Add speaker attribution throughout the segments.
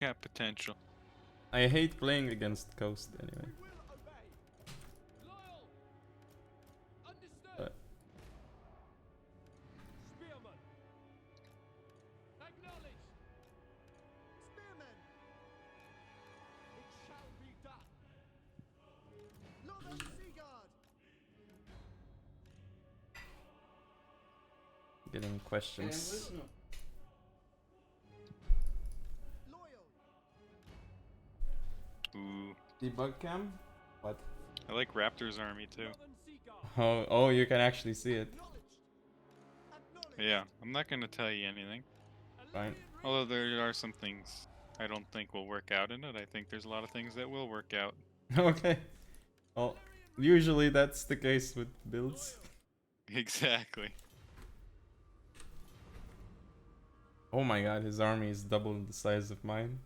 Speaker 1: Yeah, potential.
Speaker 2: I hate playing against Coast anyway. But getting questions.
Speaker 1: Ooh.
Speaker 2: Debug cam? What?
Speaker 1: I like Raptor's army too.
Speaker 2: Oh, you can actually see it.
Speaker 1: Yeah, I'm not gonna tell you anything.
Speaker 2: Fine.
Speaker 1: Although there are some things I don't think will work out in it. I think there's a lot of things that will work out.
Speaker 2: Okay. Well, usually that's the case with builds.
Speaker 1: Exactly.
Speaker 2: Oh my god, his army is double the size of mine.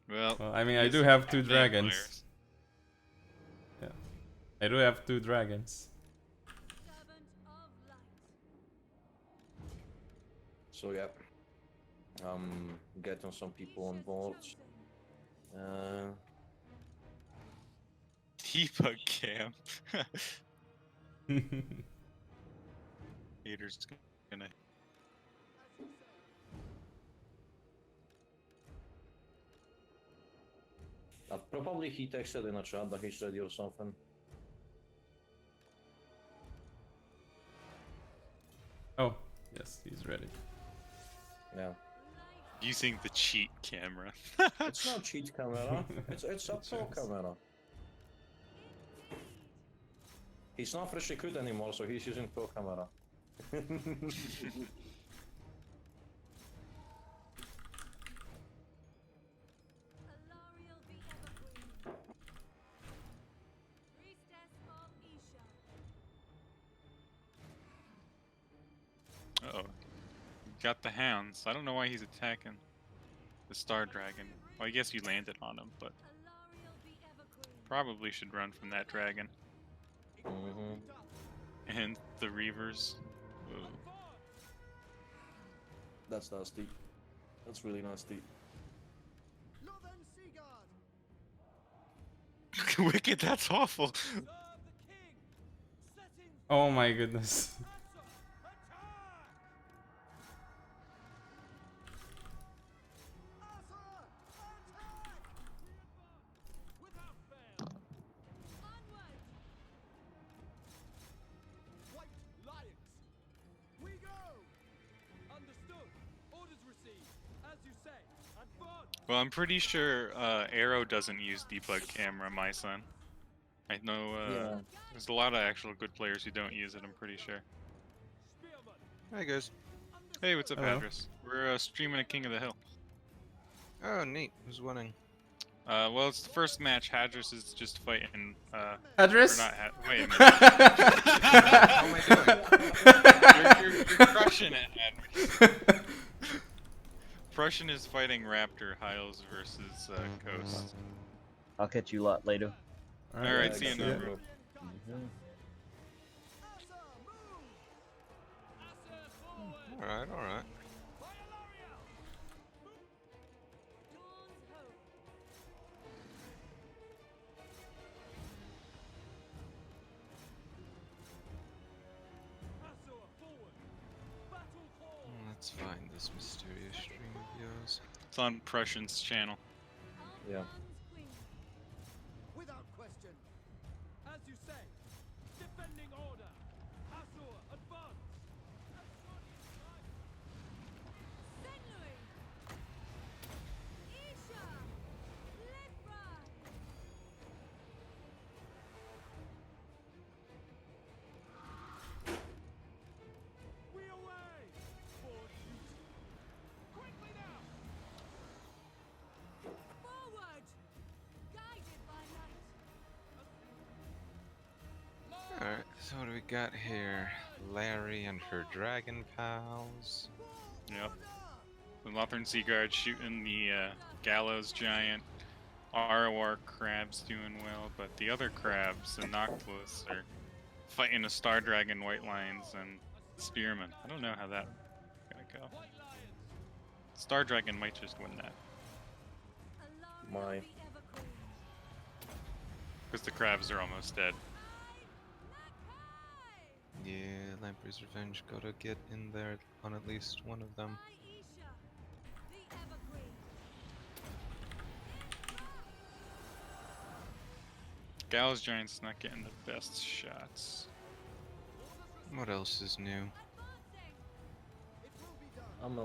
Speaker 1: Well,
Speaker 2: I mean,
Speaker 1: he
Speaker 2: I do
Speaker 1: has
Speaker 2: have 2 dragons.
Speaker 1: vampires.
Speaker 2: Yeah. I do have 2 dragons.
Speaker 3: So yeah, getting some people on board.
Speaker 1: Debug cam. Haters gonna.
Speaker 3: Probably he texted in a chat that he's ready or something.
Speaker 2: Oh, yes, he's ready.
Speaker 3: Yeah.
Speaker 1: Using the cheat camera.
Speaker 3: It's not cheat camera. It's a pro camera. He's not fresh recruit anymore, so he's using pro camera.
Speaker 1: Uh-oh. Got the hounds. I don't know why he's attacking the Star Dragon. Well, I guess you landed on him, but probably should run from that dragon. And the Reavers. Ooh.
Speaker 3: That's nasty. That's really nasty.
Speaker 1: Wicked, that's awful.
Speaker 2: Oh my goodness.
Speaker 1: Well, I'm pretty sure Arrow doesn't use debug camera, my son. I know there's a lot of actual good players who don't use it, I'm pretty sure.
Speaker 4: Hi guys.
Speaker 1: Hey, what's up,
Speaker 2: Hello.
Speaker 1: Hadris? We're streaming a King of the Hill.
Speaker 4: Oh, neat. Who's winning?
Speaker 1: Well, it's the first match. Hadris is just fighting.
Speaker 2: Address?
Speaker 1: Or not wait a minute.
Speaker 4: How am I doing?
Speaker 1: You're crushing it, Hadris. Prussian is fighting Raptor Hiles versus Coast.
Speaker 5: I'll catch you a lot later.
Speaker 1: Alright, see you
Speaker 2: see ya.
Speaker 1: now, bro.
Speaker 4: Alright, alright. Let's find this mysterious string of yours.
Speaker 1: It's on Prussian's channel.
Speaker 3: Yeah.
Speaker 6: Without question. As you say, defending order. Azure, advance. We away. Forward shoot. Quickly now.
Speaker 7: Forward! Guided by light.
Speaker 4: Alright, so what do we got here? Larry and her dragon pals.
Speaker 1: Yep. The Lothern Sea Guard shooting the Gallows Giant. Arawar Crab's doing well, but the other crabs, the Noctilus, are fighting a Star Dragon, White Lions, and Spearmen. I don't know how that's gonna go. Star Dragon might just win that.
Speaker 3: My.
Speaker 1: Because the crabs are almost dead.
Speaker 4: Yeah, Lamprey's Revenge. Gotta get in there on at least one of them.
Speaker 1: Gallows Giant's not getting the best shots.
Speaker 4: What else is new?
Speaker 3: I'm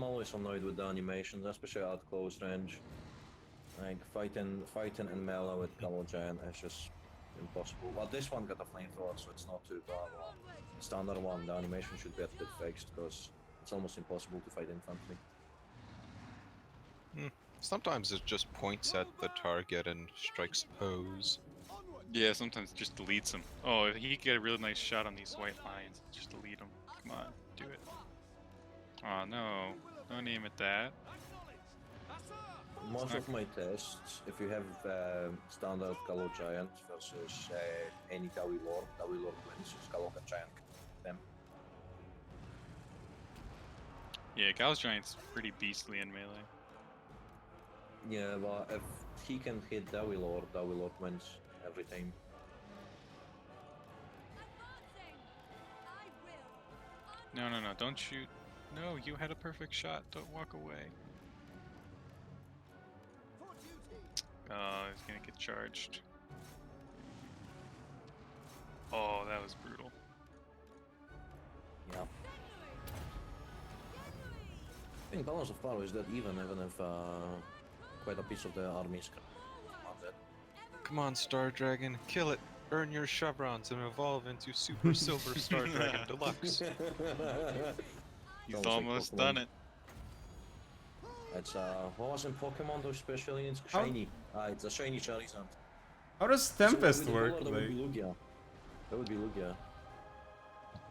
Speaker 3: always annoyed with the animations, especially at close range. Like fighting in melee with Gallows Giant is just impossible. But this one got a flamethrower, so it's not too bad. The standard one, the animation should be a bit fixed because it's almost impossible to fight infantry.
Speaker 4: Sometimes it just points at the target and strikes pose.
Speaker 1: Yeah, sometimes it just deletes them. Oh, if he could get a really nice shot on these white lions, just delete them. Come on, do it. Oh no, don't aim at that.
Speaker 3: Most of my tests, if you have standard Gallows Giant versus any Dawi Lord wins, just Gallows Giant them.
Speaker 1: Yeah, Gallows Giant's pretty beastly in melee.
Speaker 3: Yeah, but if he can hit Dawi Lord wins every time.
Speaker 1: No, no, no, don't shoot. No, you had a perfect shot. Don't walk away. Oh, he's gonna get charged. Oh, that was brutal.
Speaker 3: Yeah. I think balance of power is that even if quite a piece of the army is commanded.
Speaker 4: Come on, Star Dragon, kill it! Earn your chevrons and evolve into Super Silver Star Dragon Deluxe.
Speaker 1: He's
Speaker 3: Sounds like
Speaker 1: almost
Speaker 3: Pokemon.
Speaker 1: done it.
Speaker 3: It's what was in Pokemon those special units?
Speaker 2: How-
Speaker 3: Shiny. It's a shiny Charizard.
Speaker 2: How does
Speaker 3: So
Speaker 2: Tempest
Speaker 3: with the
Speaker 2: work?
Speaker 3: color, that would be
Speaker 2: Like,
Speaker 3: Lugia. That would be Lugia.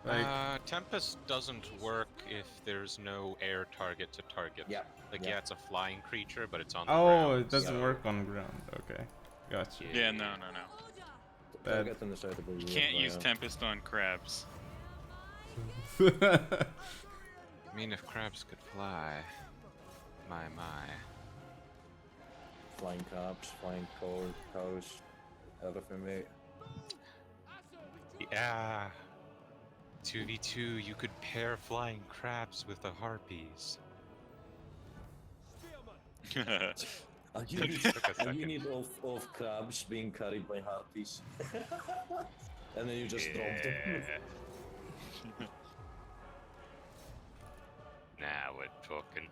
Speaker 2: like
Speaker 4: Tempest doesn't work if there's no air target to target.
Speaker 3: Yeah.
Speaker 4: Like,
Speaker 3: yeah.
Speaker 4: yeah, it's a flying creature, but it's on the
Speaker 2: oh,
Speaker 4: ground.
Speaker 2: it doesn't
Speaker 4: so-
Speaker 2: work on ground. Okay, gotcha.
Speaker 1: Yeah, no, no, no.
Speaker 3: They're
Speaker 2: Bad.
Speaker 3: getting decided to be
Speaker 1: You
Speaker 3: weird,
Speaker 1: can't
Speaker 3: but,
Speaker 1: use Tempest on crabs.
Speaker 4: I mean, if crabs could fly. My.
Speaker 3: flying crabs, flying cows, everything, mate.
Speaker 4: Yeah. 2v2, you could pair flying crabs with the harpies.
Speaker 3: A
Speaker 4: Took a second.
Speaker 3: unit of crabs being carried by harpies. And then you just drop them.
Speaker 4: Now we're talking.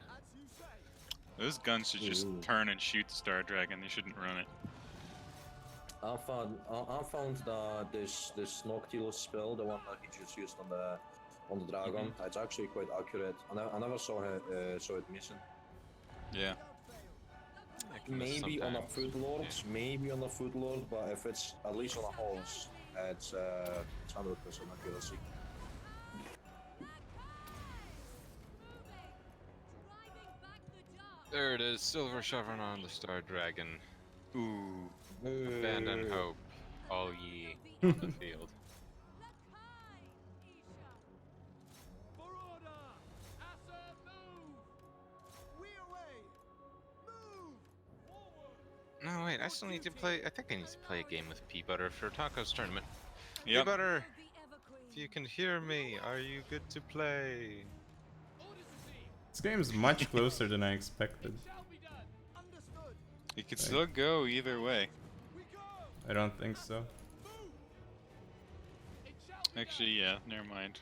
Speaker 1: Those guns should just
Speaker 3: Ooh.
Speaker 1: turn and shoot the Star Dragon. They shouldn't run it.
Speaker 3: I found this Noctilus spell, the one that he just used on the dragon. It's actually quite accurate. I never saw it missing.
Speaker 1: Yeah.
Speaker 3: Maybe on a
Speaker 4: Sometimes,
Speaker 3: foot lord, but if it's at least on a horse, it's 100% accuracy.
Speaker 4: There it is, Silver Chevron on the Star Dragon.
Speaker 1: Ooh.
Speaker 4: Abandon hope, all ye on the field.
Speaker 6: For order! Asa, move! We away! Move! Forward!
Speaker 4: No, wait, I still need to play. I think I need to play a game with P-Butter for Taco's tournament.
Speaker 1: Yep.
Speaker 4: P-Butter, if you can hear me, are you good to play?
Speaker 6: Orders received!
Speaker 2: This game's much closer than I expected.
Speaker 6: Shall be done! Understood!
Speaker 1: It could still go either way.
Speaker 6: We go!
Speaker 2: I don't think so.
Speaker 6: Move! It shall be
Speaker 1: Actually, yeah, never mind.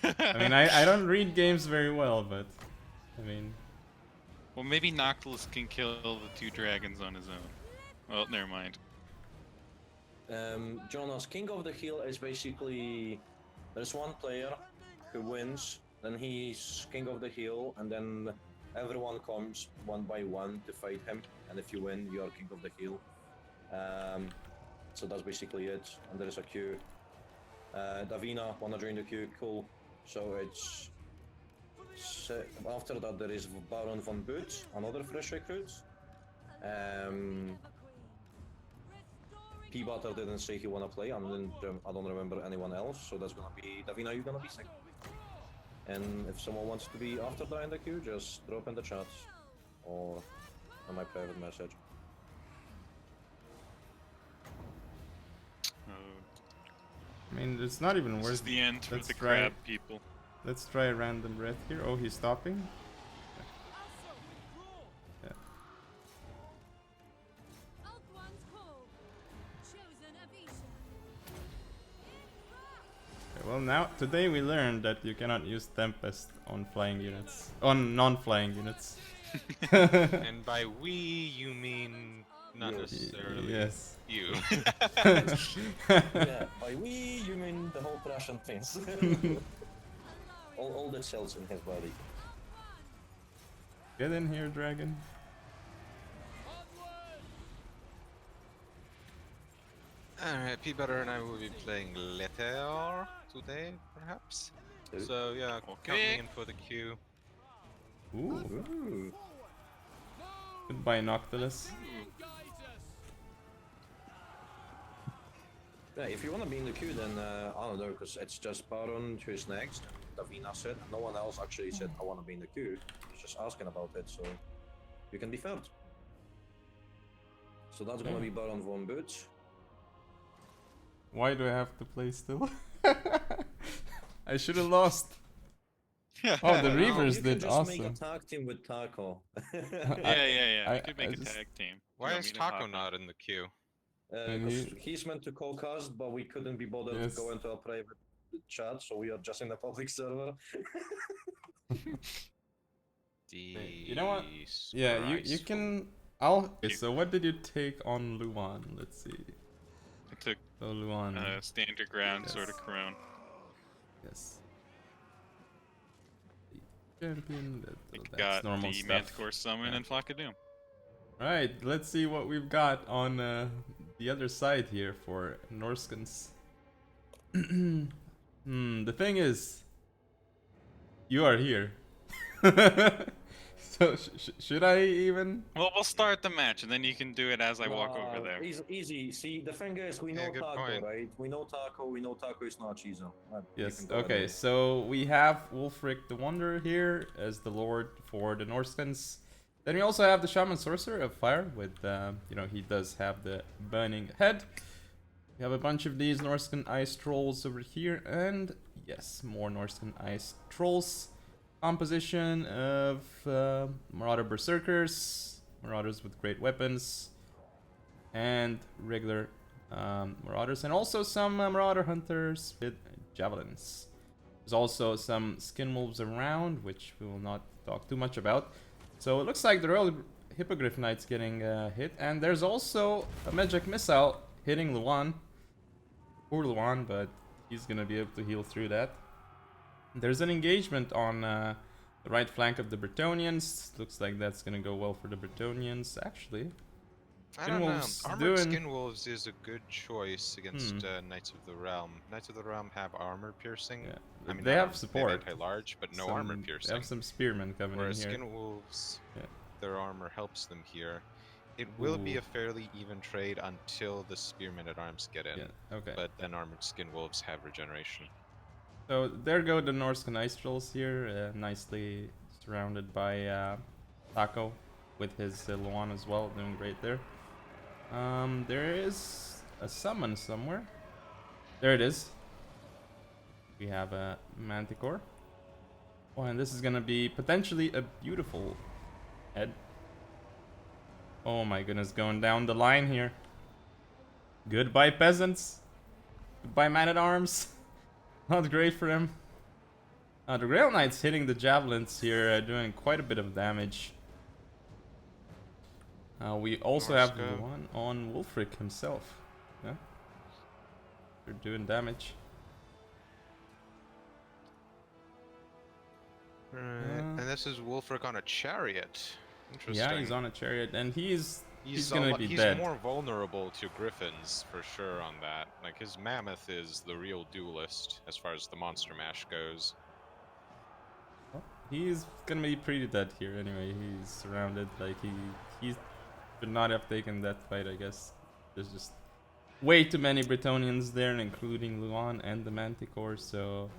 Speaker 2: I mean, I don't read games very well, but I mean,
Speaker 1: Well, maybe Noctilus can kill the two dragons on his own. Well, never mind.
Speaker 3: Jonas, King of the Hill is basically there's one player who wins, then he's King of the Hill, and then everyone comes one by one to fight him, and if you win, you are King of the Hill. So that's basically it, and there is a queue. Davina wanna join the queue, cool. So it's after that there is Baron von Boot, another fresh recruit. P-Butter didn't say he wanna play, and then I don't remember anyone else, so that's gonna be Davina. You're gonna be second. And if someone wants to be after that in the queue, just drop in the chat, or on my private message.
Speaker 1: Oh,
Speaker 2: I mean, it's not even
Speaker 1: this
Speaker 2: worth.
Speaker 1: is the end for
Speaker 2: Let's
Speaker 1: the
Speaker 2: try-
Speaker 1: crab people.
Speaker 2: Let's try a random red here. Oh, he's stopping.
Speaker 6: Also withdraw.
Speaker 2: Yeah.
Speaker 7: Elk one's call. Chosen Avisha.
Speaker 2: Okay, well, now today we learned that you cannot use Tempest on flying units, on non-flying units.
Speaker 4: And by we, you mean not
Speaker 3: Yes.
Speaker 4: necessarily
Speaker 2: Yes.
Speaker 4: you.
Speaker 3: Yeah, by we, you mean the whole PrussianPrince. all the cells in his body.
Speaker 2: Get in here, dragon.
Speaker 4: Alright, P-Butter and I will be playing Letter today, perhaps. So yeah, count me in for the queue.
Speaker 2: Ooh.
Speaker 3: Ooh.
Speaker 2: Goodbye, Noctilus.
Speaker 3: Yeah, if you want to be in the queue, then I don't know, because it's just Baron who's next. Davina said, and no one else actually said, I want to be in the queue. He's just asking about it, so you can be third. So that's gonna be Baron von Butch.
Speaker 2: Why do I have to play still? I should have lost. Oh, the Reavers
Speaker 3: you can
Speaker 2: did
Speaker 3: just
Speaker 2: awesome.
Speaker 3: make a tag team with Taco.
Speaker 1: Yeah.
Speaker 2: I-
Speaker 1: We could make
Speaker 2: I
Speaker 1: a
Speaker 2: just-
Speaker 1: tag team.
Speaker 4: Why
Speaker 1: You want
Speaker 4: is
Speaker 1: me to hop
Speaker 4: Taco
Speaker 1: in?
Speaker 4: not in the queue?
Speaker 2: And
Speaker 3: Because
Speaker 2: he-
Speaker 3: he's meant to co-cast, but we couldn't be bothered
Speaker 2: Yes.
Speaker 3: to go into a private chat, so we are just in a public server.
Speaker 2: You know what? Yeah, you can. Okay, so what did you take on Luan? Let's see.
Speaker 1: I took
Speaker 2: So Luan.
Speaker 1: standard ground
Speaker 2: Yes.
Speaker 1: sort of crown.
Speaker 2: Yes. Champion.
Speaker 1: I
Speaker 2: That's
Speaker 1: got
Speaker 2: normal
Speaker 1: the
Speaker 2: stuff.
Speaker 1: Manticore Summon
Speaker 2: Yeah.
Speaker 1: and Flock of Doom.
Speaker 2: Right, let's see what we've got on the other side here for Norskans. The thing is, you are here. So should I even?
Speaker 1: Well, we'll start the match, and then you can do it as I walk over there.
Speaker 3: Easy. See, the thing is, we
Speaker 4: Yeah,
Speaker 3: know
Speaker 4: good
Speaker 3: Taco,
Speaker 4: point.
Speaker 3: right? We know Taco is not Chizo. You
Speaker 2: Yes.
Speaker 3: can go
Speaker 2: Okay.
Speaker 3: anyway.
Speaker 2: So we have Wulfric the Wanderer here as the Lord for the Norskans. Then we also have the Shaman Sorcerer of Fire with, he does have the burning head. We have a bunch of these Norscan Ice Trolls over here, and yes, more Norscan Ice Trolls. Composition of Marauder Berserkers, Marauders with great weapons, and regular Marauders, and also some Marauder Hunters with javelins. There's also some Skin Wolves around, which we will not talk too much about. So it looks like the Royal Hippogriff Knight's getting hit, and there's also a Magic Missile hitting Luan. Poor Luan, but he's gonna be able to heal through that. There's an engagement on the right flank of the Bretonnians. Looks like that's gonna go well for the Bretonnians, actually.
Speaker 4: I don't know.
Speaker 2: Skinwolves
Speaker 4: Armored
Speaker 2: doing-
Speaker 4: Skinwolves is a good choice against Knights of the Realm. Knights of the Realm have armor piercing.
Speaker 2: Yeah.
Speaker 4: I mean,
Speaker 2: They
Speaker 4: not
Speaker 2: have
Speaker 4: armor,
Speaker 2: support.
Speaker 4: They have anti-large, but no armor
Speaker 2: They
Speaker 4: piercing.
Speaker 2: have some spearmen coming
Speaker 4: Whereas
Speaker 2: in here.
Speaker 4: Skinwolves,
Speaker 2: Yeah.
Speaker 4: their armor helps them here. It will be
Speaker 2: Ooh.
Speaker 4: a fairly even trade until the Spearmen at Arms get in.
Speaker 2: Yeah, okay.
Speaker 4: But then Armored Skinwolves have regeneration.
Speaker 2: So there go the Norscan Ice Trolls here, nicely surrounded by Taco with his Luan as well, doing great there. There is a summon somewhere. There it is. We have a Manticore. Oh, and this is gonna be potentially a beautiful head. Oh my goodness, going down the line here. Goodbye, peasants. Goodbye, man-at-arms. Not great for him. The Grail Knight's hitting the javelins here, doing quite a bit of damage. We also have
Speaker 4: Norska.
Speaker 2: one on Wulfric himself. Yeah, they're doing damage.
Speaker 4: Right. And this is Wulfric on a chariot. Interesting.
Speaker 2: Yeah, he's on a chariot, and he's
Speaker 4: He's
Speaker 2: gonna be
Speaker 4: he's
Speaker 2: dead.
Speaker 4: more vulnerable to griffins for sure on that. Like his mammoth is the real duelist as far as the monster mash goes.
Speaker 2: He's gonna be pretty dead here anyway. He's surrounded. Like he should not have taken that fight. I guess there's just way too many Bretonnians there, including Luan and the Manticore. So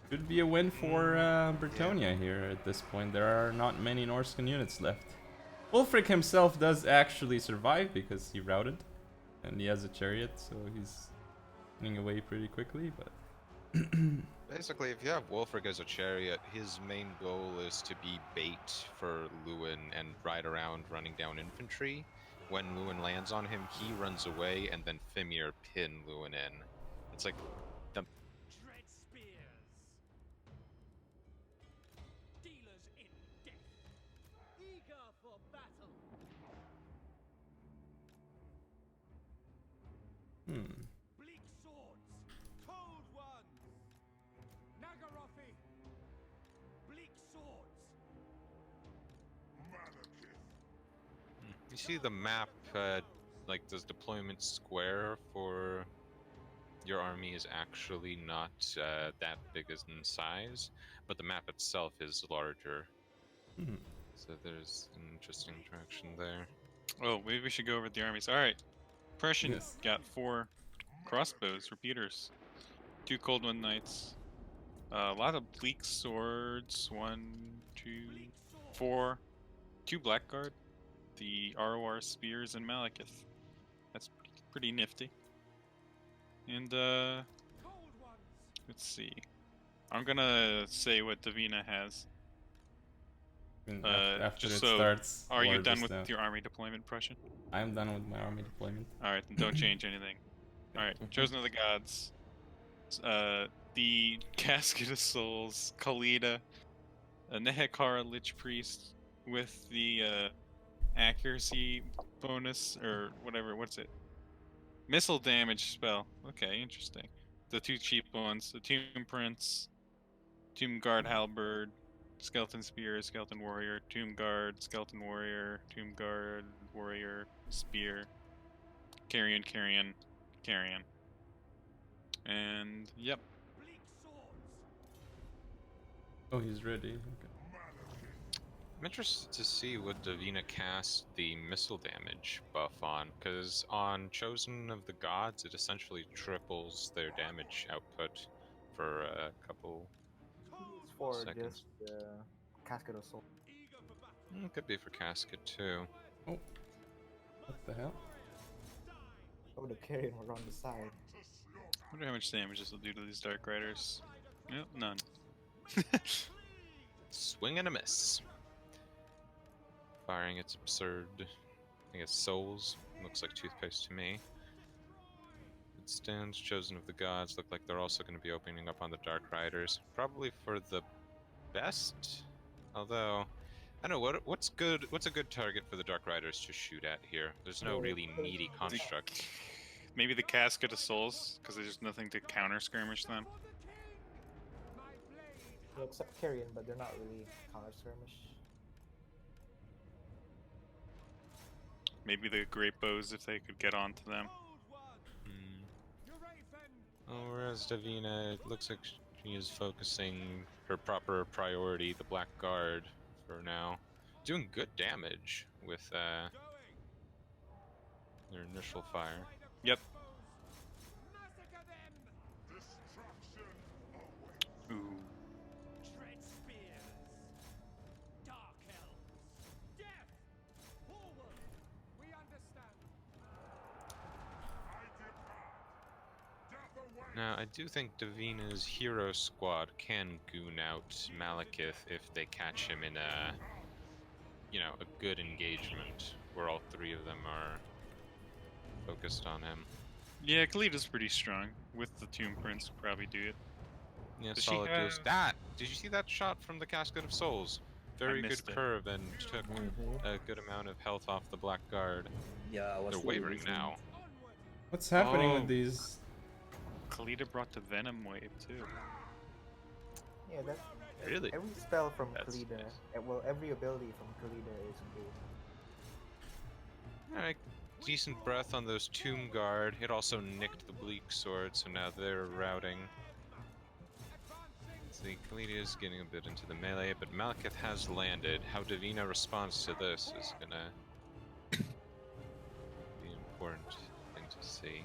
Speaker 2: should be a win for Bretonnia here at this point. There are not many Norscan units left. Ulfric himself does actually survive because he routed, and he has a chariot, so he's getting away pretty quickly. But
Speaker 4: Basically, if you have Wolfric as a chariot, his main goal is to be bait for Lewin and ride around running down infantry. When Lewin lands on him, he runs away, and then Fimir pin Lewin in. It's like the
Speaker 6: Dread spears. Dealers in death. Eager for battle. Bleak swords. Cold ones. Nagarothi. Bleak swords.
Speaker 4: You see the map, like this deployment square for your army is actually not that big as in size, but the map itself is larger. So there's an interesting interaction there.
Speaker 1: Oh, maybe we should go over the armies. All right, Prussian
Speaker 2: Yes.
Speaker 1: got 4 crossbows, repeaters, 2 cold one knights, a lot of bleak swords. 1, 2, 4, 2 blackguard, the ROR spears, and Malekith. That's pretty nifty. And
Speaker 6: Cold ones.
Speaker 1: let's see. I'm gonna say what Davina has.
Speaker 2: And after
Speaker 1: just
Speaker 2: it
Speaker 1: so,
Speaker 2: starts,
Speaker 1: Are you
Speaker 2: or
Speaker 1: done
Speaker 2: just
Speaker 1: with
Speaker 2: now?
Speaker 1: your army deployment, Prussian?
Speaker 2: I'm done with my army deployment.
Speaker 1: Alright, then don't change anything. Alright, Chosen of the Gods. The Casket of Souls, Khalida, a Nehekara Lich Priest with the accuracy bonus, or whatever, what's it? Missile damage spell. Okay, interesting. The 2 cheap ones, the Tomb Prince, Tomb Guard Halberd, Skeleton Spear, Skeleton Warrior, Tomb Guard, Skeleton Warrior, Tomb Guard, Warrior, Spear, Carrion, Carrion, Carrion. And, yep.
Speaker 6: Bleak swords.
Speaker 2: Oh, he's ready. Okay.
Speaker 4: I'm interested to see what Davina cast the missile damage buff on, because on Chosen of the Gods, it essentially triples their damage output for a couple
Speaker 8: It's for
Speaker 4: seconds.
Speaker 8: just the Casket of Soul.
Speaker 6: Eager for battle.
Speaker 4: Could be for Casket too.
Speaker 2: What the hell?
Speaker 8: Oh, the carrion was on the side.
Speaker 1: I wonder how much damage this will do to these Dark Riders. Nope, none.
Speaker 4: Swing and a miss. Firing, it's absurd. I guess souls. Looks like toothpaste to me. It stands. Chosen of the Gods look like they're also going to be opening up on the Dark Riders. Probably for the best. Although, I don't know, what's good. What's a good target for the Dark Riders to shoot at here? There's no really meaty construct.
Speaker 1: Maybe the Casket of Souls, because there's nothing to counter skirmish them.
Speaker 6: For the king. My blade.
Speaker 8: Yeah, except carrion, but they're not really counter skirmish.
Speaker 1: Maybe the Great Bows if they could get onto them.
Speaker 6: Cold ones. Eurathan.
Speaker 4: Oh, whereas Davina, it looks like she is focusing her proper priority, the Black Guard, for now. Doing good damage with
Speaker 6: Going.
Speaker 4: their initial fire.
Speaker 1: Yep.
Speaker 6: Massacre them.
Speaker 1: Ooh.
Speaker 6: Dread spears. Dark elves. Death. Forward. We understand.
Speaker 4: Now, I do think Davina's hero squad can goon out Malekith if they catch him in a, a good engagement where all 3 of them are focused on him.
Speaker 1: Yeah, Khalida's pretty strong. With the Tomb Prince, will probably do it.
Speaker 4: Yeah,
Speaker 1: Does she
Speaker 4: solid goes.
Speaker 1: have-
Speaker 4: That! Did you see that shot from the Casket of Souls? Very good
Speaker 1: missed it.
Speaker 4: curve and took a good amount of health off the Black Guard.
Speaker 3: Yeah,
Speaker 4: They're wavering now.
Speaker 6: Onward.
Speaker 2: What's happening
Speaker 1: Oh.
Speaker 2: with these?
Speaker 1: Khalida brought the Venom wave, too.
Speaker 8: Yeah, that
Speaker 4: Really?
Speaker 8: every spell from
Speaker 4: That's
Speaker 8: Khalida,
Speaker 4: nice.
Speaker 8: well, every ability from Khalida is good.
Speaker 4: Alright, decent breath on those Tomb Guard. It also nicked the Bleak Sword, so now they're routing. See, Khalida is getting a bit into the melee, but Malekith has landed. How Davina responds to this is gonna be an important thing to see.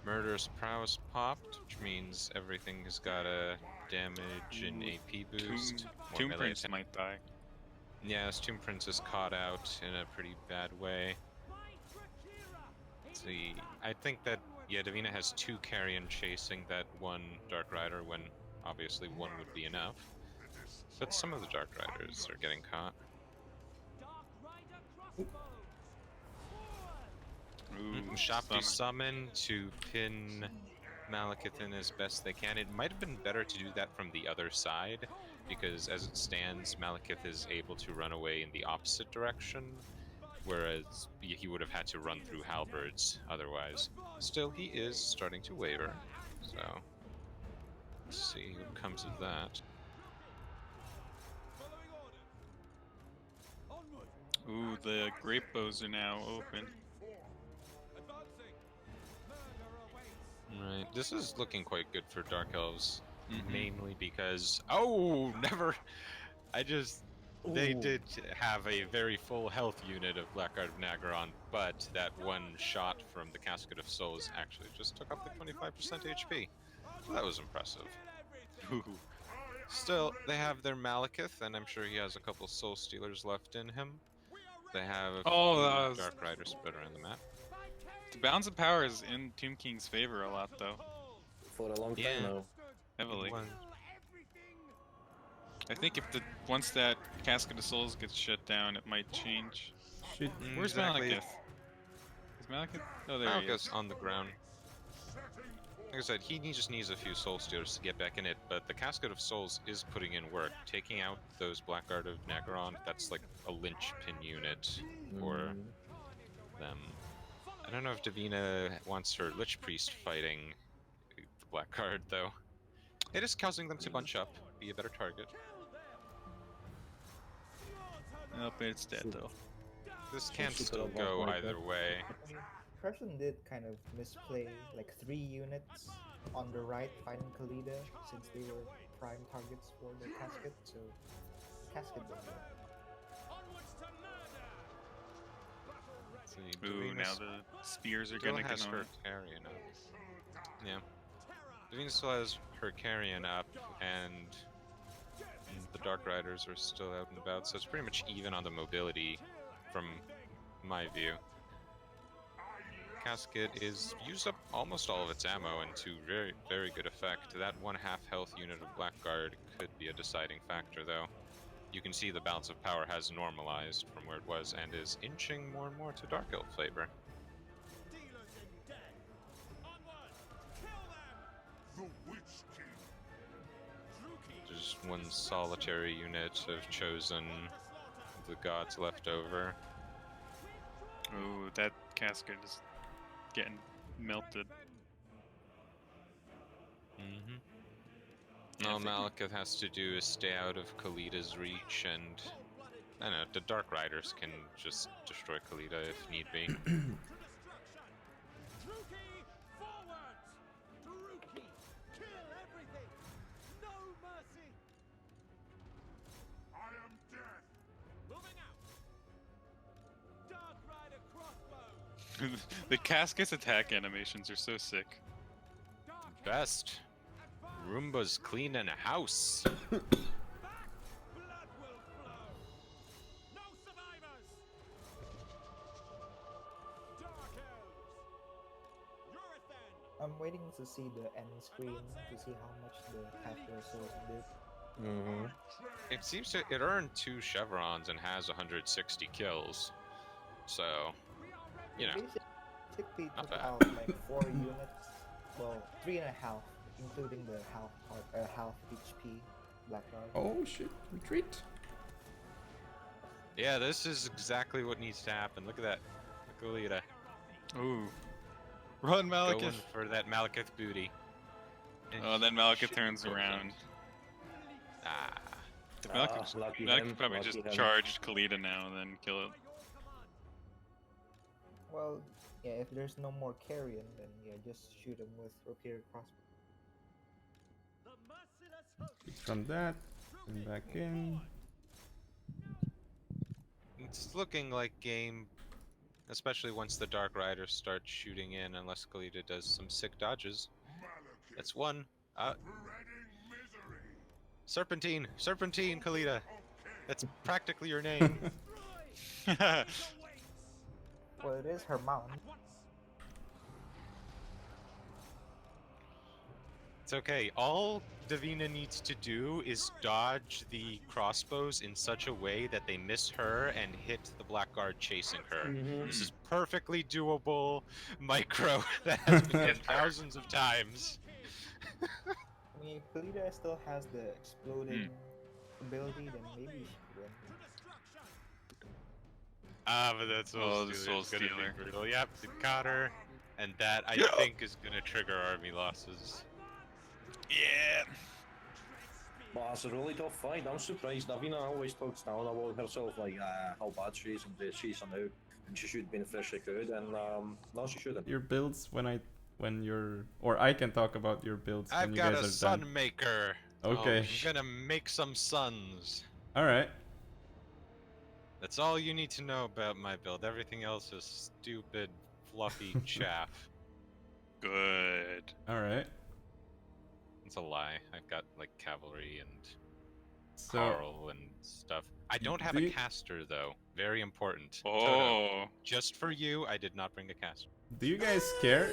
Speaker 4: Murderous Prowess popped, which means everything has got a damage and AP boost. More
Speaker 1: Tomb
Speaker 4: melee
Speaker 1: Prince
Speaker 4: attack.
Speaker 1: might die.
Speaker 4: Yeah, PrussianPrince is caught out in a pretty bad way. Let's see, I think that, yeah, Davina has 2 Carrion chasing that 1 Dark Rider when obviously 1 would be enough. But some of the Dark Riders are getting caught.
Speaker 1: Ooh,
Speaker 4: Shopti
Speaker 1: summon.
Speaker 4: summon to pin Malekith in as best they can. It might have been better to do that from the other side, because as it stands, Malekith is able to run away in the opposite direction, whereas he would have had to run through halberds otherwise. Still, he is starting to waver, so let's see what comes of that.
Speaker 1: Ooh, the grape bows are now open.
Speaker 4: Right, this is looking quite good for Dark Elves,
Speaker 1: Mhm.
Speaker 4: mainly because they did have a very full health unit of Blackguard of Nagaron, but that 1 shot from the Casket of Souls actually just took up the 25% HP. So that was impressive.
Speaker 1: Ooh.
Speaker 4: Still, they have their Malekith, and I'm sure he has a couple Soul Stealers left in him. They have a
Speaker 1: Oh,
Speaker 4: few Dark Riders spread around the map.
Speaker 1: The balance of power is in Tomb King's favor a lot, though.
Speaker 3: For a long time
Speaker 4: Yeah.
Speaker 3: now.
Speaker 1: Heavily.
Speaker 4: One-
Speaker 1: I think if once that Casket of Souls gets shut down, it might change.
Speaker 2: Shit.
Speaker 1: Where's
Speaker 4: Exactly.
Speaker 1: Malekith? Is Malekith? Oh, there he is.
Speaker 4: Malekith's on the ground. Like I said, he just needs a few Soul Stealers to get back in it, but the Casket of Souls is putting in work. Taking out those Blackguard of Nagaron, that's like a linchpin unit for them. I don't know if Davina wants her Lich Priest fighting the Blackguard, though. It is causing them to bunch up, be a better target.
Speaker 1: Oh, but it's dead, though.
Speaker 4: This can
Speaker 3: Should
Speaker 4: still
Speaker 3: have
Speaker 4: go
Speaker 3: walked like
Speaker 4: either
Speaker 3: that.
Speaker 4: way.
Speaker 8: I mean, Prussian did kind of misplay like 3 units on the right fighting Khalida since they were prime targets for the casket, so casket did well.
Speaker 4: See,
Speaker 1: Ooh,
Speaker 4: Davina
Speaker 1: now the spears are
Speaker 4: still
Speaker 1: gonna
Speaker 4: has
Speaker 1: get
Speaker 4: her
Speaker 1: on.
Speaker 4: carrion up. Yeah. Davina still has her carrion up, and the Dark Riders are still out and about, so it's pretty much even on the mobility from my view. Casket is used up almost all of its ammo and to very, very good effect. That 1/2 health unit of Blackguard could be a deciding factor, though. You can see the balance of power has normalized from where it was and is inching more and more to Dark Elf flavor. There's 1 solitary unit of Chosen, the gods left over.
Speaker 1: Ooh, that casket is getting melted.
Speaker 4: Mm-hmm.
Speaker 1: Yeah,
Speaker 4: All
Speaker 1: I think-
Speaker 4: Malekith has to do is stay out of Khalida's reach, and I don't know, the Dark Riders can just destroy Khalida if need be.
Speaker 1: The casket's attack animations are so sick.
Speaker 4: Best. Roomba's cleaning a house.
Speaker 8: I'm waiting to see the end screen to see how much the Casket of Souls did.
Speaker 4: It seems to it earned 2 chevrons and has 160 kills. So, you know,
Speaker 8: Basically
Speaker 4: not
Speaker 8: took
Speaker 4: bad.
Speaker 8: out like 4 units, well 3.5, including the half HP Blackguard.
Speaker 2: Oh shit. Retreat.
Speaker 4: Yeah, this is exactly what needs to happen. Look at that. Khalida.
Speaker 1: Ooh. Run,
Speaker 4: Going
Speaker 1: Malekith!
Speaker 4: for that Malekith booty. And
Speaker 1: Oh, then Malekith
Speaker 4: shit
Speaker 1: turns
Speaker 4: goes
Speaker 1: around.
Speaker 4: in. Ah.
Speaker 3: Lucky
Speaker 1: Malekith
Speaker 3: him,
Speaker 1: probably
Speaker 3: lucky
Speaker 1: just
Speaker 3: him.
Speaker 1: charged Khalida now and then kill it.
Speaker 8: Well, yeah, if there's no more carrion, then yeah, just shoot him with repeated crossbow.
Speaker 2: From that. And back in.
Speaker 4: It's looking like game, especially once the Dark Riders start shooting in, unless Khalida does some sick dodges. That's 1. Serpentine! Serpentine, Khalida! That's practically your name.
Speaker 8: Well, it is her mount.
Speaker 4: It's okay. All Davina needs to do is dodge the crossbows in such a way that they miss her and hit the blackguard chasing her. This is perfectly doable micro that has been done thousands of times.
Speaker 8: I mean, if Kalida still has the exploding ability, then maybe she could win.
Speaker 4: But that's
Speaker 1: Oh, the
Speaker 4: Soul
Speaker 1: Soul
Speaker 4: Stealer.
Speaker 1: Stealer.
Speaker 4: Brutal. Yep, it caught her, and that I think is gonna trigger army losses.
Speaker 1: Yeah.
Speaker 3: But it's a really tough fight. I'm surprised. Davina always talks down about herself, like how bad she is and she's a noob, and she should have been freshly good, and no, she shouldn't.
Speaker 2: Your builds when you're, or I can talk about your builds when
Speaker 4: I've
Speaker 2: you
Speaker 4: got
Speaker 2: guys
Speaker 4: a
Speaker 2: are
Speaker 4: sun
Speaker 2: done.
Speaker 4: maker.
Speaker 2: Okay.
Speaker 4: I'm gonna make some suns.
Speaker 2: All right.
Speaker 4: That's all you need to know about my build. Everything else is stupid, fluffy chaff.
Speaker 1: Good.
Speaker 2: All right.
Speaker 4: It's a lie. I've got like cavalry and
Speaker 2: So
Speaker 4: Carl and stuff. I don't have
Speaker 2: do
Speaker 4: a
Speaker 2: you-
Speaker 4: caster though. Very important.
Speaker 1: Oh.
Speaker 4: Toto, just for you, I did not bring a caster.
Speaker 2: do you guys care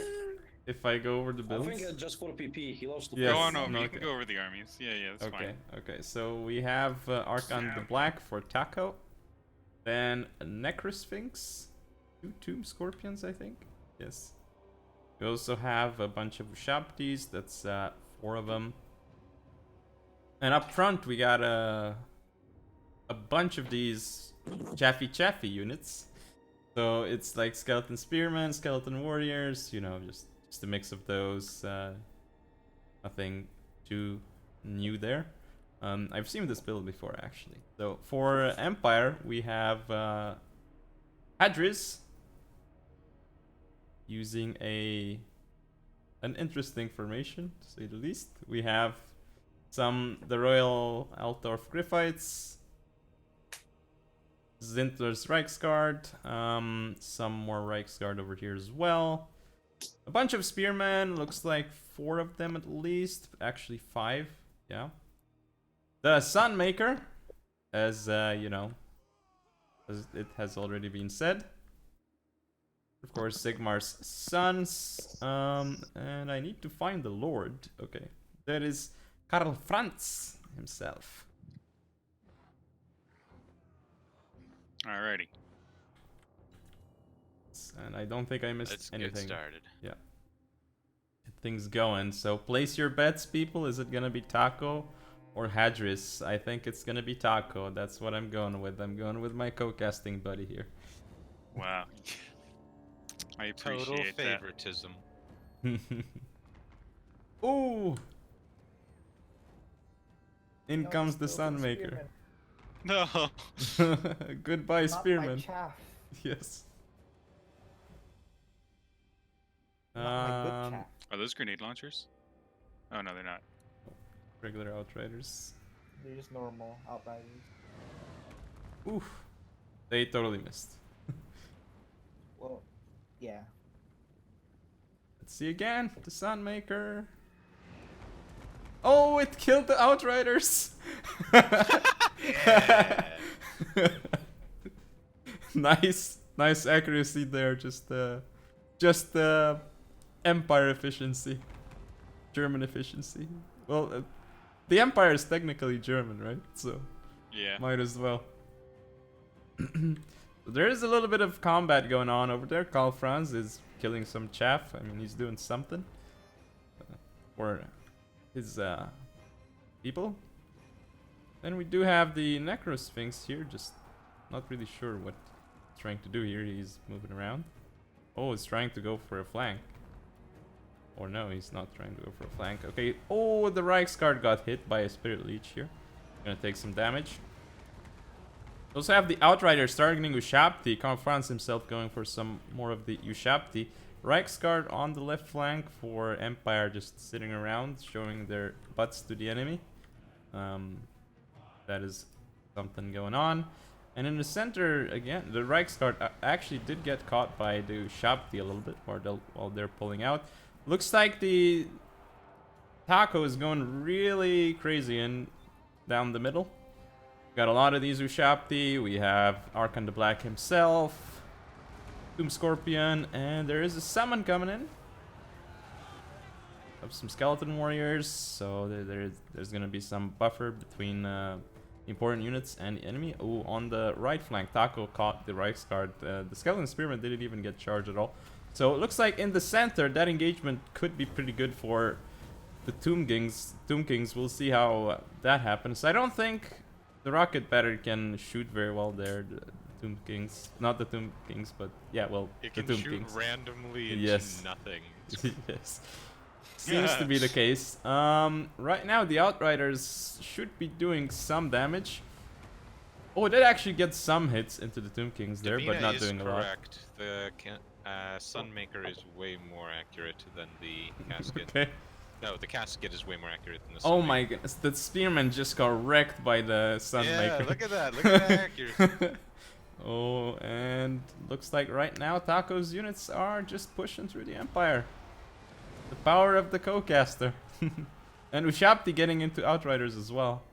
Speaker 2: if I go over the
Speaker 3: I
Speaker 2: builds?
Speaker 3: think just for PP, he loves to
Speaker 2: Yes,
Speaker 1: Go
Speaker 3: play.
Speaker 1: on over.
Speaker 2: no,
Speaker 1: You
Speaker 2: okay.
Speaker 1: can go over the armies. Yeah, that's
Speaker 2: Okay,
Speaker 1: fine.
Speaker 2: okay. So we have Archon the Black for Taco, then a Necrosphinx, 2 Tomb Scorpions, I think. Yes. We also have a bunch of Ushabtis. That's 4 of them. And up front we got a bunch of these Chaffy units. So it's like Skeleton Spearmen, Skeleton Warriors, you know, just a mix of those. Nothing too new there. I've seen this build before, actually. So for Empire, we have Hadris using an interesting formation, to say the least. We have the Royal Altdorf Griffites, Zintler's Reichsguard, some more Reichsguard over here as well. A bunch of spearmen, looks like 4 of them at least, actually 5, yeah. The Sunmaker, as you know, as it has already been said. Of course, Sigmar's sons, and I need to find the Lord. Okay, that is Karl Franz himself.
Speaker 1: Alrighty.
Speaker 2: And I don't think I missed
Speaker 4: Let's
Speaker 2: anything.
Speaker 4: get started.
Speaker 2: Yeah. Get things going. So place your bets, people. Is it gonna be Taco or Hadris? I think it's gonna be Taco. That's what I'm going with. I'm going with my co-casting buddy here.
Speaker 1: Wow. I
Speaker 4: Total
Speaker 1: appreciate that.
Speaker 4: favoritism.
Speaker 2: Ooh! In
Speaker 8: No,
Speaker 2: comes the
Speaker 8: it's still
Speaker 2: Sunmaker.
Speaker 1: No.
Speaker 2: Goodbye,
Speaker 8: Not my
Speaker 2: Spearman.
Speaker 8: chaff.
Speaker 2: Yes.
Speaker 8: Not my good chaff.
Speaker 1: Are those grenade launchers? Oh no, they're not.
Speaker 2: Regular Outriders.
Speaker 8: They're just normal outriders.
Speaker 2: Oof. They totally missed.
Speaker 8: Well, yeah.
Speaker 2: Let's see again. The Sunmaker. Oh, it killed the Outriders! Nice accuracy there. Just Empire efficiency, German efficiency. Well, the Empire is technically German, right? So
Speaker 1: Yeah.
Speaker 2: might as well. There is a little bit of combat going on over there. Karl Franz is killing some chaff. I mean, he's doing something for his people. Then we do have the Necrosphinx here, just not really sure what he's trying to do here. He's moving around. Oh, he's trying to go for a flank. Or no, he's not trying to go for a flank. Okay, oh, the Reichsguard got hit by a Spirit Leech here. Gonna take some damage. We also have the Outriders targeting Ushabti. Karl Franz himself going for some more of the Ushabti. Reichsguard on the left flank for Empire just sitting around, showing their butts to the enemy. That is something going on. And in the center, again, the Reichsguard actually did get caught by the Ushabti a little bit while they're pulling out. Looks like the Taco is going really crazy down the middle. Got a lot of these Ushapti. We have Archon the Black himself, Tomb Scorpion, and there is a summon coming in of some Skeleton Warriors. So there's gonna be some buffer between important units and the enemy. Oh, on the right flank, Taco caught the Reichsguard. The Skeleton Spearman didn't even get charged at all. So it looks like in the center, that engagement could be pretty good for the Tomb Kings. We'll see how that happens. I don't think the Rocket Battery can shoot very well there. The Tomb Kings. Not the Tomb Kings, but yeah, well,
Speaker 4: It
Speaker 2: the
Speaker 4: can
Speaker 2: Tomb
Speaker 4: shoot
Speaker 2: Kings.
Speaker 4: randomly into
Speaker 2: Yes.
Speaker 4: nothing.
Speaker 2: Yes. Seems to be the case. Right now, the Outriders should be doing some damage. Oh, it did actually get some hits into the Tomb Kings there, but
Speaker 4: Davina
Speaker 2: not
Speaker 4: is
Speaker 2: doing a lot.
Speaker 4: correct. The Sunmaker is way more accurate than the casket.
Speaker 2: Okay.
Speaker 4: No, the casket is way more accurate than the
Speaker 2: Oh
Speaker 4: Sunmaker.
Speaker 2: my goodness, the Spearman just got wrecked by the Sunmaker.
Speaker 4: Yeah, look at that. Look at that accuracy.
Speaker 2: Oh, and looks like right now Taco's units are just pushing through the Empire. The power of the co-caster. And Ushapti getting into Outriders as well.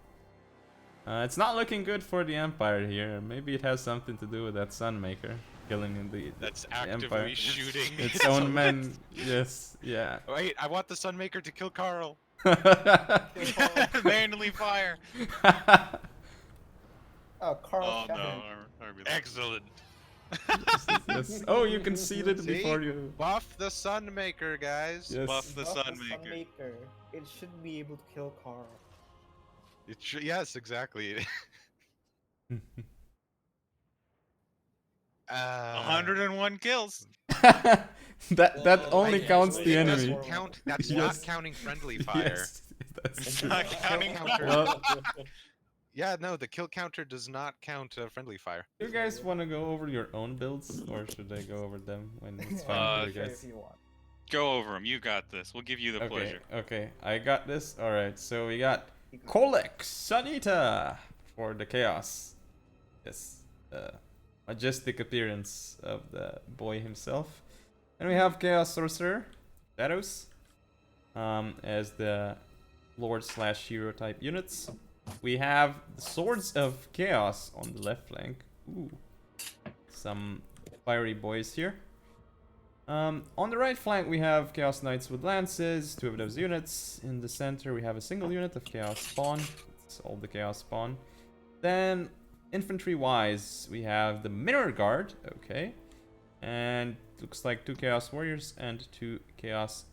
Speaker 2: It's not looking good for the Empire here. Maybe it has something to do with that Sunmaker killing in the
Speaker 4: That's
Speaker 2: the
Speaker 4: actively
Speaker 2: Empire.
Speaker 4: shooting
Speaker 2: Its own men. Yes, yeah.
Speaker 4: Wait, I want the Sunmaker to kill Carl.
Speaker 1: Manually fire.
Speaker 8: Oh, Carl
Speaker 1: Oh no,
Speaker 8: Shattered.
Speaker 4: Excellent.
Speaker 2: Yes. Oh, you conceded
Speaker 4: See?
Speaker 2: before you.
Speaker 4: Buff the Sunmaker, guys.
Speaker 2: Yes.
Speaker 1: Buff the
Speaker 8: Buff
Speaker 1: Sunmaker.
Speaker 8: Sunmaker. It should be able to kill Carl.
Speaker 4: Yes, exactly.
Speaker 1: 101 kills.
Speaker 2: that only
Speaker 3: I-
Speaker 2: counts
Speaker 3: it
Speaker 2: the
Speaker 3: doesn't
Speaker 2: enemy.
Speaker 4: Doesn't count. That's
Speaker 2: Yes.
Speaker 4: not counting friendly fire.
Speaker 2: Yes, that's
Speaker 1: It's
Speaker 2: true.
Speaker 1: not counting.
Speaker 2: Well,
Speaker 4: Yeah, no, the kill counter does not count friendly fire.
Speaker 2: you guys want to go over your own builds, or should I go over them when it's fine for you
Speaker 8: Sure,
Speaker 2: guys?
Speaker 8: if you want.
Speaker 1: Go over them. You got this. We'll give you the
Speaker 2: Okay,
Speaker 1: pleasure.
Speaker 2: okay, I got this. All right, so we got
Speaker 8: You got
Speaker 2: Kolek Sanita for the Chaos. Yes, majestic appearance of the boy himself. And we have Chaos Sorcerer, Shadows, as the Lord/Hero type units. We have the Swords of Chaos on the left flank. Ooh, some fiery boys here. On the right flank, we have Chaos Knights with lances, 2 of those units. In the center, we have a single unit of Chaos Spawn. It's all the Chaos Spawn. Then, infantry-wise, we have the Mirror Guard, okay. And looks like 2 Chaos Warriors and 2 Chaos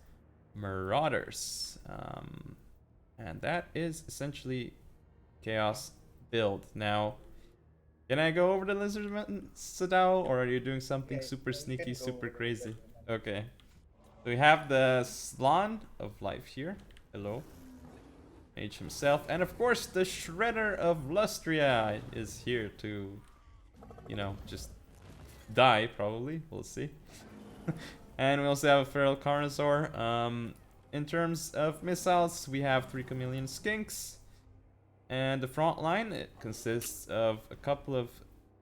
Speaker 2: Marauders. And that is essentially Chaos build. Now, can I go over the Lizardman, Sadao, or are you doing something
Speaker 8: Yeah,
Speaker 2: super
Speaker 8: you can
Speaker 2: sneaky,
Speaker 8: go
Speaker 2: super
Speaker 8: over the
Speaker 2: crazy?
Speaker 8: Lizardman.
Speaker 2: Okay. So we have the Slan of Life here. Hello. Mage himself. And of course, the Shredder of Lustria is here to, you know, just die, probably. We'll see. And we also have a Feral Carnosaur. In terms of missiles, we have 3 Chameleon Skinks. And the front line, it consists of a couple of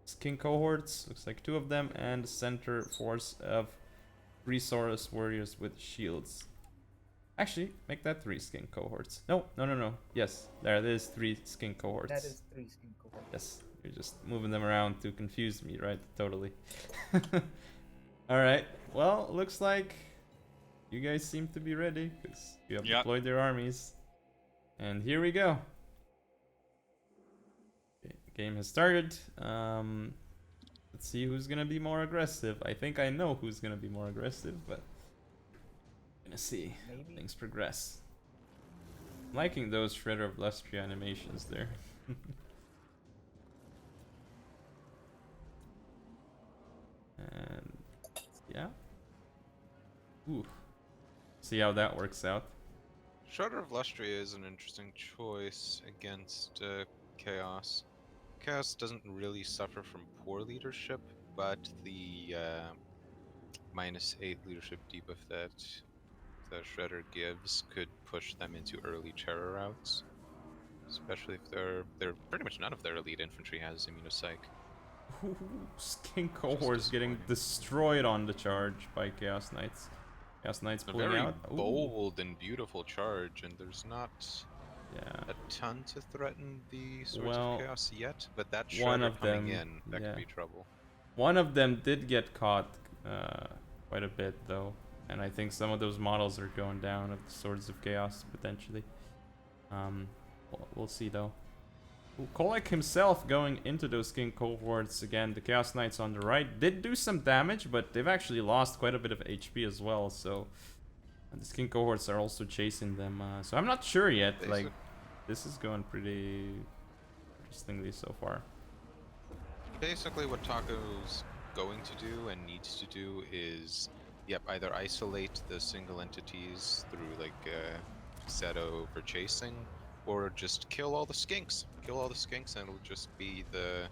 Speaker 2: skink cohorts, looks like 2 of them, and a center force of 3 Saurus warriors with shields. Actually, make that 3 skink cohorts. No. Yes, there it is, 3 skink cohorts.
Speaker 8: That is 3 skin cohorts.
Speaker 2: Yes, you're just moving them around to confuse me, right? Totally. Alright, well, looks like you guys seem to be ready, because you have
Speaker 1: Yep.
Speaker 2: deployed your armies. And here we go. Okay, game has started. Let's see who's gonna be more aggressive. I think I know who's gonna be more aggressive, but gonna see how
Speaker 8: Maybe.
Speaker 2: things progress. I'm liking those Shredder of Lustria animations there. And yeah. Ooh. See how that works out.
Speaker 4: Shredder of Lustria is an interesting choice against Chaos. Chaos doesn't really suffer from poor leadership, but the -8 leadership debuff that the Shredder gives could push them into early terror routes. Especially if they're pretty much none of their elite infantry has immunopsych.
Speaker 2: Ooh, Skink cohorts getting destroyed on the charge by Chaos Knights. Chaos Knights
Speaker 4: A
Speaker 2: pulling
Speaker 4: very
Speaker 2: out. Ooh.
Speaker 4: bold and beautiful charge, and there's not
Speaker 2: Yeah.
Speaker 4: a ton to threaten the Swords
Speaker 2: Well,
Speaker 4: of Chaos yet, but that
Speaker 2: one
Speaker 4: Shredder
Speaker 2: of
Speaker 4: coming
Speaker 2: them,
Speaker 4: in, that
Speaker 2: yeah.
Speaker 4: could be trouble.
Speaker 2: One of them did get caught quite a bit though, and I think some of those models are going down of the Swords of Chaos potentially. We'll see though. Kolek himself going into those King cohorts again. The Chaos Knights on the right did do some damage, but they've actually lost quite a bit of HP as well. So the King cohorts are also chasing them. So I'm not sure yet. Like, this is going pretty interestingly so far.
Speaker 4: Basically, what Taco's going to do and needs to do is, yep, either isolate the single entities through like Seto for chasing, or just kill all the skinks. Kill all the skinks, and it'll just be the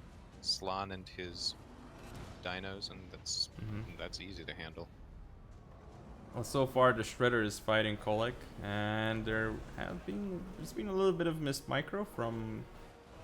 Speaker 4: Slan and his dinos, and that's easy to handle.
Speaker 2: Well, so far the Shredder is fighting Kolek, and there's been a little bit of missed micro from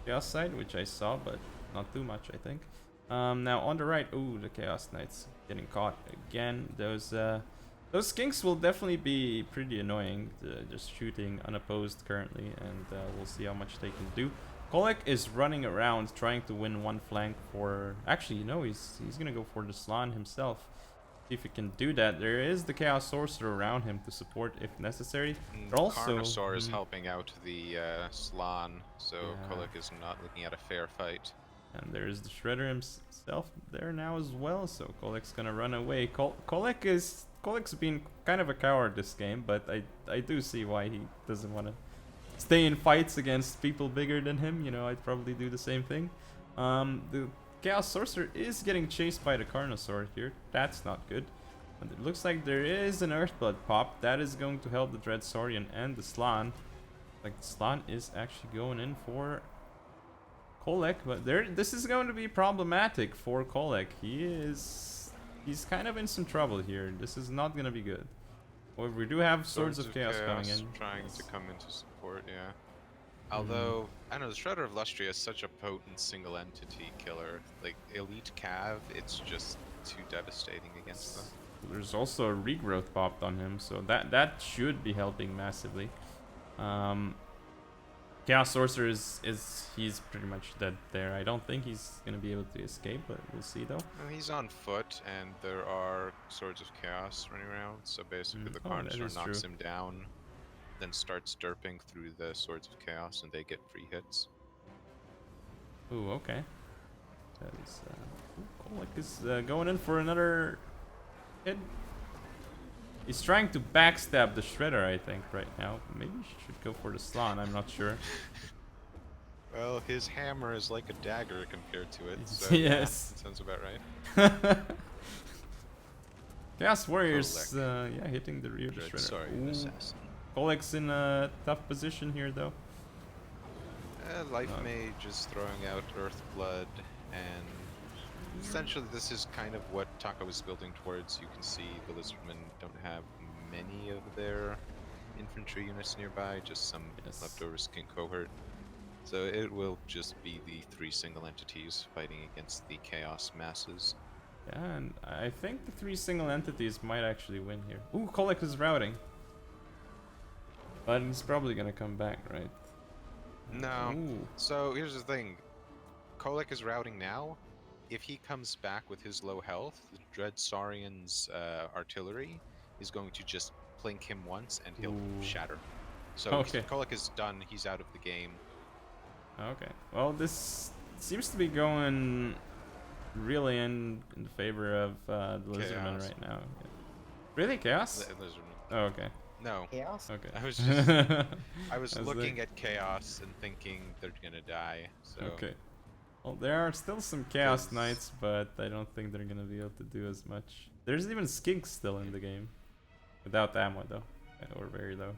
Speaker 2: Chaos side, which I saw, but not too much, I think. Now on the right, ooh, the Chaos Knights getting caught again. Those skinks will definitely be pretty annoying, just shooting unopposed currently, and we'll see how much they can do. Kolek is running around trying to win one flank for... Actually, no, he's gonna go for the Slan himself. See if he can do that. There is the Chaos Sorcerer around him to support if necessary.
Speaker 4: Carnosaur is helping out the Slan, so Kolek is not looking at a fair fight.
Speaker 2: And there's the Shredder himself there now as well, so Kolek's gonna run away. Kolek's been kind of a coward this game, but I do see why he doesn't want to stay in fights against people bigger than him. You know, I'd probably do the same thing. The Chaos Sorcerer is getting chased by the Carnosaur here. That's not good. And it looks like there is an Earthblood pop. That is going to help the Dread Saurian and the Slan. Like, the Slan is actually going in for Kolek, but this is going to be problematic for Kolek. He's kind of in some trouble here. This is not going to be good. However, we do have Swords of Chaos coming in.
Speaker 4: Trying to come into support, yeah. Although, I don't know, the Shredder of Lustria is such a potent single entity killer. Like, Elite Cav, it's just too devastating against them.
Speaker 2: There's also a regrowth popped on him, so that should be helping massively. Chaos Sorcerer he's pretty much dead there. I don't think he's gonna be able to escape, but we'll see though.
Speaker 4: Well, he's on foot, and there are Swords of Chaos running around, so basically the Carnosaur knocks him down, then starts derping through the Swords of Chaos, and they get free hits.
Speaker 2: Ooh, okay. That is Kolek is going in for another hit. He's trying to backstab the Shredder, I think, right now. Maybe he should go for the Slan, I'm not sure.
Speaker 4: Well, his hammer is like a dagger compared to it, so
Speaker 2: yes.
Speaker 4: Yeah, that sounds about right.
Speaker 2: Chaos Warriors, yeah, hitting the rear of the Shredder.
Speaker 4: Sorry, assassin.
Speaker 2: Kolek's in a tough position here, though.
Speaker 4: Life Mage is throwing out Earthblood, and essentially this is kind of what Taco is building towards. You can see the Lizardmen don't have many of their infantry units nearby, just some leftover Skink cohort. So it will just be the 3 single entities fighting against the Chaos masses.
Speaker 2: Yeah, and I think the 3 single entities might actually win here. Ooh, Kolek is routing. But he's probably gonna come back, right?
Speaker 4: No.
Speaker 2: Ooh.
Speaker 4: So here's the thing. Kolek is routing now. If he comes back with his low health, the Dread Saurian's artillery is going to just plink him once and he'll shatter. So Kolek is done, he's out of the game.
Speaker 2: Okay. Well, this seems to be going really in favor of the Lizardmen right now. Yeah. Really? Chaos?
Speaker 4: Lizardmen.
Speaker 2: Oh, okay.
Speaker 4: No.
Speaker 8: Chaos?
Speaker 4: Okay. I was just I was looking at Chaos and thinking they're gonna die. So
Speaker 2: okay. Well, there are still some Chaos Knights, but I don't think they're gonna be able to do as much. There's even Skinks still in the game. Without ammo though. Or very low.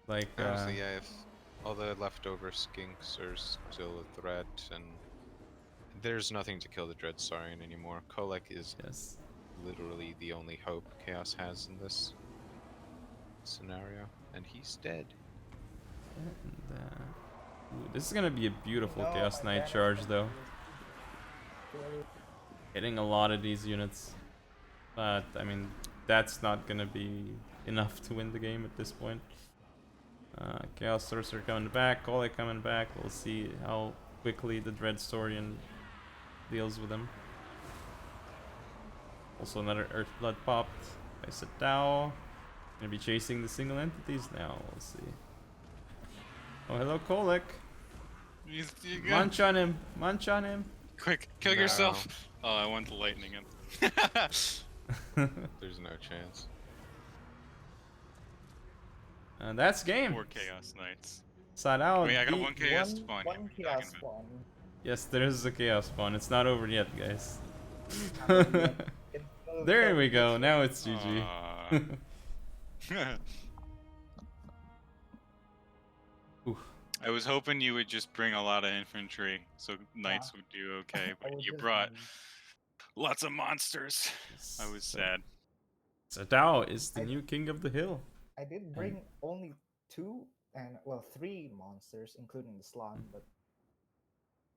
Speaker 2: Like
Speaker 4: honestly, yeah, if all the leftover Skinks are still a threat, and there's nothing to kill the Dread Saurian anymore. Kolek is literally the only hope Chaos has in this scenario, and he's dead.
Speaker 2: And, ooh, this is gonna be a beautiful Chaos Knight charge, though. Hitting a lot of these units, but I mean, that's not gonna be enough to win the game at this point. Chaos Sorcerer coming back, Kole coming back. We'll see how quickly the Dreadstorian deals with him. Also another Earthblood popped by Sadao. Gonna be chasing the single entities now. We'll see. Oh, hello, Kolek.
Speaker 1: You good?
Speaker 2: Munch on him. Munch on him.
Speaker 1: Quick, kill
Speaker 4: No.
Speaker 1: yourself. Oh, I want the lightning him.
Speaker 4: There's no chance.
Speaker 2: And that's game.
Speaker 1: 4 Chaos Knights.
Speaker 2: Sadao.
Speaker 1: Wait, I got
Speaker 2: beat-
Speaker 1: one Chaos spawn.
Speaker 8: One
Speaker 1: here we're
Speaker 8: chaos
Speaker 1: talking
Speaker 8: spawn.
Speaker 2: Yes, there is a chaos spawn. It's not over yet, guys.
Speaker 8: It's still
Speaker 2: There we go.
Speaker 8: seven.
Speaker 2: Now it's
Speaker 1: about.
Speaker 2: GG. Oof.
Speaker 1: I was hoping you would just bring a lot of infantry, so knights would do okay,
Speaker 8: I
Speaker 1: but
Speaker 8: was
Speaker 1: you
Speaker 8: just
Speaker 1: brought
Speaker 8: wondering.
Speaker 1: lots of monsters. I was sad.
Speaker 2: Sadao is the
Speaker 8: I-
Speaker 2: new king of the hill.
Speaker 8: I did bring only 2 and well 3 monsters, including the Slan, but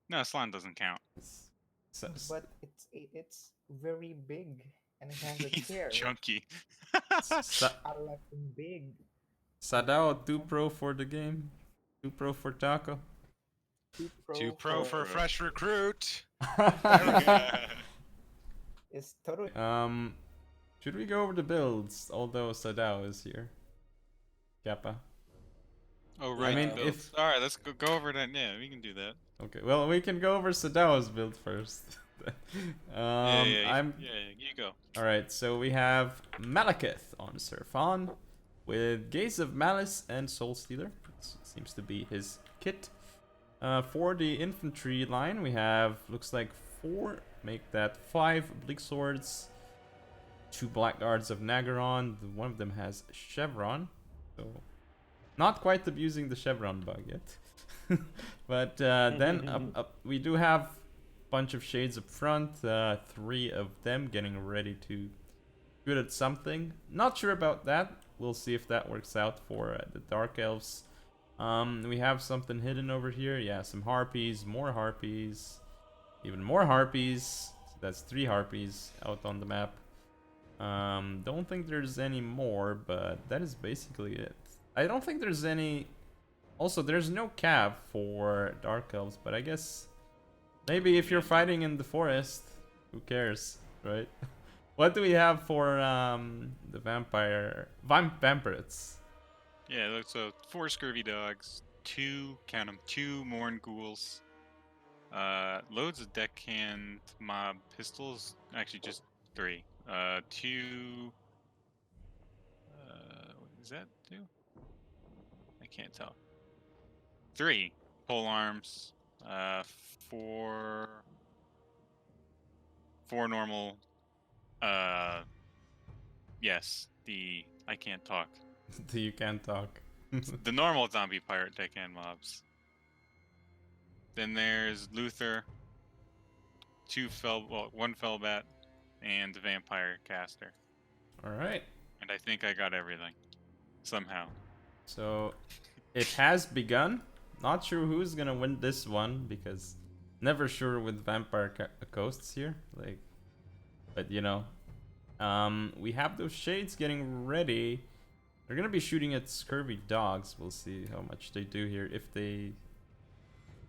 Speaker 1: No, Slan doesn't count.
Speaker 8: but it's very big and it has a
Speaker 1: He's
Speaker 8: chair.
Speaker 1: chunky.
Speaker 8: I like them big.
Speaker 2: Sadao, 2 pro for the game. 2 pro for Taco.
Speaker 4: 2 pro for a fresh recruit.
Speaker 8: Is Toto
Speaker 2: Should we go over the builds? Although Sadao is here. Kappa.
Speaker 1: Oh right.
Speaker 2: mean,
Speaker 1: the builds.
Speaker 2: if-
Speaker 1: All right, let's go over that. Yeah, we can do that.
Speaker 2: Okay, well, we can go over Sadao's build first.
Speaker 1: Yeah,
Speaker 2: I'm
Speaker 1: you go.
Speaker 2: Alright, so we have Malekith on Serfan with Gaze of Malice and Soul Stealer. Seems to be his kit. For the infantry line, we have, looks like 4, make that 5 Bleak Swords, 2 Blackguards of Nagaron. One of them has Chevron, so not quite abusing the Chevron bug yet. But then up, we do have bunch of shades up front, 3 of them getting ready to good at something. Not sure about that. We'll see if that works out for the Dark Elves. We have something hidden over here. Yeah, some harpies, more harpies, even more harpies. So that's 3 harpies out on the map. Don't think there's any more, but that is basically it. I don't think there's any. Also, there's no cav for Dark Elves, but I guess maybe if you're fighting in the forest, who cares, right? What do we have for the vampirates?
Speaker 1: Yeah, look, so 4 scurvy dogs, 2, count 'em, 2 Morn ghouls, loads of deckhand mob pistols, actually just 3, 2, is that 2? I can't tell. 3 pole arms, 4 normal, yes, I can't talk.
Speaker 2: You can't talk.
Speaker 1: The normal zombie pirate deckhand mobs. Then there's Luther, 1 Fellbat, and the vampire caster.
Speaker 2: Alright,
Speaker 1: And I think I got everything. Somehow.
Speaker 2: so it has begun. Not sure who's gonna win this one because never sure with vampire coasts here. Like, but you know, we have those shades getting ready. They're gonna be shooting at scurvy dogs. We'll see how much they do here. If they,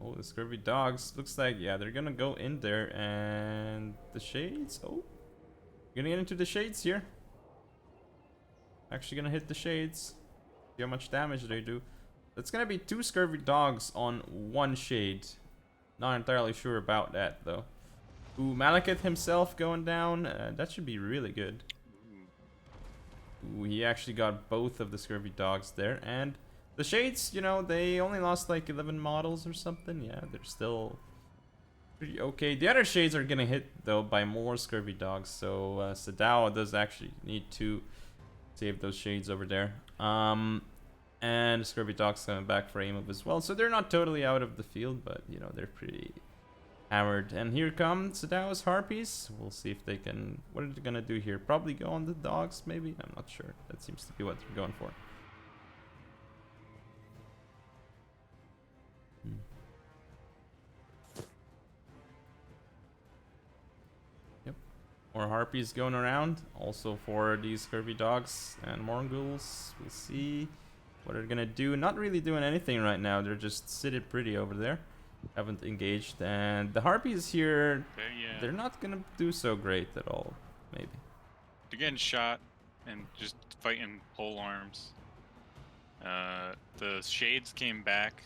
Speaker 2: oh, the scurvy dogs looks like, yeah, they're gonna go in there and the shades. Oh, gonna get into the shades here. Actually gonna hit the shades. See how much damage they do. It's gonna be 2 scurvy dogs on 1 shade. Not entirely sure about that though. Ooh, Malekith himself going down. That should be really good. Ooh, he actually got both of the scurvy dogs there. And the shades, you know, they only lost like 11 models or something. Yeah, they're still pretty okay. The other shades are gonna hit though by more scurvy dogs. So Sadao does actually need to save those shades over there. And scurvy dogs coming back for aim up as well. So they're not totally out of the field, but you know, they're pretty hammered. And here come Sadao's harpies. We'll see if they can, what are they gonna do here? Probably go on the dogs, maybe? I'm not sure. That seems to be what they're going for. More harpies going around. Also for these curvy dogs and mongols. We'll see what they're gonna do. Not really doing anything right now. They're just sitting pretty over there. Haven't engaged. And the harpies here, they're not gonna do so great at all. Maybe.
Speaker 1: They're getting shot and just fighting pole arms. The shades came back.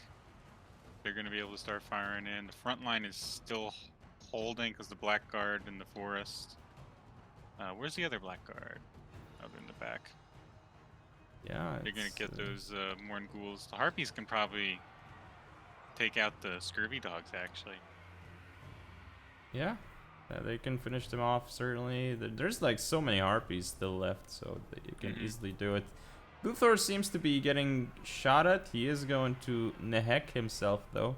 Speaker 1: They're gonna be able to start firing in. The front line is still holding because the blackguard in the forest. Where's the other blackguard? Up in the back.
Speaker 2: Yeah.
Speaker 1: They're gonna get those Morn-ghouls. The harpies can probably take out the scurvy dogs, actually.
Speaker 2: Yeah. They can finish them off, certainly. There's like so many harpies still left, so that you can easily do it. Luthor seems to be getting shot at. He is going to Nehek himself, though.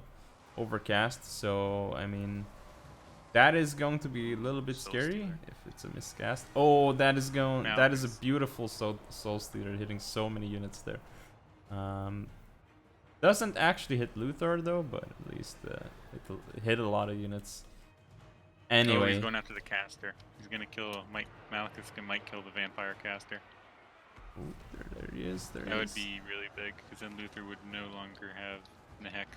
Speaker 2: Overcast, so, I mean... That is going to be a little bit scary if it's a miscast. Oh, that is going... That is a beautiful Soul Stealer hitting so many units there. Doesn't actually hit Luthor, though, but at least it hit a lot of units. Anyway.
Speaker 1: Oh, he's going after the caster. He's gonna kill Malekith might kill the vampire caster.
Speaker 2: Ooh, there he is.
Speaker 1: That would be really big, because then Luthor would no longer have Nehek.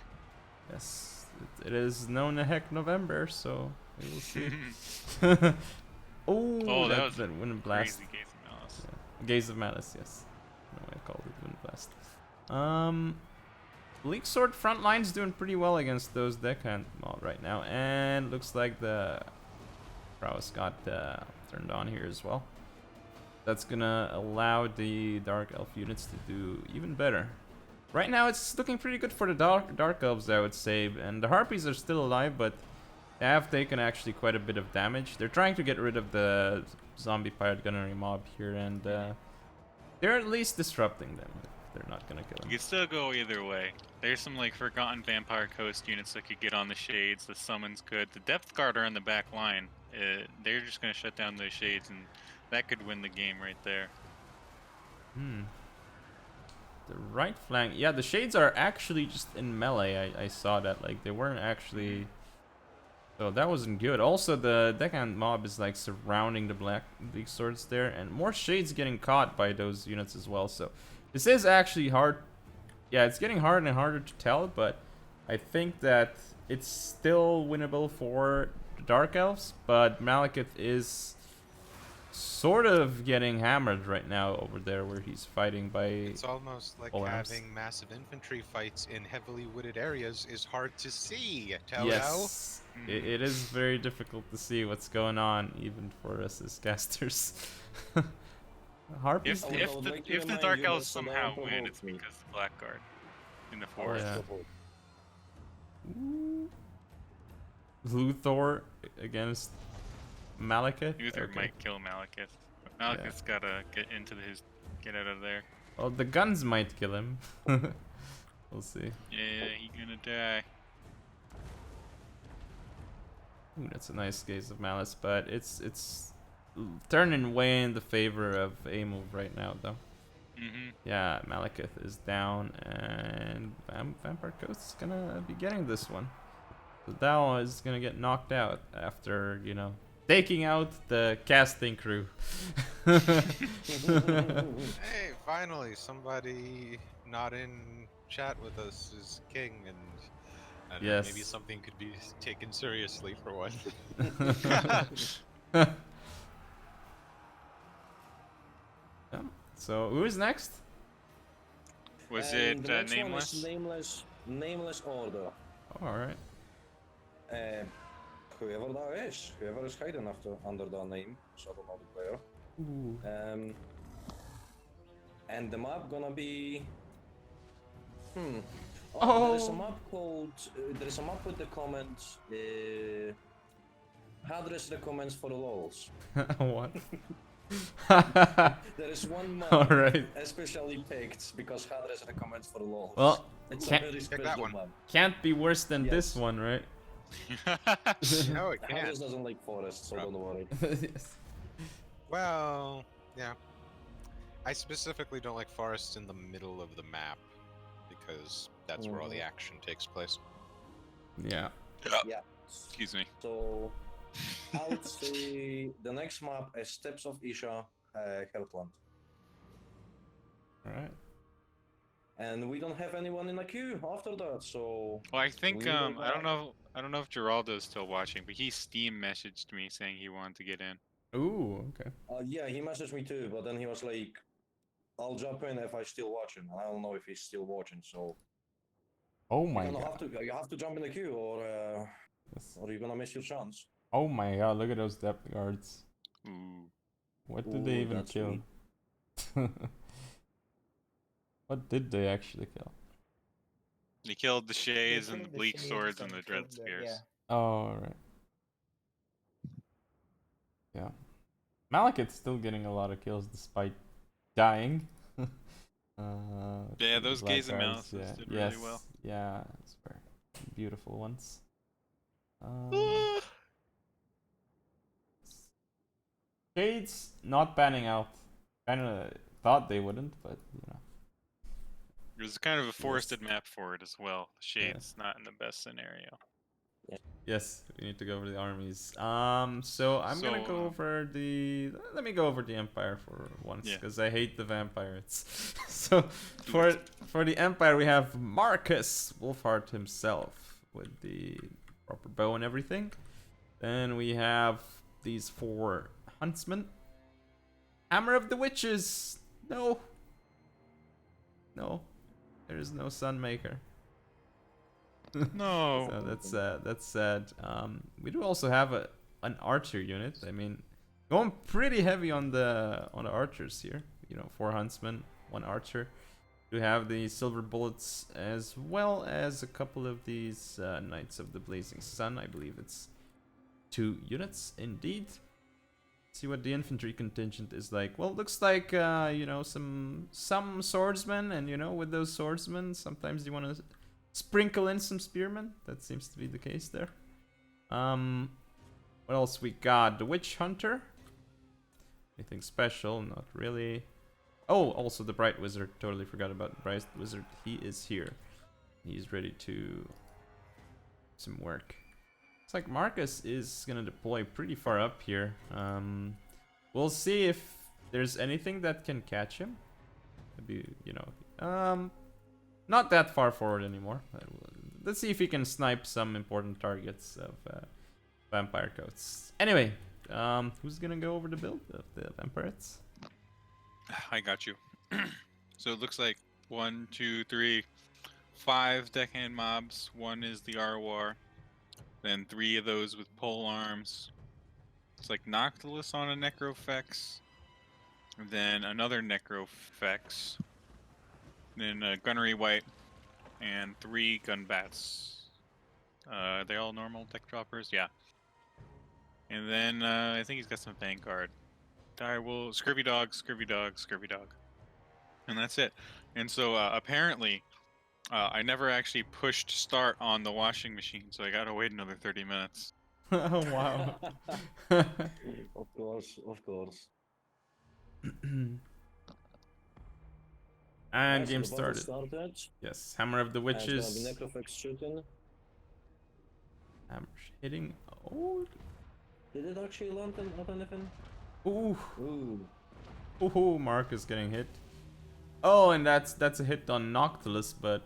Speaker 2: Yes, it is no Nehek November, so we will see. Oh,
Speaker 1: that was
Speaker 2: that Wind Blast.
Speaker 1: Crazy Gaze of Malice.
Speaker 2: Yeah. Gaze of Malice, yes. No, I called it Wind Blast. Bleak Sword front line's doing pretty well against those deckhand mob right now, and looks like the prowess got turned on here as well. That's gonna allow the Dark Elf units to do even better. Right now, it's looking pretty good for the Dark Elves, I would say, and the Harpies are still alive, but they have taken actually quite a bit of damage. They're trying to get rid of the zombie pirate gunnery mob here, and they're at least disrupting them. They're not gonna kill them.
Speaker 1: You could still go either way. There's some like Forgotten Vampire Coast units that could get on the shades. The summons could. The Depth Guard are on the back line. They're just gonna shut down those shades, and that could win the game right there.
Speaker 2: The right flank, yeah, the shades are actually just in melee. I saw that, like they weren't actually. So that wasn't good. Also, the deckhand mob is like surrounding the Bleak Swords there, and more shades getting caught by those units as well. So this is actually hard. Yeah, it's getting harder and harder to tell, but I think that it's still winnable for the Dark Elves. But Malekith is sort of getting hammered right now over there where he's fighting by...
Speaker 4: It's almost like
Speaker 2: arms.
Speaker 4: having massive infantry fights in heavily wooded areas is hard to see, Toto.
Speaker 2: Yes, it is very difficult to see what's going on, even for us as casters. Harpies...
Speaker 1: If the Dark Elves somehow win, it's because the Blackguard in the forest.
Speaker 2: Yeah. Luthor against Malekith?
Speaker 1: Luthor might kill Malekith. But Malekith's gotta get out of there.
Speaker 2: Well, the guns might kill him. We'll see.
Speaker 1: Yeah, he's gonna die.
Speaker 2: Ooh, that's a nice Gaze of Malice, but it's turning way in the favor of a move right now, though. Yeah, Malekith is down, and Vampire Coast is gonna be getting this one. So Dao is gonna get knocked out after, you know, taking out the casting crew.
Speaker 4: Hey, finally, somebody not in chat with us is king, and I don't know, maybe something could be taken seriously for once.
Speaker 2: So who is next?
Speaker 1: Was it
Speaker 3: the next one
Speaker 1: Nameless?
Speaker 3: is Nameless Order.
Speaker 2: Oh, alright.
Speaker 3: Whoever that is, whoever is hiding under that name, so I don't know the player.
Speaker 2: Ooh.
Speaker 3: And the map gonna be...
Speaker 2: Oh.
Speaker 3: There is a map called... there is a map with the comment... Hadris recommends for the lols.
Speaker 2: What?
Speaker 3: There is one map
Speaker 2: Alright.
Speaker 3: especially picked because Hadris recommends for the lols.
Speaker 2: Well,
Speaker 3: it's
Speaker 2: can't-
Speaker 3: a very
Speaker 4: Pick
Speaker 3: special
Speaker 4: that one.
Speaker 3: map.
Speaker 2: Can't be worse than this
Speaker 3: Yes.
Speaker 2: one, right?
Speaker 4: No, it can't.
Speaker 3: Hadris doesn't like forests, so don't worry.
Speaker 2: Yes.
Speaker 4: Well, yeah. I specifically don't like forests in the middle of the map because that's where all the action takes place.
Speaker 2: Yeah.
Speaker 3: Yeah.
Speaker 1: Excuse me.
Speaker 3: So I would say the next map is Steps of Isha, Heartland.
Speaker 2: Alright.
Speaker 3: And we don't have anyone in the queue after that, so
Speaker 1: Well, I think
Speaker 3: we will
Speaker 1: I don't know if Geraldo is still watching, but he Steam messaged me saying he wanted to get in.
Speaker 2: Ooh, okay.
Speaker 3: yeah, he messaged me too, but then he was like, "I'll jump in if I still watching." And I don't know if he's still watching, so
Speaker 2: Oh
Speaker 3: you're
Speaker 2: my
Speaker 3: gonna
Speaker 2: god.
Speaker 3: you have to jump in the queue,
Speaker 2: Yes.
Speaker 3: or you're gonna miss your chance.
Speaker 2: Oh my god, look at those depth guards.
Speaker 1: Ooh.
Speaker 2: What did they
Speaker 3: Ooh,
Speaker 2: even
Speaker 3: that's
Speaker 2: kill? What did they actually kill?
Speaker 1: He killed the
Speaker 8: They
Speaker 1: Shays and
Speaker 8: killed the
Speaker 1: Bleak
Speaker 8: shades
Speaker 1: Swords and
Speaker 8: and
Speaker 1: the Dread
Speaker 8: killed the-
Speaker 1: Spears.
Speaker 8: yeah.
Speaker 2: Oh, alright. Yeah. Malekith's still getting a lot of kills despite dying.
Speaker 1: Yeah,
Speaker 2: the
Speaker 1: those
Speaker 2: black
Speaker 1: Gaze and
Speaker 2: guards,
Speaker 1: Malices did
Speaker 2: yes,
Speaker 1: really well.
Speaker 2: yeah, it's very beautiful ones. Shades not panning out. Kinda thought they wouldn't, but you know.
Speaker 1: There's kind of a forested map for it as well. The
Speaker 2: Yeah.
Speaker 1: Shade's not in the best scenario.
Speaker 2: Yes, we need to go over the armies. So I'm gonna
Speaker 1: So,
Speaker 2: go over the. Let me go over the Empire for once,
Speaker 1: Yeah.
Speaker 2: because I hate the vampires. So for the Empire, we have Marcus Wolfhard himself with the proper bow and everything. Then we have these 4 huntsmen. Hammer of the Witches. No. No, there is no Sunmaker.
Speaker 1: No.
Speaker 2: So that's sad. That's sad. We do also have an archer unit. I mean, going pretty heavy on the archers here. You know, 4 huntsmen, 1 archer. We have the silver bullets as well as a couple of these knights of the blazing sun. I believe it's 2 units indeed. See what the infantry contingent is like. Well, it looks like you know, some swordsmen, and you know, with those swordsmen, sometimes you want to sprinkle in some spearmen. That seems to be the case there. What else we got? The witch hunter. Anything special? Not really. Oh, also the bright wizard. Totally forgot about the bright wizard. He is here. He's ready to some work. Looks like Marcus is gonna deploy pretty far up here. We'll see if there's anything that can catch him. Maybe, you know, not that far forward anymore. Let's see if he can snipe some important targets of vampire coats. Anyway, who's gonna go over the build of the vampires?
Speaker 1: I got you. So it looks like 1, 2, 3, 5 deckhand mobs. 1 is the Arwar. Then 3 of those with pole arms. It's like Noctilus on a Necrofex. Then another Necrofex. Then a Gunnery White. And 3 gun bats. Are they all normal deck droppers? Yeah. And then I think he's got some Vanguard. Scurvy Dog, Scurvy Dog, Scurvy Dog. And that's it. And so apparently, I never actually pushed start on the washing machine, so I gotta wait another 30 minutes.
Speaker 2: Oh wow.
Speaker 3: Of course, of course.
Speaker 2: And
Speaker 3: Nice,
Speaker 2: game
Speaker 3: the battle
Speaker 2: started. Yes, Hammer of the Witches.
Speaker 3: And it's gonna be Necrofex shooting.
Speaker 2: Hammer hitting. Oh.
Speaker 3: Did it actually land on anything?
Speaker 2: Ooh.
Speaker 3: Ooh.
Speaker 2: Ooh, Mark is getting hit. Oh, and that's a hit on Noctilus, but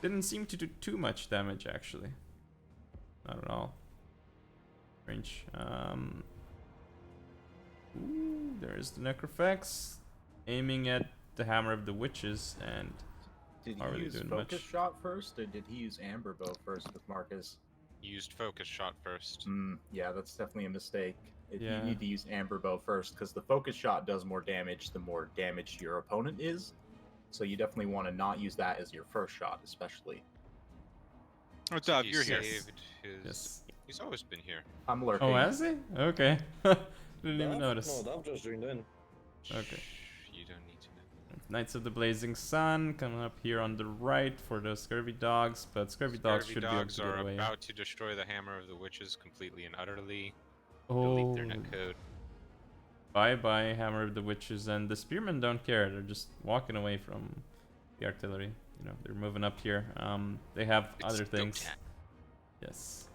Speaker 2: didn't seem to do too much damage actually. Not at all. Strange. Ooh, there's the Necrofex aiming at the Hammer of the Witches, and
Speaker 9: Did
Speaker 2: not
Speaker 9: he
Speaker 2: really
Speaker 9: use
Speaker 2: doing
Speaker 9: focus
Speaker 2: much.
Speaker 9: shot first, or did he use amber bow first with Marcus?
Speaker 4: Used focus shot first.
Speaker 9: Yeah, that's definitely a mistake.
Speaker 2: Yeah.
Speaker 9: You need to use amber bow first, because the focus shot does more damage the more damaged your opponent is. So you definitely want to not use that as your first shot, especially.
Speaker 1: What's
Speaker 4: So
Speaker 1: up?
Speaker 4: he
Speaker 1: You're here.
Speaker 4: saved his...
Speaker 2: Yes.
Speaker 4: He's always been here.
Speaker 9: I'm lurking.
Speaker 2: Oh, has he? Okay. Didn't even
Speaker 3: Dav?
Speaker 2: notice.
Speaker 3: No, Dav just joined in.
Speaker 2: Okay.
Speaker 4: Shh, you don't need to know.
Speaker 2: Knights of the Blazing Sun coming up here on the right for those Scurvy Dogs, but Scurvy Dogs
Speaker 4: Scurvy
Speaker 2: should be able
Speaker 4: dogs
Speaker 2: to get
Speaker 4: are
Speaker 2: away.
Speaker 4: about to destroy the Hammer of the Witches completely and utterly.
Speaker 2: Oh,
Speaker 4: Delete their netcode.
Speaker 2: bye-bye Hammer of the Witches, and the Spearmen don't care. They're just walking away from the artillery. You know, they're moving up here. They have
Speaker 4: It's
Speaker 2: other things.
Speaker 4: go-tat.
Speaker 2: Yes.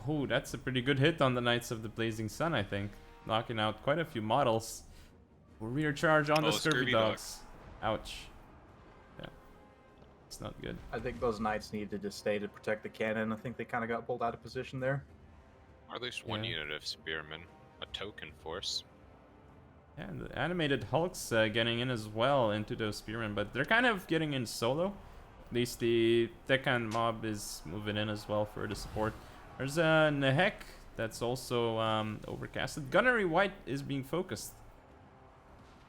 Speaker 2: Oh, that's a pretty good hit on the Knights of the Blazing Sun, I think. Knocking out quite a few models. Rear charge on the Scurvy Dogs. Ouch. Yeah. It's not good.
Speaker 9: I think those knights needed to stay to protect the cannon. I think they kind of got pulled out of position there.
Speaker 4: Or at least one
Speaker 2: Yeah.
Speaker 4: unit of spearmen, a token force.
Speaker 2: Yeah, and the animated Hulks getting in as well into those spearmen, but they're kind of getting in solo. At least the Deccan mob is moving in as well for the support. There's a Nehek that's also overcasted. Gunnery White is being focused.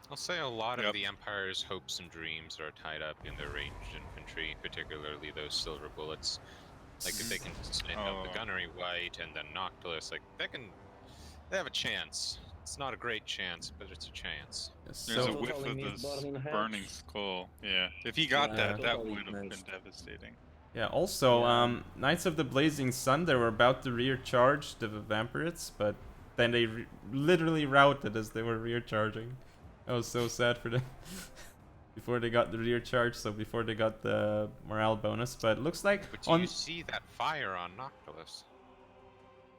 Speaker 4: I'll say a lot
Speaker 1: Yep.
Speaker 4: of the Empire's hopes and dreams are tied up in their ranged infantry, particularly those silver bullets. Like if they can snipe out the
Speaker 1: Oh.
Speaker 4: Gunnery White and then Noctilus, like they have a chance. It's not a great chance, but it's a chance.
Speaker 2: Yes,
Speaker 1: There's
Speaker 2: so
Speaker 1: a whiff
Speaker 3: Totally
Speaker 1: of
Speaker 3: missed
Speaker 1: this
Speaker 3: burning heads.
Speaker 1: burning skull. Yeah. If he got
Speaker 3: Yeah,
Speaker 1: that
Speaker 3: totally
Speaker 1: would have been
Speaker 3: missed.
Speaker 1: devastating.
Speaker 2: yeah, also
Speaker 3: Yeah.
Speaker 2: Knights of the Blazing Sun, they were about to rear charge the Vampirates, but then they literally routed as they were rear charging. That was so sad for them. Before they got the rear charge, so before they got the morale bonus, but it looks like
Speaker 4: But do
Speaker 2: on
Speaker 4: you see that fire on Noctilus?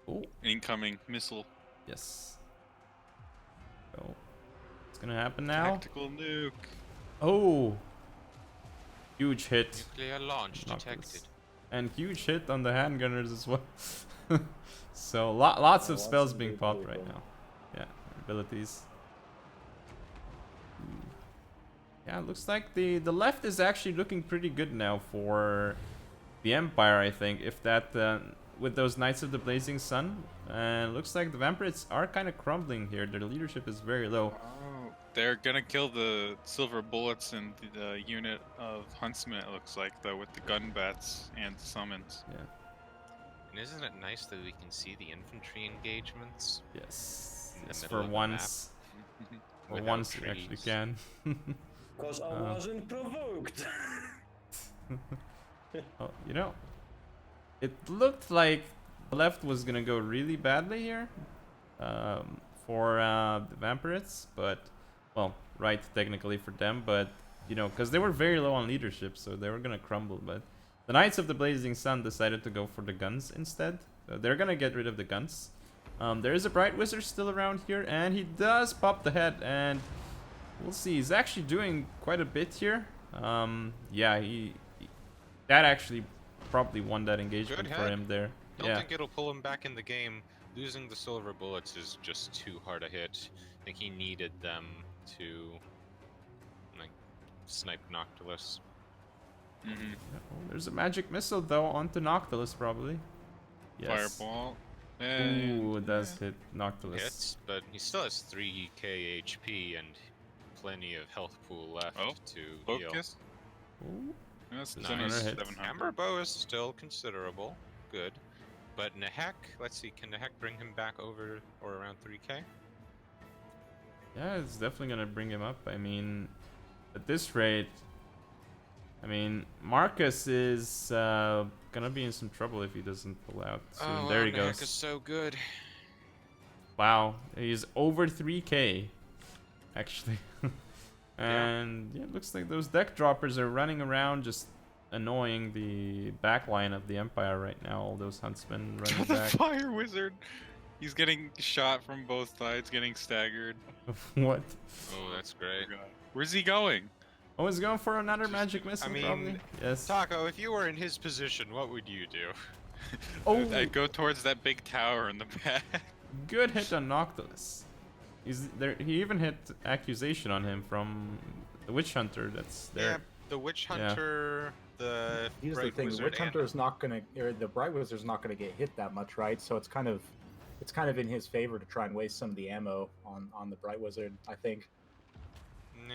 Speaker 2: oh,
Speaker 1: Incoming missile.
Speaker 2: yes. So it's gonna happen now.
Speaker 1: Tactical nuke.
Speaker 2: Oh, huge hit.
Speaker 4: Nuclear launch
Speaker 2: Noctilus.
Speaker 4: detected.
Speaker 2: And huge hit on the handgunners as well. So lots of
Speaker 3: Yeah,
Speaker 2: spells
Speaker 3: lots of
Speaker 2: being
Speaker 3: good
Speaker 2: popped
Speaker 3: people.
Speaker 2: right now. Yeah, abilities. Yeah, it looks like the left is actually looking pretty good now for the Empire, I think. If that with those Knights of the Blazing Sun, and looks like the Vampirates are kind of crumbling here. Their leadership is very low.
Speaker 1: Oh, they're gonna kill the silver bullets in the unit of huntsmen. It looks like though, with the gun bats and summons.
Speaker 2: Yeah.
Speaker 4: And isn't it nice that we can see the infantry engagements?
Speaker 2: Yes.
Speaker 4: In the
Speaker 2: Yes,
Speaker 4: middle
Speaker 2: for
Speaker 4: of the
Speaker 2: once. For
Speaker 4: without
Speaker 2: once you actually
Speaker 4: trees?
Speaker 2: can.
Speaker 3: Because I wasn't provoked.
Speaker 2: Oh, you know, it looked like the left was gonna go really badly here for the Vampirates, but well, right technically for them, but you know, because they were very low on leadership, so they were gonna crumble. But the Knights of the Blazing Sun decided to go for the guns instead. So they're gonna get rid of the guns. There is a Bright Wizard still around here, and he does pop the head, and we'll see. He's actually doing quite a bit here. Yeah, that actually probably won that engagement
Speaker 4: Good
Speaker 2: for
Speaker 4: head.
Speaker 2: him there.
Speaker 4: Don't
Speaker 2: Yeah,
Speaker 4: think it'll pull him back in the game. Losing the silver bullets is just too hard a hit. I think he needed them to like snipe Noctilus.
Speaker 1: Mm-hmm.
Speaker 2: Oh, there's a magic missile though onto Noctilus probably. Yes.
Speaker 1: Fireball.
Speaker 2: Ooh, it does hit Noctilus.
Speaker 4: Hits, but he still has 3k HP and plenty of health pool left
Speaker 1: Oh,
Speaker 4: to heal.
Speaker 1: Focus.
Speaker 2: Ooh.
Speaker 1: That's
Speaker 4: Nice.
Speaker 1: only
Speaker 2: Another hit.
Speaker 1: 700.
Speaker 4: Amber bow is still considerable. Good. But Nehek, let's see, can Nehek bring him back over or around 3k?
Speaker 2: Yeah, it's definitely gonna bring him up. I mean, at this rate, I mean, Marcus is gonna be in some trouble if he doesn't pull out soon. There he goes.
Speaker 4: Nehek is so good.
Speaker 2: Wow, he's over 3k, actually. And yeah, it looks like those deck droppers are running around just annoying the back line of the Empire right now. All those huntsmen running
Speaker 1: the
Speaker 2: back.
Speaker 1: fire wizard. He's getting shot from both sides, getting staggered.
Speaker 2: What?
Speaker 4: Oh, that's great.
Speaker 1: Where's he going?
Speaker 2: Oh, he's going for another magic missile,
Speaker 4: I mean,
Speaker 2: probably? Yes.
Speaker 4: Taco, if you were in his position, what would you do?
Speaker 2: Oh,
Speaker 1: I'd go towards that big tower in the back.
Speaker 2: good hit on Noctilus. He's there. He even hit accusation on him from the Witch Hunter that's
Speaker 4: Yeah,
Speaker 2: there.
Speaker 4: the Witch
Speaker 2: Yeah.
Speaker 4: Hunter, the
Speaker 9: Here's the
Speaker 4: Bright
Speaker 9: thing: the
Speaker 4: Wizard,
Speaker 9: Witch Hunter
Speaker 4: and
Speaker 9: is not gonna, or the Bright Wizard's not gonna get hit that much, right? So it's kind of in his favor to try and waste some of the ammo on the Bright Wizard, I think.
Speaker 4: No.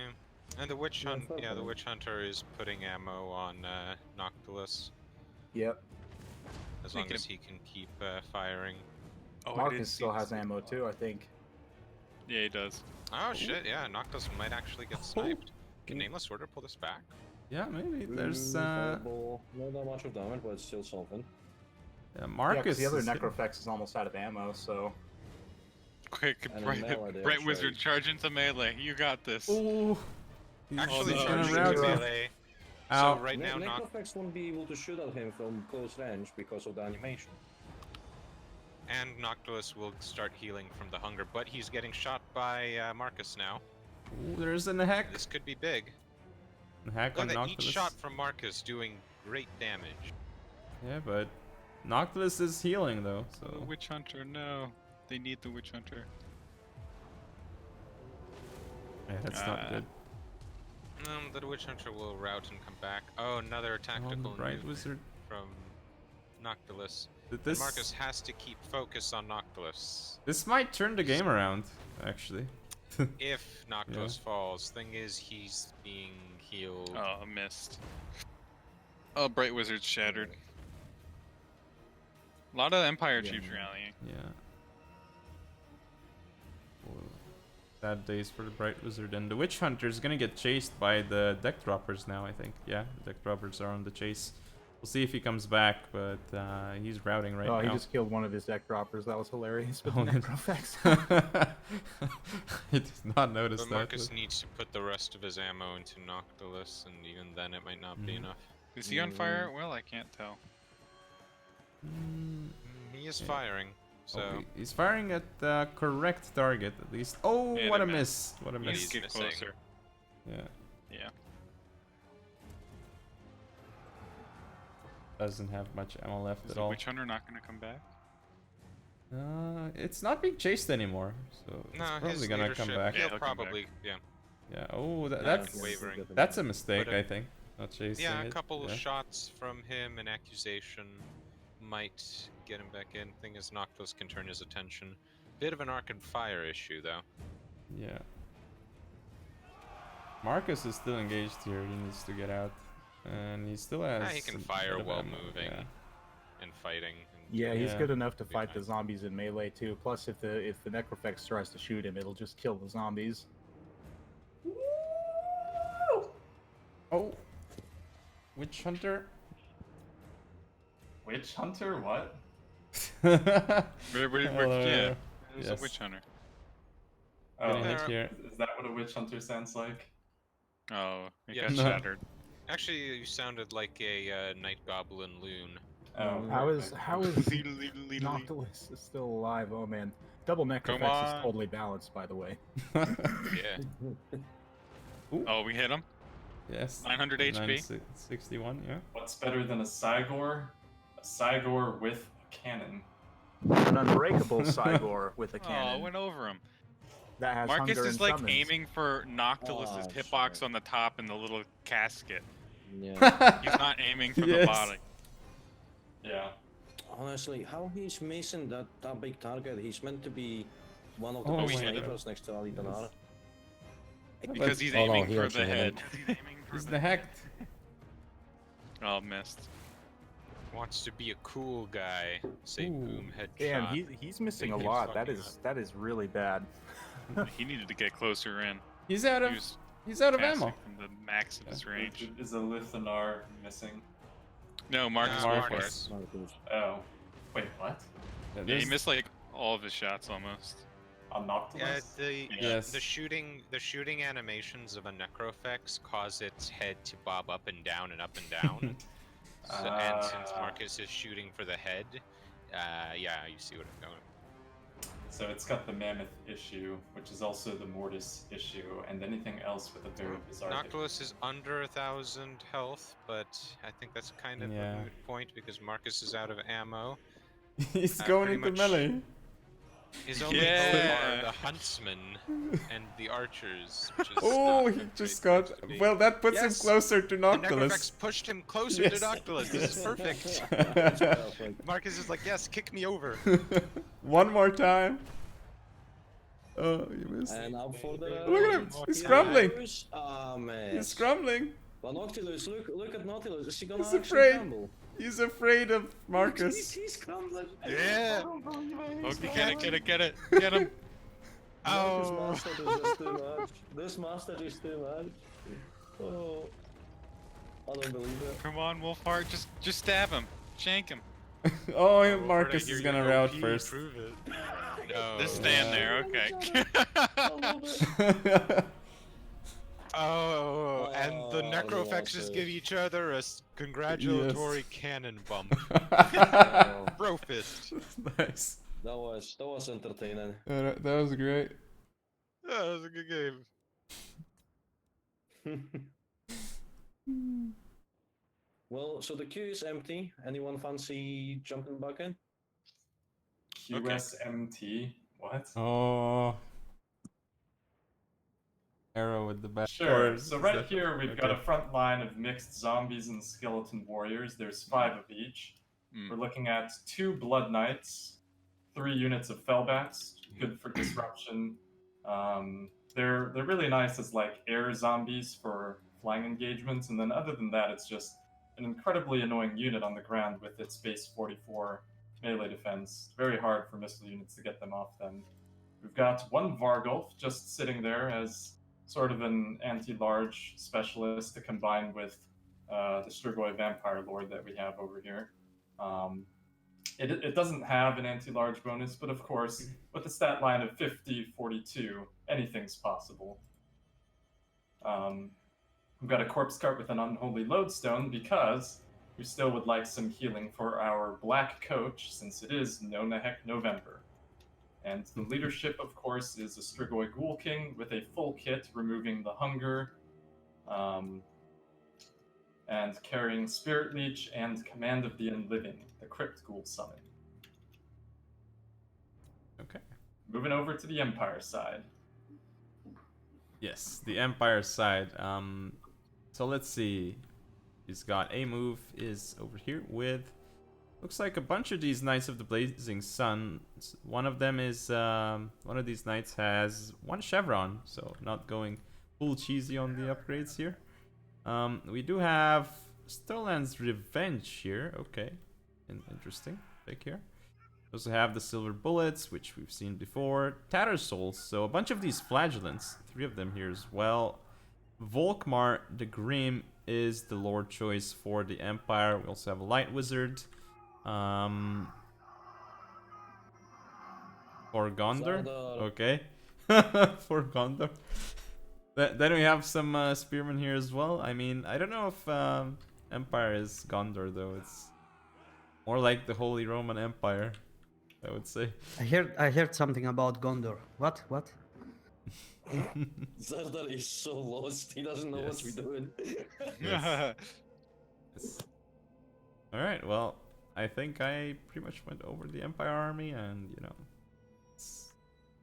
Speaker 4: And the Witch
Speaker 3: Yeah,
Speaker 4: Hunt,
Speaker 3: fair
Speaker 4: yeah, the
Speaker 3: point.
Speaker 4: Witch Hunter is putting ammo on Noctilus
Speaker 9: Yep.
Speaker 4: as long
Speaker 1: Thinking
Speaker 4: as he can keep firing.
Speaker 1: Oh, I didn't
Speaker 9: Marcus
Speaker 1: see
Speaker 9: still
Speaker 1: this
Speaker 9: has
Speaker 1: big
Speaker 9: ammo
Speaker 1: one.
Speaker 9: too, I think.
Speaker 1: Yeah, he does.
Speaker 4: Oh shit! Yeah, Noctilus might actually get sniped. Can Nameless Order pull this back?
Speaker 2: Yeah, maybe there's
Speaker 3: Fireball. Not that much of damage, but it's still something.
Speaker 2: yeah,
Speaker 9: Yeah,
Speaker 2: Marcus.
Speaker 9: 'cause the other
Speaker 2: is hitting-
Speaker 9: Necrofex is almost out of ammo, so
Speaker 1: Quick,
Speaker 3: And in
Speaker 1: Bright,
Speaker 3: melee, they
Speaker 1: Bright
Speaker 3: actually-
Speaker 1: Wizard, charge into melee. You got this.
Speaker 2: Ooh. He's
Speaker 4: Actually,
Speaker 1: no,
Speaker 2: gonna
Speaker 1: he's
Speaker 4: charging
Speaker 2: route
Speaker 4: to
Speaker 2: you.
Speaker 4: melee.
Speaker 2: Ow.
Speaker 4: So right now,
Speaker 3: Necrofex won't be able to shoot at him from close range because of the animation.
Speaker 4: And Noctilus will start healing from the hunger, but he's getting shot by Marcus now.
Speaker 2: Ooh, there's an hack.
Speaker 4: This could be big.
Speaker 2: Hack
Speaker 4: Look
Speaker 2: on
Speaker 4: at each
Speaker 2: Noctilus.
Speaker 4: shot from Marcus doing great damage.
Speaker 2: Yeah, but Noctilus is healing though,
Speaker 1: The
Speaker 2: so
Speaker 1: Witch Hunter, no. They need the Witch Hunter.
Speaker 2: yeah, that's not good.
Speaker 4: The Witch Hunter will route and come back. Oh, another tactical
Speaker 2: Bright
Speaker 4: nuke
Speaker 2: Wizard.
Speaker 4: from Noctilus.
Speaker 2: This
Speaker 4: Marcus has to keep focus on Noctilus.
Speaker 2: this might turn the game around, actually.
Speaker 4: If Noctilus falls, thing is he's being healed.
Speaker 1: Oh, missed. Oh, Bright Wizard's shattered. A lot of Empire troops rallying.
Speaker 2: Yeah. Well, sad days for the Bright Wizard, and the Witch Hunter is gonna get chased by the deck droppers now, I think. Yeah, the deck droppers are on the chase. We'll see if he comes back, but he's routing right
Speaker 9: Oh,
Speaker 2: now.
Speaker 9: he just killed one of his deck droppers. That was hilarious with
Speaker 2: Oh,
Speaker 9: the necrofex.
Speaker 2: I did not notice
Speaker 4: But
Speaker 2: that.
Speaker 4: Marcus needs to put the rest of his ammo into Noctilus, and even then it might not be enough.
Speaker 1: Is he on fire? Well, I can't tell.
Speaker 4: He is
Speaker 2: Yeah.
Speaker 4: firing, so
Speaker 2: Oh, he's firing at the correct target, at least. Oh,
Speaker 1: Hit
Speaker 2: what a
Speaker 1: him, man.
Speaker 2: miss! What a
Speaker 4: He's
Speaker 2: miss!
Speaker 1: Let's get
Speaker 4: missing.
Speaker 1: closer.
Speaker 2: Yeah,
Speaker 1: Yeah.
Speaker 2: doesn't have much ammo left
Speaker 1: Is
Speaker 2: at
Speaker 1: the
Speaker 2: all.
Speaker 1: Witch Hunter not gonna come back?
Speaker 2: It's not being chased anymore, so it's
Speaker 4: no,
Speaker 2: probably
Speaker 4: his
Speaker 2: gonna
Speaker 4: leadership,
Speaker 2: come back.
Speaker 1: Yeah,
Speaker 4: he'll
Speaker 1: he'll come back.
Speaker 4: probably, yeah.
Speaker 2: Yeah. Oh,
Speaker 4: That's wavering.
Speaker 2: that's a mistake,
Speaker 4: But,
Speaker 2: I think. Not chasing
Speaker 4: Yeah, a
Speaker 2: it.
Speaker 4: couple of
Speaker 2: Yeah.
Speaker 4: shots from him, an accusation might get him back in. Thing is, Noctilus can turn his attention. Bit of an arc and fire issue, though.
Speaker 2: Yeah. Marcus is still engaged here. He needs to get out, and he still has.
Speaker 4: He can
Speaker 2: a
Speaker 4: fire
Speaker 2: bit of
Speaker 4: while
Speaker 2: ammo,
Speaker 4: moving
Speaker 2: yeah.
Speaker 4: and fighting. And
Speaker 9: Yeah, he's
Speaker 2: Yeah.
Speaker 9: good enough to
Speaker 4: Be
Speaker 9: fight
Speaker 4: fine.
Speaker 9: the zombies in melee too. Plus, if the necrofex tries to shoot him, it'll just kill the zombies.
Speaker 2: Oh, Witch Hunter.
Speaker 10: Witch Hunter? What?
Speaker 1: Yeah,
Speaker 2: Hello.
Speaker 1: there's
Speaker 2: Yes.
Speaker 1: a Witch Hunter.
Speaker 10: Oh,
Speaker 2: Getting hit here.
Speaker 10: is that what a witch hunter sounds like?
Speaker 1: Oh, it
Speaker 4: Yeah.
Speaker 1: got
Speaker 2: No.
Speaker 1: shattered.
Speaker 4: Actually, you sounded like a night goblin loon.
Speaker 10: Oh,
Speaker 9: How is
Speaker 1: Lee.
Speaker 9: Noctilus is still alive? Oh man, double necrofex
Speaker 1: on.
Speaker 9: is totally balanced, by the way.
Speaker 4: Yeah.
Speaker 1: Oh, we hit him.
Speaker 2: Yes.
Speaker 1: 900 HP.
Speaker 2: 61. Yeah.
Speaker 10: What's better than a Cygor? A Cygor with a cannon.
Speaker 9: An unbreakable Cygor with a
Speaker 1: Oh,
Speaker 9: cannon
Speaker 1: went over him.
Speaker 9: that has
Speaker 1: Marcus
Speaker 9: hunger
Speaker 1: is
Speaker 9: and
Speaker 1: like
Speaker 9: summons.
Speaker 1: aiming for Noctilus's
Speaker 3: Oh,
Speaker 1: hitbox
Speaker 3: shit.
Speaker 1: on the top and the little casket.
Speaker 3: Yeah.
Speaker 1: He's not aiming for the
Speaker 2: Yes.
Speaker 1: body.
Speaker 10: Yeah.
Speaker 3: Honestly, how he's missing that big target? He's meant to be one of the
Speaker 2: Oh
Speaker 3: best
Speaker 1: my
Speaker 3: snipers next to Ali Danara.
Speaker 1: Because he's
Speaker 5: Oh, no,
Speaker 1: aiming
Speaker 5: he
Speaker 1: for
Speaker 5: actually
Speaker 1: the
Speaker 5: hit
Speaker 1: head.
Speaker 5: him.
Speaker 1: He's aiming for
Speaker 2: He's
Speaker 1: the
Speaker 2: the hacked.
Speaker 1: Oh, missed.
Speaker 4: Wants to be a cool guy. Say
Speaker 2: Ooh.
Speaker 4: boom headshot.
Speaker 9: Damn, he's missing a
Speaker 4: Keeps
Speaker 9: lot. That
Speaker 4: fucking
Speaker 9: is really bad.
Speaker 1: He needed to get closer in.
Speaker 2: He's out of.
Speaker 1: He was
Speaker 2: He's out of
Speaker 1: passing
Speaker 2: ammo.
Speaker 1: from the max of his range.
Speaker 10: Is a Lithanar missing?
Speaker 1: No, Marcus
Speaker 4: No,
Speaker 1: went
Speaker 2: Marcus.
Speaker 1: for it.
Speaker 3: Marcus.
Speaker 10: Oh. Wait, what?
Speaker 2: Yeah,
Speaker 1: Yeah, he
Speaker 2: there's-
Speaker 1: missed like all of his shots almost.
Speaker 10: On Noctilus?
Speaker 2: Yes.
Speaker 4: the shooting animations of a necrofex cause its head to bob up and down and up and down. And since Marcus is shooting for the head, yeah, you see what I'm going.
Speaker 10: So it's got the Mammoth issue, which is also the Mortis issue, and anything else with a very bizarre...
Speaker 4: Noctilus is under 1,000 health, but I think that's kind of
Speaker 2: Yeah.
Speaker 4: a moot point because Marcus is out of ammo.
Speaker 2: He's
Speaker 4: Uh,
Speaker 2: going
Speaker 4: pretty
Speaker 2: into
Speaker 4: much-
Speaker 2: melee.
Speaker 4: His only
Speaker 1: Yeah.
Speaker 4: hope are the huntsmen and the archers. Which is
Speaker 2: Oh,
Speaker 4: not
Speaker 2: he
Speaker 4: a
Speaker 2: just
Speaker 4: great
Speaker 2: got.
Speaker 4: place to be.
Speaker 2: Well, that puts
Speaker 4: Yes.
Speaker 2: him closer to
Speaker 4: The necrofex
Speaker 2: Noctilus.
Speaker 4: pushed him closer
Speaker 2: Yes.
Speaker 4: to Noctilus. This is perfect.
Speaker 3: Perfect.
Speaker 4: Marcus is like, yes, kick me over.
Speaker 2: One more time. Oh, you missed.
Speaker 3: And up for the.
Speaker 2: Look at him. He's
Speaker 3: Yeah.
Speaker 2: scrambling.
Speaker 3: Ah, man.
Speaker 2: He's scrambling.
Speaker 3: But Noctilus, look at Noctilus. Is he gonna
Speaker 2: He's
Speaker 3: actually
Speaker 2: afraid.
Speaker 3: scramble?
Speaker 2: He's afraid of Marcus.
Speaker 3: He's scrambling.
Speaker 1: Yeah. Okay, get it. Get him. Oh.
Speaker 3: This master is just too much. This master is too much. Oh. I don't believe it.
Speaker 1: Come on, Wolfheart, just stab him. Shank him.
Speaker 2: Oh,
Speaker 4: Wolfheart,
Speaker 2: Marcus
Speaker 4: I hear
Speaker 2: is
Speaker 4: you're
Speaker 2: gonna route
Speaker 4: OP,
Speaker 2: first.
Speaker 4: Prove it. No.
Speaker 1: Just stand there, okay.
Speaker 3: I love it.
Speaker 4: Oh, and the
Speaker 3: Oh,
Speaker 4: necrofexes
Speaker 3: the
Speaker 4: give each other a congratulatory cannon bump.
Speaker 3: Oh.
Speaker 4: Bro fist.
Speaker 2: Nice.
Speaker 3: That was entertaining.
Speaker 2: That was great.
Speaker 4: Yeah, that was a good game.
Speaker 3: Well, so the queue is empty. Anyone fancy jumping back in?
Speaker 10: QSMT. What?
Speaker 2: Oh. Arrow with the back.
Speaker 10: Sure.
Speaker 2: Or
Speaker 10: So
Speaker 2: is
Speaker 10: right
Speaker 2: that-
Speaker 10: here we've got
Speaker 2: okay.
Speaker 10: a front line of mixed zombies and skeleton warriors. There's 5 of each.
Speaker 1: Mm.
Speaker 10: We're looking at 2 blood knights, 3 units of fellbats, good for disruption. They're really nice as like air zombies for flying engagements, and then other than that, it's just an incredibly annoying unit on the ground with its base 44 melee defense. Very hard for missile units to get them off them. We've got 1 Vargulf just sitting there as sort of an anti-large specialist to combine with the Strigoi Vampire Lord that we have over here. It doesn't have an anti-large bonus, but of course, with a stat line of 50-42, anything's possible. We've got a corpse cart with an unholy lodestone because we still would like some healing for our black coach, since it is No Nahek November. And the leadership, of course, is a Strigoi Ghoul King with a full kit, removing the hunger, and carrying Spirit Leech and Command of the Unliving, the Crypt Ghoul Summon.
Speaker 2: Okay.
Speaker 10: Moving over to the Empire side.
Speaker 2: Yes, the Empire side. So let's see. He's got a move is over here with looks like a bunch of these Knights of the Blazing Sun. One of them is one of these knights has 1 chevron, so not going full cheesy on the upgrades here. We do have Stoneland's Revenge here. Okay, interesting. Take care. We also have the Silver Bullets, which we've seen before. Tatter Souls, so a bunch of these Flagellants. 3 of them here as well. Volkmar the Grim is the Lord choice for the Empire. We also have a Light Wizard. For Gondor?
Speaker 3: Zaldar.
Speaker 2: Okay. For Gondor. Then we have some Spearmen here as well. I mean, I don't know if Empire is Gondor though. It's more like the Holy Roman Empire, I would say.
Speaker 11: I heard something about Gondor. What?
Speaker 3: Zardar is so lost. He doesn't know what we're doing.
Speaker 2: Yes. Alright, well, I think I pretty much went over the Empire army, and you know,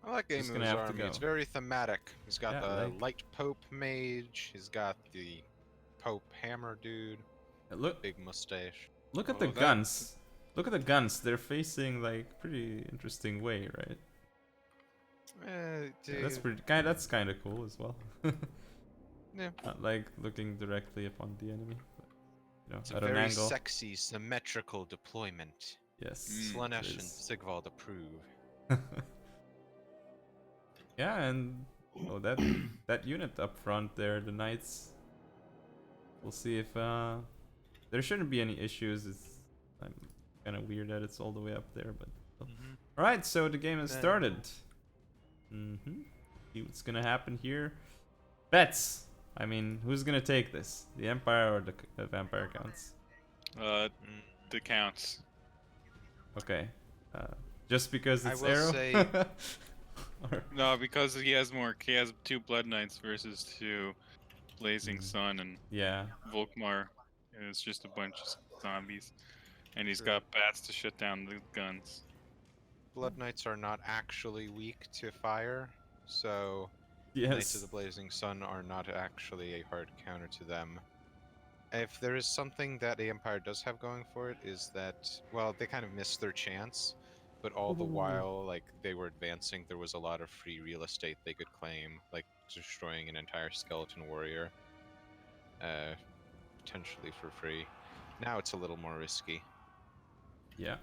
Speaker 4: I like
Speaker 2: Just
Speaker 4: Amu's
Speaker 2: gonna have to
Speaker 4: army.
Speaker 2: go.
Speaker 4: It's very thematic. He's got
Speaker 2: Yeah,
Speaker 4: the
Speaker 2: like-
Speaker 4: light Pope mage. He's got the Pope hammer dude.
Speaker 2: look
Speaker 4: Big mustache.
Speaker 2: at
Speaker 1: Oh,
Speaker 2: the
Speaker 1: that-
Speaker 2: guns. Look at the guns. They're facing like pretty interesting way, right? Yeah, that's pretty that's kind of cool as well.
Speaker 4: Yeah.
Speaker 2: Not like looking directly upon the enemy, but you know,
Speaker 4: It's
Speaker 2: at
Speaker 4: a
Speaker 2: an
Speaker 4: very
Speaker 2: angle.
Speaker 4: sexy, symmetrical deployment.
Speaker 2: Yes.
Speaker 4: Slanesh
Speaker 2: it
Speaker 4: and
Speaker 2: is.
Speaker 4: Sigvald approve.
Speaker 2: Yeah, and oh, that unit up front there, the knights. We'll see if there shouldn't be any issues. I'm kind of weird that it's all the way up there, but all right. So the game has
Speaker 4: Then-
Speaker 2: started. See what's gonna happen here. Bets. I mean, who's gonna take this? The Empire or the Vampire Counts?
Speaker 1: The counts.
Speaker 2: Okay. Just because
Speaker 4: I
Speaker 2: it's
Speaker 4: will
Speaker 2: Arrow.
Speaker 4: say-
Speaker 2: Or-
Speaker 1: No, because he has more. He has 2 Blood Knights versus 2 Blazing Sun, and
Speaker 2: yeah.
Speaker 1: Volkmar is just a bunch of zombies, and he's got bats to shut down the guns.
Speaker 4: Blood Knights are not actually weak to fire, so Knights of the
Speaker 2: Yes.
Speaker 4: Blazing Sun are not actually a hard counter to them. If there is something that the Empire does have going for it, is that, well, they kind of missed their chance, but all the while, like, they were advancing, there was a lot of free real estate they could claim, like destroying an entire skeleton warrior, potentially for free. Now it's a little more risky.
Speaker 2: Yeah.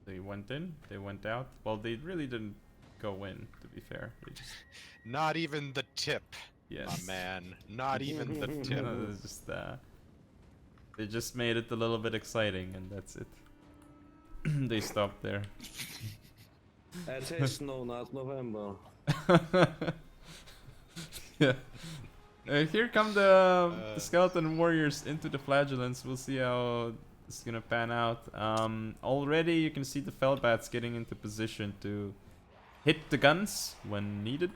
Speaker 2: They went in, they went out. Well, they really didn't go in, to be fair. They just,
Speaker 4: Not even the tip,
Speaker 2: yes.
Speaker 4: my man. Not even the tip.
Speaker 2: No, it's just, they just made it a little bit exciting, and that's it. They stopped there.
Speaker 3: It is no, not November.
Speaker 2: Yeah. Here come the skeleton warriors into the flagellants. We'll see how is gonna pan out. Already you can see the Felbats getting into position to hit the guns when needed.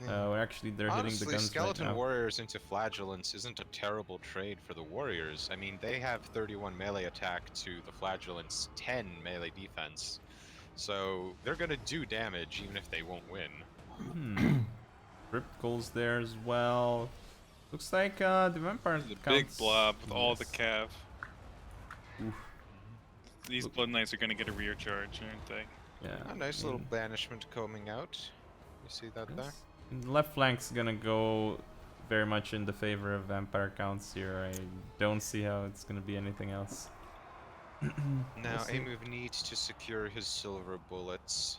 Speaker 2: Or actually, they're hitting the
Speaker 4: Honestly,
Speaker 2: guns
Speaker 4: Skeleton
Speaker 2: right now.
Speaker 4: Warriors into Flagellants isn't a terrible trade for the Warriors. I mean, they have 31 melee attack to the Flagellants' 10 melee defense. So they're gonna do damage even if they won't win.
Speaker 2: Crypticals there as well. Looks like the vampire
Speaker 1: The big
Speaker 2: counts.
Speaker 1: blob with all the
Speaker 2: Yes.
Speaker 1: cav. These Blood Knights are gonna get a rear charge, aren't they?
Speaker 2: Yeah.
Speaker 4: A nice little banishment coming out. You see that there?
Speaker 2: And the left flank's gonna go very much in the favor of vampire counts here. I don't see how it's gonna be anything else.
Speaker 4: Now,
Speaker 2: see.
Speaker 4: Amove needs to secure his silver bullets.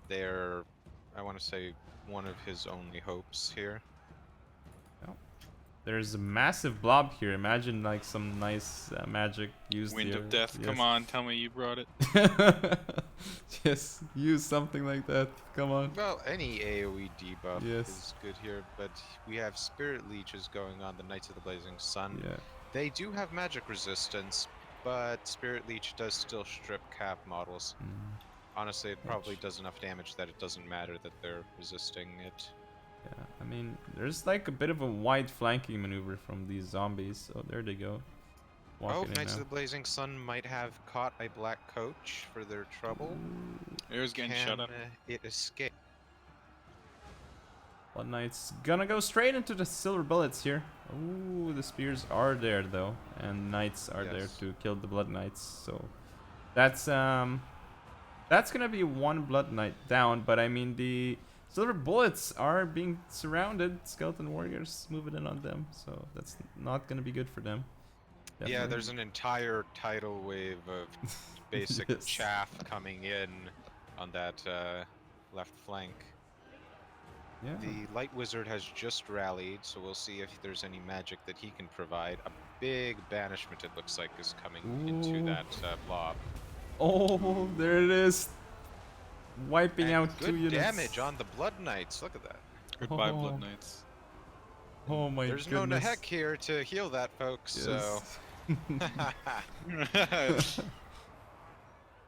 Speaker 4: They're, I want to say, one of his only hopes here.
Speaker 2: There's a massive blob here. Imagine like some nice magic used
Speaker 1: Wind
Speaker 2: here.
Speaker 1: of Death, come on, tell me you brought it.
Speaker 2: Yes, use something like that. Come on.
Speaker 4: Well, any AoE debuff
Speaker 2: Yes.
Speaker 4: is good here, but we have Spirit Leeches going on the Knights of the Blazing Sun.
Speaker 2: Yeah.
Speaker 4: They do have magic resistance, but Spirit Leech does still strip cap models. Honestly, it probably does enough damage that it doesn't matter that they're resisting it.
Speaker 2: Yeah, I mean, there's like a bit of a wide flanking maneuver from these zombies. So there they go. Walking in
Speaker 4: Knights
Speaker 2: now.
Speaker 4: of the Blazing Sun might have caught a black coach for their trouble.
Speaker 1: Air's getting shut up.
Speaker 4: It escape?
Speaker 2: Blood Knight's gonna go straight into the silver bullets here. Ooh, the spears are there though, and knights are there
Speaker 4: Yes.
Speaker 2: to kill the Blood Knights. So that's gonna be one Blood Knight down. But I mean, the silver bullets are being surrounded. Skeleton Warriors moving in on them, so that's not gonna be good for them.
Speaker 4: Yeah,
Speaker 2: Definitely.
Speaker 4: there's an entire tidal wave of basic
Speaker 2: Yes.
Speaker 4: chaff coming in on that left flank.
Speaker 2: Yeah.
Speaker 4: The Light Wizard has just rallied, so we'll see if there's any magic that he can provide. A big banishment, it looks like, is coming into
Speaker 2: Ooh.
Speaker 4: that blob.
Speaker 2: Oh, there it is. Wiping
Speaker 4: And
Speaker 2: out
Speaker 4: good
Speaker 2: 2 units.
Speaker 4: damage on the Blood Knights. Look at that.
Speaker 1: Goodbye,
Speaker 2: Oh.
Speaker 1: Blood Knights.
Speaker 2: Oh my
Speaker 4: There's
Speaker 2: goodness.
Speaker 4: no Nahek here to heal that, folks.
Speaker 2: Yes.
Speaker 4: So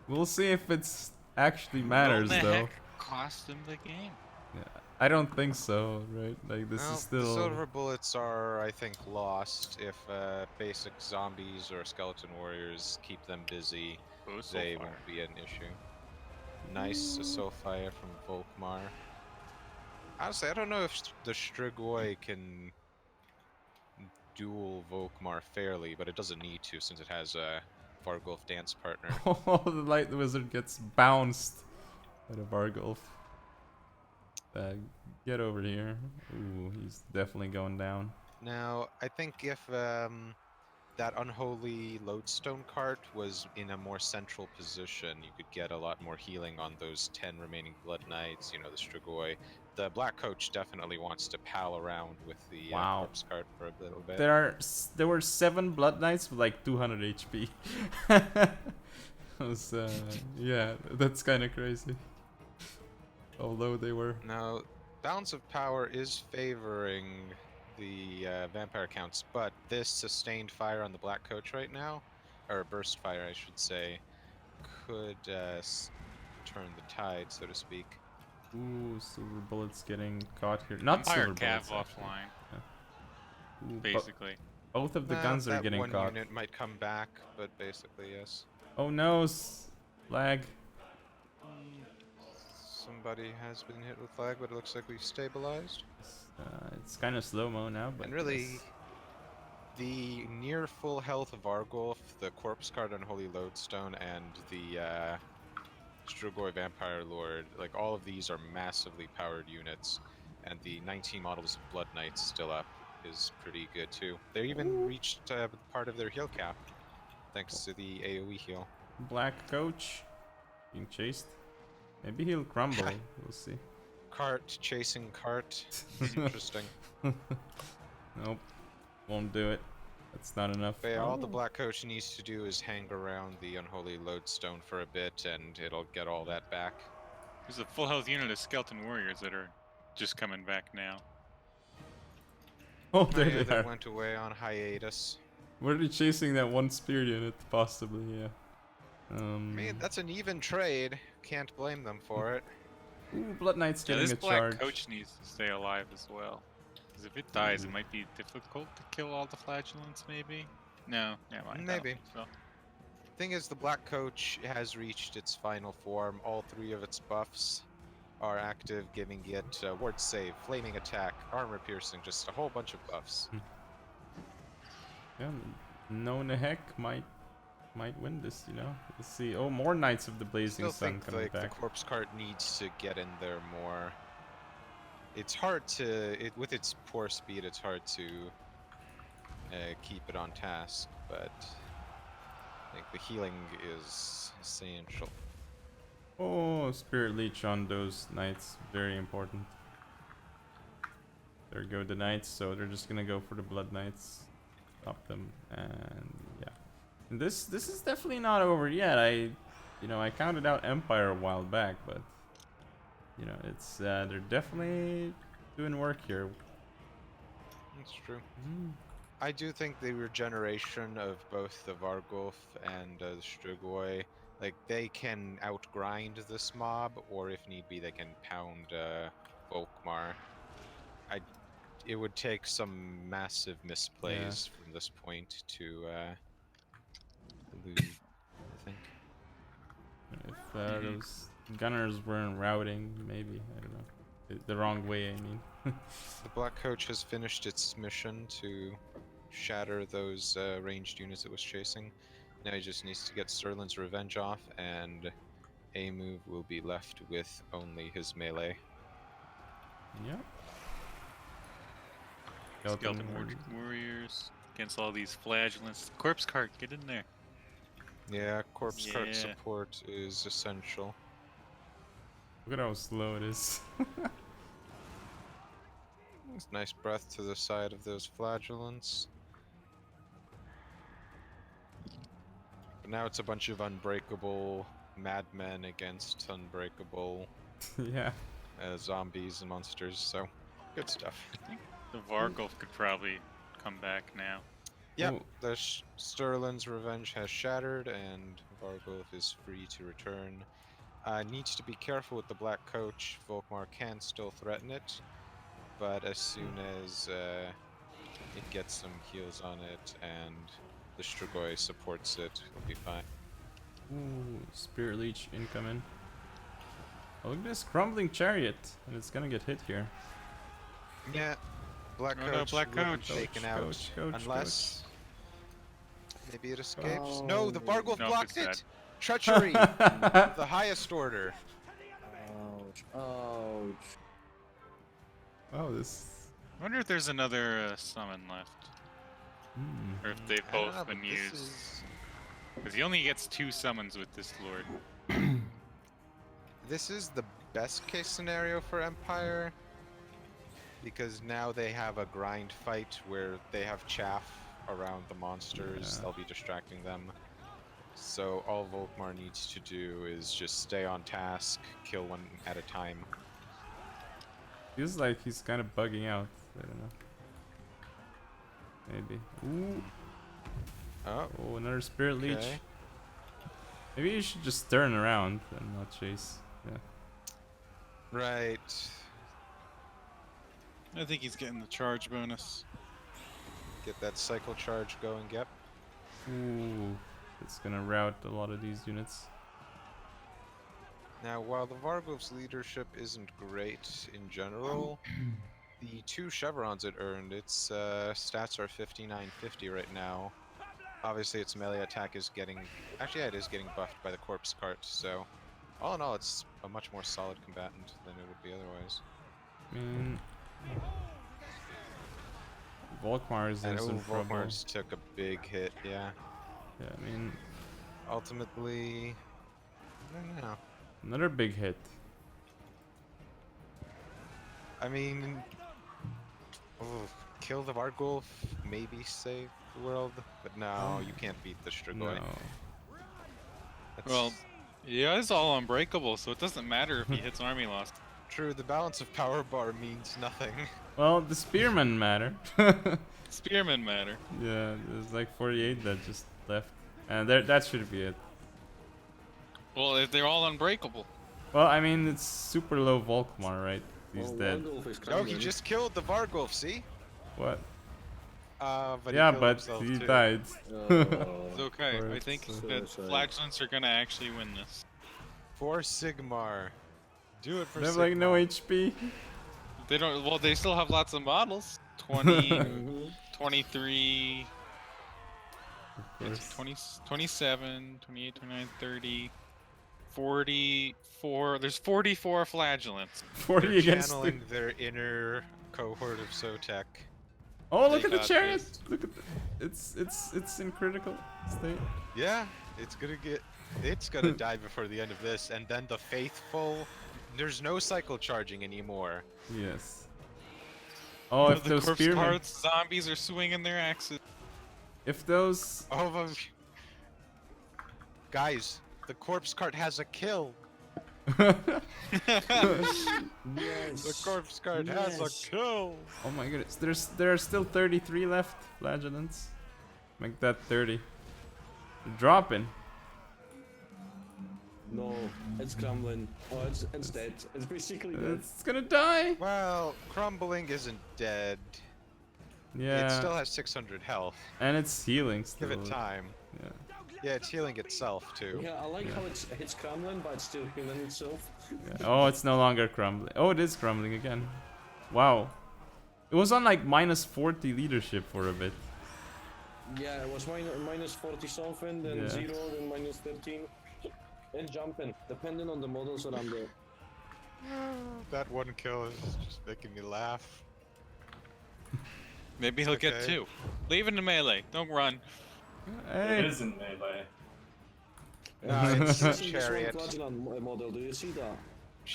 Speaker 2: We'll see if it's actually matters
Speaker 1: Will the
Speaker 2: though.
Speaker 1: heck cost them the game?
Speaker 2: Yeah, I don't think so, right? Like this
Speaker 4: well,
Speaker 2: is still.
Speaker 4: the silver bullets are, I think, lost if basic zombies or skeleton warriors keep them busy.
Speaker 1: Oh,
Speaker 4: They
Speaker 1: Soulfire.
Speaker 4: won't be an issue. Nice Soulfire from Volkmar. Honestly, I don't know if the Strigoi can duel Volkmar fairly, but it doesn't need to since it has a Vargulf dance partner.
Speaker 2: Oh, the Light Wizard gets bounced by the Vargulf. Get over here. Ooh, he's definitely going down.
Speaker 4: Now, I think if that unholy lodestone cart was in a more central position, you could get a lot more healing on those 10 remaining Blood Knights, you know, the Strigoi. The Black Coach definitely wants to pal around with the
Speaker 2: Wow.
Speaker 4: corpse cart for a little bit.
Speaker 2: There were 7 Blood Knights with like 200 HP. Was, yeah, that's kind of crazy. Although they were.
Speaker 4: Now, balance of power is favoring the vampire counts, but this sustained fire on the Black Coach right now, or burst fire I should say, could turn the tide, so to speak.
Speaker 2: Ooh, silver bullets getting caught here. Not
Speaker 1: Empire
Speaker 2: silver
Speaker 1: cav
Speaker 2: bullets. actually.
Speaker 1: offline,
Speaker 2: Ooh, but
Speaker 1: basically.
Speaker 2: both of the
Speaker 4: Nah,
Speaker 2: guns are
Speaker 4: that
Speaker 2: getting
Speaker 4: one
Speaker 2: caught.
Speaker 4: unit might come back, but basically yes.
Speaker 2: Oh no, lag.
Speaker 4: Somebody has been hit with lag, but it looks like we've stabilized.
Speaker 2: It's kind of slow-mo now, but
Speaker 4: And really,
Speaker 2: yes.
Speaker 4: the near full health of Argolf, the Corpse Card Unholy Lodestone, and the Strigoi Vampire Lord, like all of these are massively powered units, and the 19 models of Blood Knights still up is pretty good too. They even reached part of their heal cap, thanks to the AoE heal.
Speaker 2: Black Coach being chased. Maybe he'll crumble. We'll see.
Speaker 4: Cart chasing cart. It's interesting.
Speaker 2: Nope, won't do it. That's not enough.
Speaker 4: But yeah, all the Black Coach needs to do is hang around the Unholy Lodestone for a bit, and it'll get all that back.
Speaker 1: There's a full health unit of skeleton warriors that are just coming back now.
Speaker 2: Oh, there
Speaker 4: yeah,
Speaker 2: they
Speaker 4: that
Speaker 2: are.
Speaker 4: went away on hiatus.
Speaker 2: Were they chasing that one spear unit? Possibly, yeah.
Speaker 4: I mean, that's an even trade. Can't blame them for it.
Speaker 2: Ooh, Blood Knight's
Speaker 1: Yeah,
Speaker 2: getting
Speaker 1: this
Speaker 2: a
Speaker 1: black
Speaker 2: charge.
Speaker 1: coach needs to stay alive as well. Because if it dies, it might be difficult to kill all the flagellants, maybe? No, never mind. I don't
Speaker 4: Maybe.
Speaker 1: think so.
Speaker 4: Thing is, the Black Coach has reached its final form. All 3 of its buffs are active, giving it ward save, flaming attack, armor piercing, just a whole bunch of buffs.
Speaker 2: Yeah, no in the heck might win this, you know. Let's see. Oh, more Knights of the Blazing
Speaker 4: Still
Speaker 2: Sun
Speaker 4: think
Speaker 2: coming
Speaker 4: like
Speaker 2: back.
Speaker 4: the corpse cart needs to get in there more. It's hard to with its poor speed. It's hard to keep it on task, but I think the healing is essential.
Speaker 2: Oh, Spirit Leech on those Knights, very important. There go the Knights, so they're just gonna go for the Blood Knights, stop them, and yeah. And this is definitely not over yet. I counted out Empire a while back, but you know, it's they're definitely doing work here.
Speaker 4: That's true. I do think the regeneration of both the Vargulf and the Strigoi, like, they can outgrind this mob, or if need be, they can pound Volkmar. It would take some massive misplays from this point to lose, I think.
Speaker 2: If those gunners weren't routing, maybe, I don't know. The wrong way, I mean.
Speaker 4: The Black Coach has finished its mission to shatter those ranged units it was chasing. Now he just needs to get Sterlin's Revenge off, and a move will be left with only his melee.
Speaker 2: Yep.
Speaker 1: Skeleton warriors against all these flagellants. Corpse cart, get in there.
Speaker 4: Yeah, corpse cart
Speaker 1: Yeah.
Speaker 4: support is essential.
Speaker 2: Look at how slow it is.
Speaker 4: It's nice breath to the side of those flagellants. But now it's a bunch of unbreakable madmen against unbreakable
Speaker 2: Yeah.
Speaker 4: zombies and monsters, so good stuff.
Speaker 1: I think the Vargulf could probably come back now.
Speaker 4: Yep,
Speaker 2: Ooh.
Speaker 4: the Sterlin's Revenge has shattered, and Vargulf is free to return. Needs to be careful with the Black Coach. Volkmar can still threaten it, but as soon as it gets some heals on it and the Strigoi supports it, it'll be fine.
Speaker 2: Ooh, Spirit Leech incoming. Oh, look at this crumbling chariot, and it's gonna get hit here.
Speaker 4: Yeah, Black
Speaker 1: Oh,
Speaker 4: Coach
Speaker 1: no, Black
Speaker 4: will be
Speaker 1: Coach.
Speaker 4: taken out
Speaker 2: Coach,
Speaker 4: unless maybe it escapes. No, the Vargulf
Speaker 1: No,
Speaker 4: blocked
Speaker 1: it's
Speaker 4: it. Treachery, the highest order.
Speaker 3: Ouch. Ouch.
Speaker 2: Oh, this.
Speaker 1: I wonder if there's another summon left. Or if they've
Speaker 4: I don't know,
Speaker 1: both
Speaker 4: but
Speaker 1: been
Speaker 4: this
Speaker 1: used.
Speaker 4: is-
Speaker 1: Because he only gets 2 summons with this lord.
Speaker 4: This is the best case scenario for Empire, because now they have a grind fight where they have chaff around the monsters.
Speaker 2: Yeah.
Speaker 4: They'll be distracting them. So all Volkmar needs to do is just stay on task, kill one at a time.
Speaker 2: Feels like he's kind of bugging out. I don't know. Maybe. Ooh.
Speaker 4: Oh,
Speaker 2: Oh, another Spirit Leech.
Speaker 4: okay.
Speaker 2: Maybe you should just turn around and not chase. Yeah.
Speaker 4: Right.
Speaker 1: I think he's getting the charge bonus.
Speaker 4: Get that cycle charge going, yep.
Speaker 2: Ooh. It's gonna rout a lot of these units.
Speaker 4: Now, while the Vargulf's leadership isn't great in general, the 2 chevrons it earned, its stats are 5950 right now. Obviously, its melee attack is getting... Actually, yeah, it is getting buffed by the corpse cart, so... All in all, it's a much more solid combatant than it would be otherwise.
Speaker 2: I mean... Volkmar is
Speaker 4: And
Speaker 2: in some trouble.
Speaker 4: Volkmar just took a big hit, yeah.
Speaker 2: Yeah, I mean...
Speaker 4: Ultimately... I don't know.
Speaker 2: Another big hit.
Speaker 4: I mean... kill the Vargulf, maybe save the world, but no, you can't beat the Strigoi.
Speaker 2: No.
Speaker 4: That's-
Speaker 1: Well, yeah, it's all unbreakable, so it doesn't matter if he hits army loss.
Speaker 4: True, the balance of power bar means nothing.
Speaker 2: Well, the spearmen matter.
Speaker 1: Spearmen matter.
Speaker 2: Yeah, there's like 48 that just left. And there, that should be it.
Speaker 1: Well, if they're all unbreakable.
Speaker 2: Well, I mean, it's super low Volkmar, right? He's dead.
Speaker 4: No, he just killed the Vargulf, see?
Speaker 2: What?
Speaker 4: But
Speaker 2: Yeah,
Speaker 4: he killed
Speaker 2: but
Speaker 4: himself
Speaker 2: he
Speaker 4: too.
Speaker 2: died.
Speaker 1: It's okay. I think that
Speaker 3: Suicide.
Speaker 1: flagellants are gonna actually win this.
Speaker 4: For Sigmar. Do it for
Speaker 2: They have
Speaker 4: Sigmar.
Speaker 2: like no HP.
Speaker 1: They don't. Well, they still have lots of models. 20, 23, it's 20, 27, 28, 29, 30, 44. There's 44 flagellants.
Speaker 2: 40
Speaker 4: They're
Speaker 2: against
Speaker 4: channeling their inner cohort of Sotek.
Speaker 2: Oh, look
Speaker 1: They
Speaker 2: at the
Speaker 1: got
Speaker 2: chariot!
Speaker 1: this.
Speaker 2: Look at it's in critical state.
Speaker 4: Yeah, it's gonna die before the end of this, and then the faithful. There's no cycle charging anymore.
Speaker 2: Yes. Oh, if
Speaker 1: the
Speaker 2: those
Speaker 1: corpse
Speaker 2: spearmen,
Speaker 1: carts zombies are swinging their axes.
Speaker 2: if those,
Speaker 4: Oh, guys, the corpse cart has a kill. The corpse cart has a kill.
Speaker 2: oh my goodness, there are still 33 left flagellants. Make that 30. They're dropping.
Speaker 3: No, it's crumbling. Oh, it's dead. It's basically dead.
Speaker 2: It's gonna die.
Speaker 4: Well, crumbling isn't dead.
Speaker 2: Yeah.
Speaker 4: It still has 600 health.
Speaker 2: And it's healing still.
Speaker 4: Give it time.
Speaker 2: Yeah.
Speaker 4: Yeah, it's healing itself too.
Speaker 3: Yeah, I like how it's crumbling, but it's still healing itself.
Speaker 2: Yeah. Oh, it's no longer crumbling. Oh, it is crumbling again. Wow. It was on like minus 40 leadership for a bit.
Speaker 3: Yeah, it was minus 40 something, then
Speaker 2: Yeah.
Speaker 3: 0, then minus 13. And jumping, depending on the models around there.
Speaker 4: That one kill is just making me laugh.
Speaker 1: Maybe he'll get
Speaker 4: Okay.
Speaker 1: 2. Leave it in melee. Don't run.
Speaker 10: It
Speaker 2: Hey.
Speaker 10: is in melee.
Speaker 4: No, it's
Speaker 3: You
Speaker 4: a
Speaker 3: see this one
Speaker 4: chariot.
Speaker 3: Flagellant model, do you see that?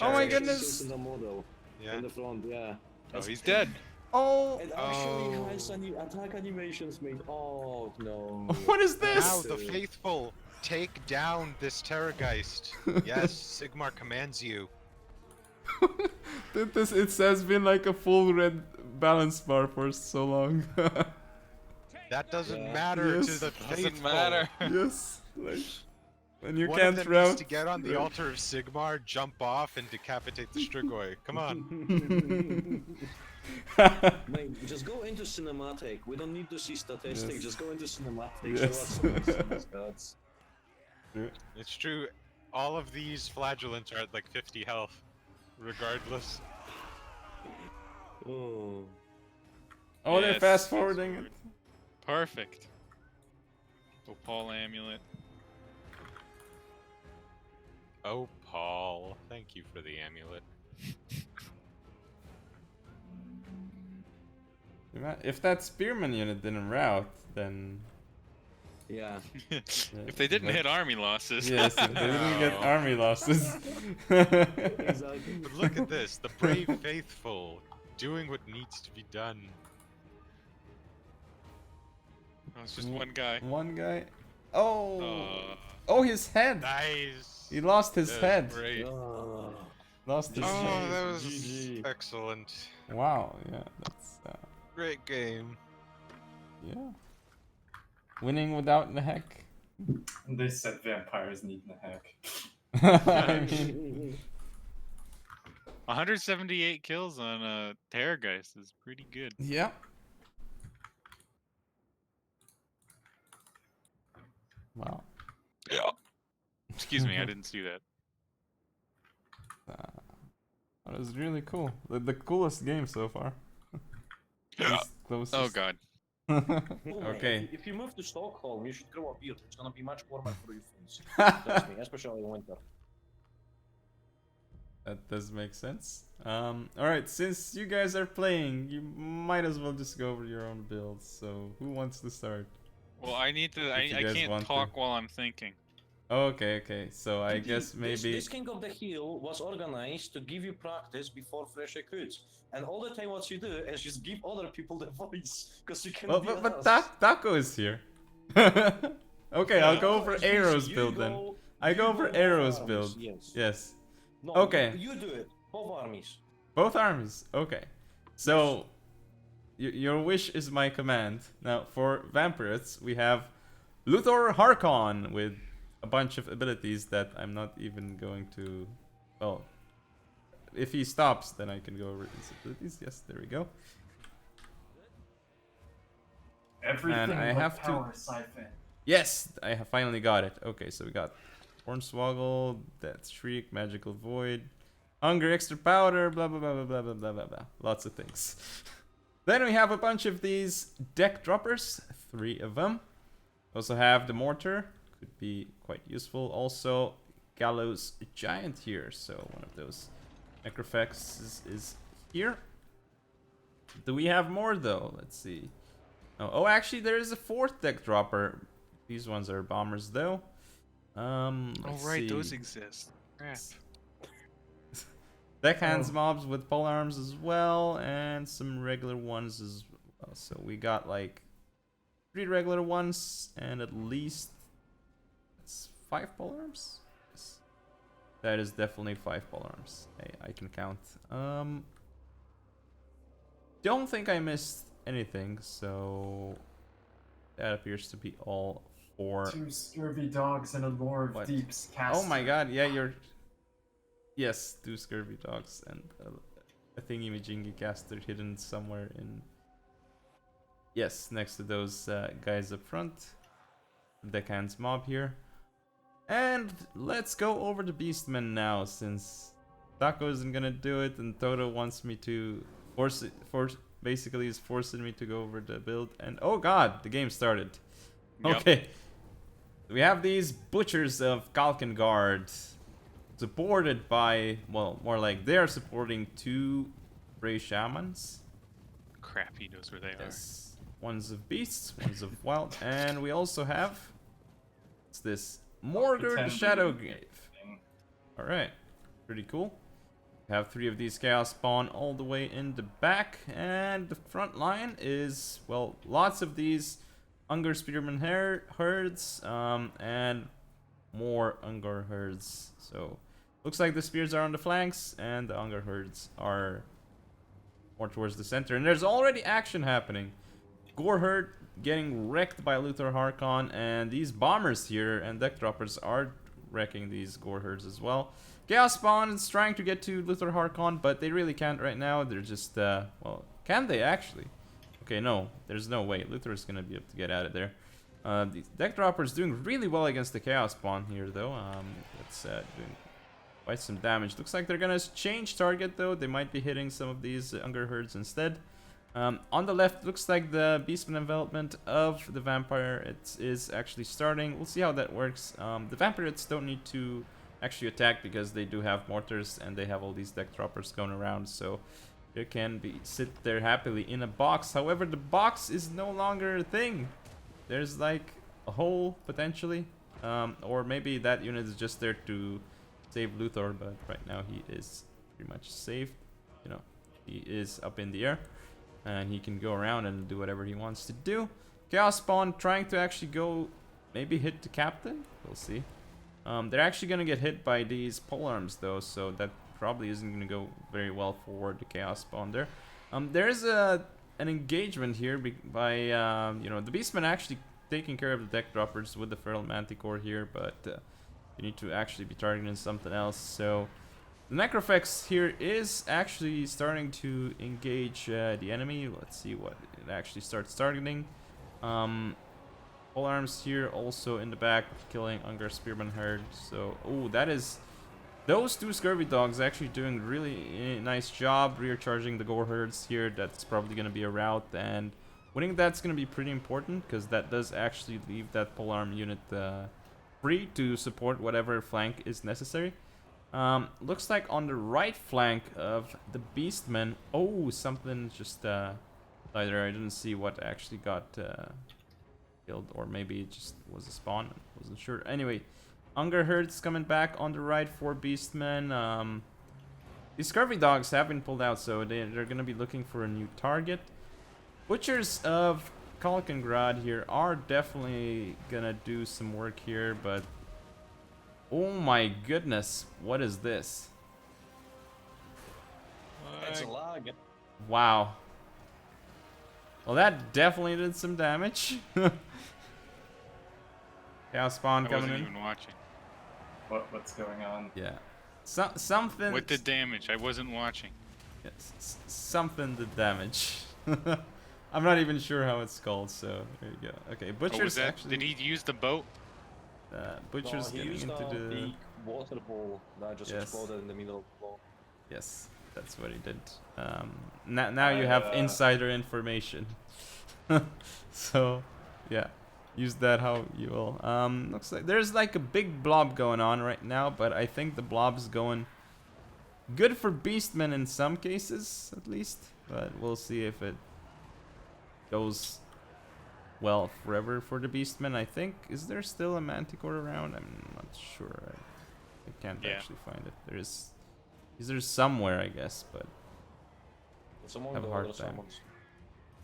Speaker 2: Oh my
Speaker 4: Chariot.
Speaker 2: goodness.
Speaker 3: In the model,
Speaker 4: Yeah.
Speaker 3: in the front, yeah.
Speaker 1: Oh, he's dead.
Speaker 2: Oh.
Speaker 3: It actually
Speaker 4: Oh.
Speaker 3: has any attack animations made. Oh no.
Speaker 2: What is this?
Speaker 4: Now the faithful take down this Terrorgeist. Yes, Sigmar commands you.
Speaker 2: It has been like a full red balance bar for so long.
Speaker 4: That doesn't
Speaker 3: Yeah.
Speaker 4: matter
Speaker 2: Yes.
Speaker 4: to the
Speaker 1: Doesn't
Speaker 4: faithful.
Speaker 1: matter.
Speaker 2: Yes. Like when you
Speaker 4: One
Speaker 2: can't
Speaker 4: of them
Speaker 2: route.
Speaker 4: needs to get on the altar of Sigmar, jump off, and decapitate the Strigoi. Come on.
Speaker 3: Mate, just go into cinematic. We don't need to see statistics.
Speaker 2: Yes.
Speaker 3: just go into cinematic.
Speaker 2: Yes.
Speaker 3: Show us some of these gods.
Speaker 4: It's true. All of these flagellants are at like 50 health, regardless.
Speaker 3: Oh.
Speaker 2: Oh, they're
Speaker 1: Yes,
Speaker 2: fast forwarding it.
Speaker 1: Perfect. Opal amulet.
Speaker 4: Oh, Paul, thank you for the amulet.
Speaker 2: If that spearman unit didn't route, then
Speaker 3: Yeah.
Speaker 1: If they didn't
Speaker 2: but-
Speaker 1: hit army losses.
Speaker 2: yes, if they didn't get
Speaker 4: No.
Speaker 2: army losses.
Speaker 3: Exactly.
Speaker 4: But look at this, the brave faithful, doing what needs to be done.
Speaker 1: Oh, it's just one guy.
Speaker 2: One guy. Oh.
Speaker 1: Uh,
Speaker 2: Oh, his head.
Speaker 4: Nice!
Speaker 2: He lost his
Speaker 4: That's
Speaker 2: head.
Speaker 4: Great.
Speaker 3: Oh.
Speaker 2: Lost his
Speaker 4: Oh,
Speaker 2: head.
Speaker 4: that was
Speaker 3: GG.
Speaker 4: excellent.
Speaker 2: Wow. Yeah, that's
Speaker 4: Great game.
Speaker 2: yeah. Winning without the heck.
Speaker 10: And they said vampires need the heck.
Speaker 2: I mean,
Speaker 1: 178 kills on Terrorgeist is pretty good.
Speaker 2: yeah. Wow.
Speaker 1: Yeah. Excuse me, I didn't see that.
Speaker 2: That was really cool. The coolest game so far.
Speaker 1: Yeah.
Speaker 2: Closest.
Speaker 1: Oh god.
Speaker 2: Okay.
Speaker 3: If you move to Stockholm, you should grow a beard. It's gonna be much warmer for your face. Trust me, especially in winter.
Speaker 2: That does make sense. Alright, since you guys are playing, you might as well just go over your own builds. So, who wants to start?
Speaker 1: Well, I need to.
Speaker 2: If you
Speaker 1: I
Speaker 2: guys
Speaker 1: can't
Speaker 2: want to.
Speaker 1: talk while I'm thinking.
Speaker 2: Oh, okay. So, I guess maybe.
Speaker 3: This King of the Hill was organized to give you practice before fresh recruits. And all the time what you do is just give other people the voice. Because you can
Speaker 2: Well,
Speaker 3: be
Speaker 2: but
Speaker 3: us.
Speaker 2: Taco is here. Okay, I'll go for
Speaker 3: Yes,
Speaker 2: Arrow's
Speaker 3: you
Speaker 2: build then.
Speaker 3: go-
Speaker 2: I
Speaker 3: you
Speaker 2: go for
Speaker 3: go
Speaker 2: Arrow's
Speaker 3: farms,
Speaker 2: build.
Speaker 3: Yes.
Speaker 2: Yes.
Speaker 3: No,
Speaker 2: Okay.
Speaker 3: You do it. Both armies.
Speaker 2: Both armies. Okay. So your wish is my command. Now for vampires, we have Luthor Harkon with a bunch of abilities that I'm not even going to. Well, if he stops, then I can go over his abilities. Yes, there we go.
Speaker 10: Everything
Speaker 2: I
Speaker 10: but
Speaker 2: have to-
Speaker 10: power siphon.
Speaker 2: Yes, I have finally got it. Okay, so we got Hornswoggle, Death Shriek, Magical Void, Hunger, Extra Powder, blah blah blah blah blah blah blah blah blah. Lots of things. Then we have a bunch of these deck droppers, 3 of them. Also have the Mortar, could be quite useful. Also, Gallows Giant here, so one of those Necrofex is here. Do we have more though? Let's see. Oh, actually, there is a 4th deck dropper. These ones are bombers though. Let's
Speaker 1: right,
Speaker 2: see.
Speaker 1: those exist. Crap.
Speaker 2: Deckhands mobs with pole arms as well, and some regular ones as well. So we got like 3 regular ones and at least 5 pole arms. Yes. That is definitely 5 pole arms. I can count. Don't think I missed anything, so that appears to be all for.
Speaker 10: 2 scurvy dogs and a lore of
Speaker 2: What?
Speaker 10: deeps cast.
Speaker 2: Oh my god, yeah, you're. Yes, 2 scurvy dogs and a thingy-majingy caster hidden somewhere in. Yes, next to those guys up front. Deckhands mob here. And let's go over the Beastmen now, since Taco isn't gonna do it and Toto wants me to basically is forcing me to go over the build. And oh god, the game started.
Speaker 1: Yep.
Speaker 2: Okay. We have these Butchers of Kalkengard, supported by, well, more like they're supporting 2 Bray Shamans.
Speaker 1: Crap, he knows where they
Speaker 2: Yes. One's of Beasts, one's of Wild, and we also have, what's this? Morgar the Shadow Grave. Alright, pretty cool. We have 3 of these Chaos Spawn all the way in the back, and the front line is, well, lots of these Unger Spearman herds, and more Unger herds. So, looks like the spears are on the flanks, and the Unger herds are more towards the center. And there's already action happening. Gore herd getting wrecked by Luthor Harkon, and these bombers here and deck droppers are wrecking these Gore herds as well. Chaos Spawn is trying to get to Luthor Harkon, but they really can't right now. They're just, well, can they actually? Okay, no, there's no way. Luthor is gonna be able to get out of there. The deck dropper is doing really well against the Chaos Spawn here, though. It's doing quite some damage. Looks like they're gonna change target, though. They might be hitting some of these Unger herds instead. On the left, looks like the Beastman envelopment of the Vampire is actually starting. We'll see how that works. The Vampirates don't need to actually attack because they do have mortars and they have all these deck droppers going around, so they can sit there happily in a box. However, the box is no longer a thing. There's like a hole potentially, or maybe that unit is just there to save Luthor, but right now he is pretty much safe. You know, he is up in the air and he can go around and do whatever he wants to do. Chaos Spawn trying to actually go maybe hit the captain. We'll see. They're actually gonna get hit by these polearms though, so that probably isn't gonna go very well for the Chaos Spawn there. There's an engagement here by you know, the Beastmen actually taking care of the deck droppers with the Feral Manticore here, but you need to actually be targeting something else. So the Necrofex here is actually starting to engage the enemy. Let's see what it actually starts targeting. Polearms here also in the back, killing Unger Spearman herd. So, oh, that is those 2 Scurvy Dogs actually doing really nice job rear charging the Gore herds here. That's probably going to be a route, and winning that's going to be pretty important because that does actually leave that polearm unit free to support whatever flank is necessary. Looks like on the right flank of the Beastmen, oh, something just died there. I didn't see what actually got killed, or maybe it just was a spawn. I wasn't sure. Anyway, Unger herds coming back on the right for Beastmen. These Scurvy Dogs have been pulled out, so they're gonna be looking for a new target. Butchers of Kalkengrad here are definitely gonna do some work here, but oh my goodness, what is this?
Speaker 3: It's a lag.
Speaker 2: Wow. Well, that definitely did some damage. Chaos spawn
Speaker 1: I
Speaker 2: coming
Speaker 1: wasn't
Speaker 2: in.
Speaker 1: even watching.
Speaker 10: What's going on?
Speaker 2: Yeah. Something.
Speaker 1: What did damage? I wasn't watching.
Speaker 2: Yes, something did damage. I'm not even sure how it's called, so there you go. Okay,
Speaker 1: Oh,
Speaker 2: Butcher's
Speaker 1: was that?
Speaker 2: actually.
Speaker 1: Did he use the boat?
Speaker 2: Butcher's
Speaker 3: he
Speaker 2: getting
Speaker 3: used
Speaker 2: into
Speaker 3: a
Speaker 2: the.
Speaker 3: big water ball that just
Speaker 2: Yes.
Speaker 3: exploded in the middle of the floor.
Speaker 2: Yes, that's what he did. Now you have insider information. So, yeah, use that how you will. Looks like there's like a big blob going on right now, but I think the blob's going good for Beastmen in some cases, at least. But we'll see if it goes well forever for the Beastmen. I think. Is there still a Manticore around? I'm not sure. I can't actually find it. There's somewhere, I guess, but
Speaker 3: It's among
Speaker 2: have a
Speaker 3: the
Speaker 2: hard
Speaker 3: other
Speaker 2: time.
Speaker 3: summons.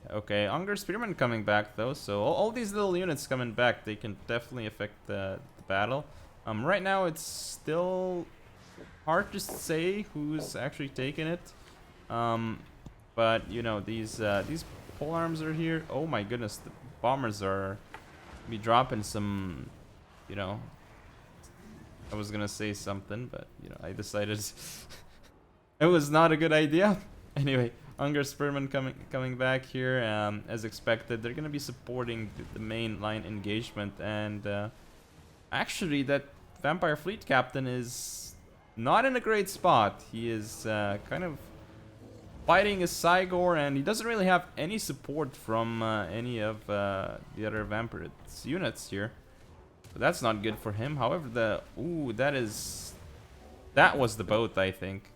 Speaker 2: Okay, Unger Spearman coming back though, so all these little units coming back, they can definitely affect the battle. Right now it's still hard to say who's actually taking it. But you know, these pole arms are here. Oh my goodness, the bombers are be dropping some, you know. I was gonna say something, but you know, I decided it was not a good idea. Anyway, Unger Spearman coming back here as expected. They're gonna be supporting the main line engagement, and actually, that Vampire Fleet Captain is not in a great spot. He is kind of fighting a Cygor, and he doesn't really have any support from any of the other Vampirate units here. So that's not good for him. However, that was the boat, I think.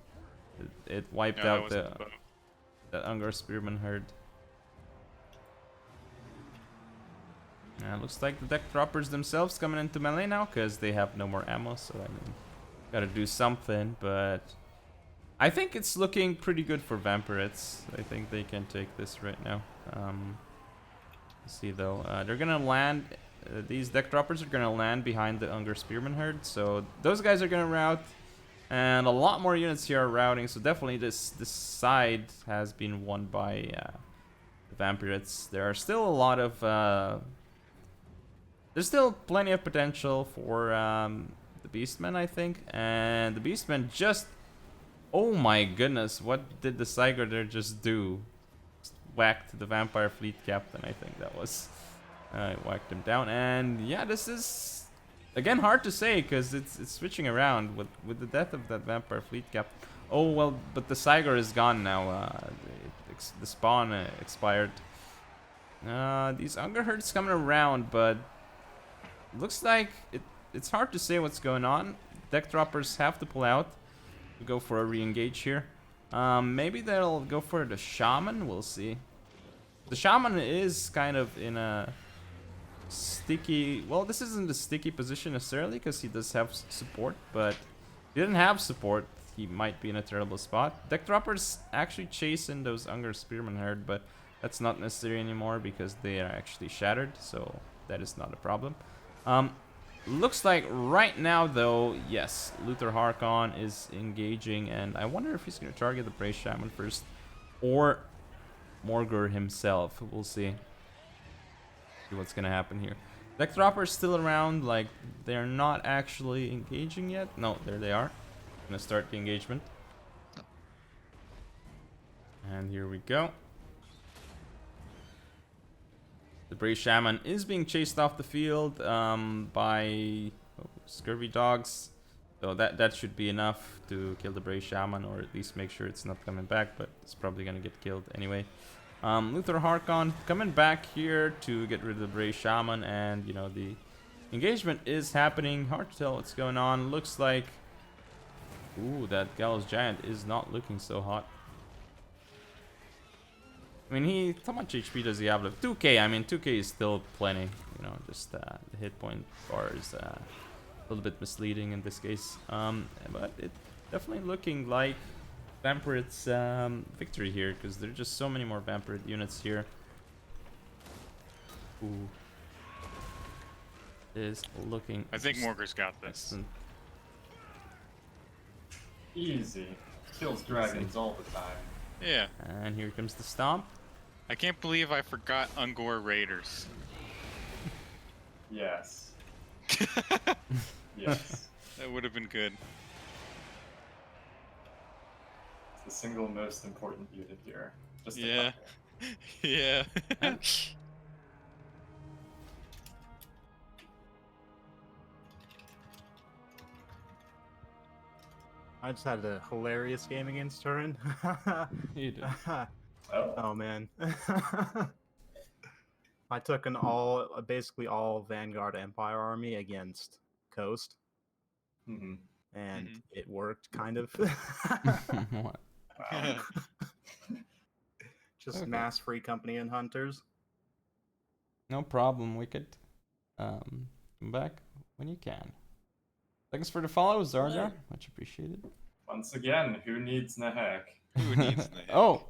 Speaker 2: It wiped out the Unger Spearman herd. Looks like the deck droppers themselves coming into melee now, because they have no more ammo, so I mean, gotta do something, but I think it's looking pretty good for Vampirates. I think they can take this right now. Let's see though, they're gonna land, these deck droppers are gonna land behind the Unger Spearman herd, so those guys are gonna route, and a lot more units here are routing, so definitely this side has been won by the Vampirates. There are still a lot of there's still plenty of potential for the Beastmen, I think. And the Beastmen just... Oh my goodness, what did the Cygor there just do? Just whacked the Vampire Fleet Captain, I think that was. Whacked him down. And yeah, this is... Again, hard to say, because it's switching around with the death of that Vampire Fleet Captain. Oh, well, but the Cygor is gone now. The spawn expired. These Unger herds coming around, but... Looks like it's hard to say what's going on. Deck droppers have to pull out to go for a re-engage here. Maybe they'll go for the Shaman. We'll see. The Shaman is kind of in a sticky... Well, this isn't a sticky position necessarily because he does have support, but if he didn't have support, he might be in a terrible spot. Deck droppers actually chasing those Unger Spearman herd, but that's not necessary anymore because they are actually shattered, so that is not a problem. Looks like right now though, yes, Luther Harkon is engaging, and I wonder if he's going to target the Brave Shaman first or Morgur himself. We'll see what's going to happen here. Deck Dropper's still around, like they're not actually engaging yet. No, there they are. Gonna start the engagement. And here we go. The Brave Shaman is being chased off the field by scurvy dogs. So that should be enough to kill the Brave Shaman, or at least make sure it's not coming back, but it's probably going to get killed anyway. Luther Harkon coming back here to get rid of the Brave Shaman, and you know, the engagement is happening. Hard to tell what's going on. Looks like... Ooh, that Gallows Giant is not looking so hot. I mean, how much HP does he have left? 2k, I mean, 2k is still plenty. You know, just the hit point bar is a little bit misleading in this case. But it's definitely looking like Vampirate's victory here, because there are just so many more Vampirate units here. Ooh. Is looking...
Speaker 1: I think Morgur's got this.
Speaker 10: Easy. Kills dragons all the time.
Speaker 1: Yeah.
Speaker 2: And here comes the stomp.
Speaker 1: I can't believe I forgot Ungor Raiders.
Speaker 10: Yes. Yes.
Speaker 1: That would have been good.
Speaker 10: It's the single most important unit here. Just a
Speaker 1: Yeah.
Speaker 10: couple.
Speaker 1: Yeah.
Speaker 9: I just had a hilarious game against Turin.
Speaker 2: You did.
Speaker 9: Oh man. I took basically all Vanguard Empire army against Coast,
Speaker 10: Mm-hmm.
Speaker 9: and it worked kind of.
Speaker 2: What?
Speaker 9: Just
Speaker 2: Okay.
Speaker 9: mass free company and hunters.
Speaker 2: No problem, Wicked. Come back when you can. Thanks for the follow, Zargar. Much appreciated.
Speaker 10: Once again, who needs Nahek?
Speaker 1: Who needs the heck?
Speaker 2: Oh!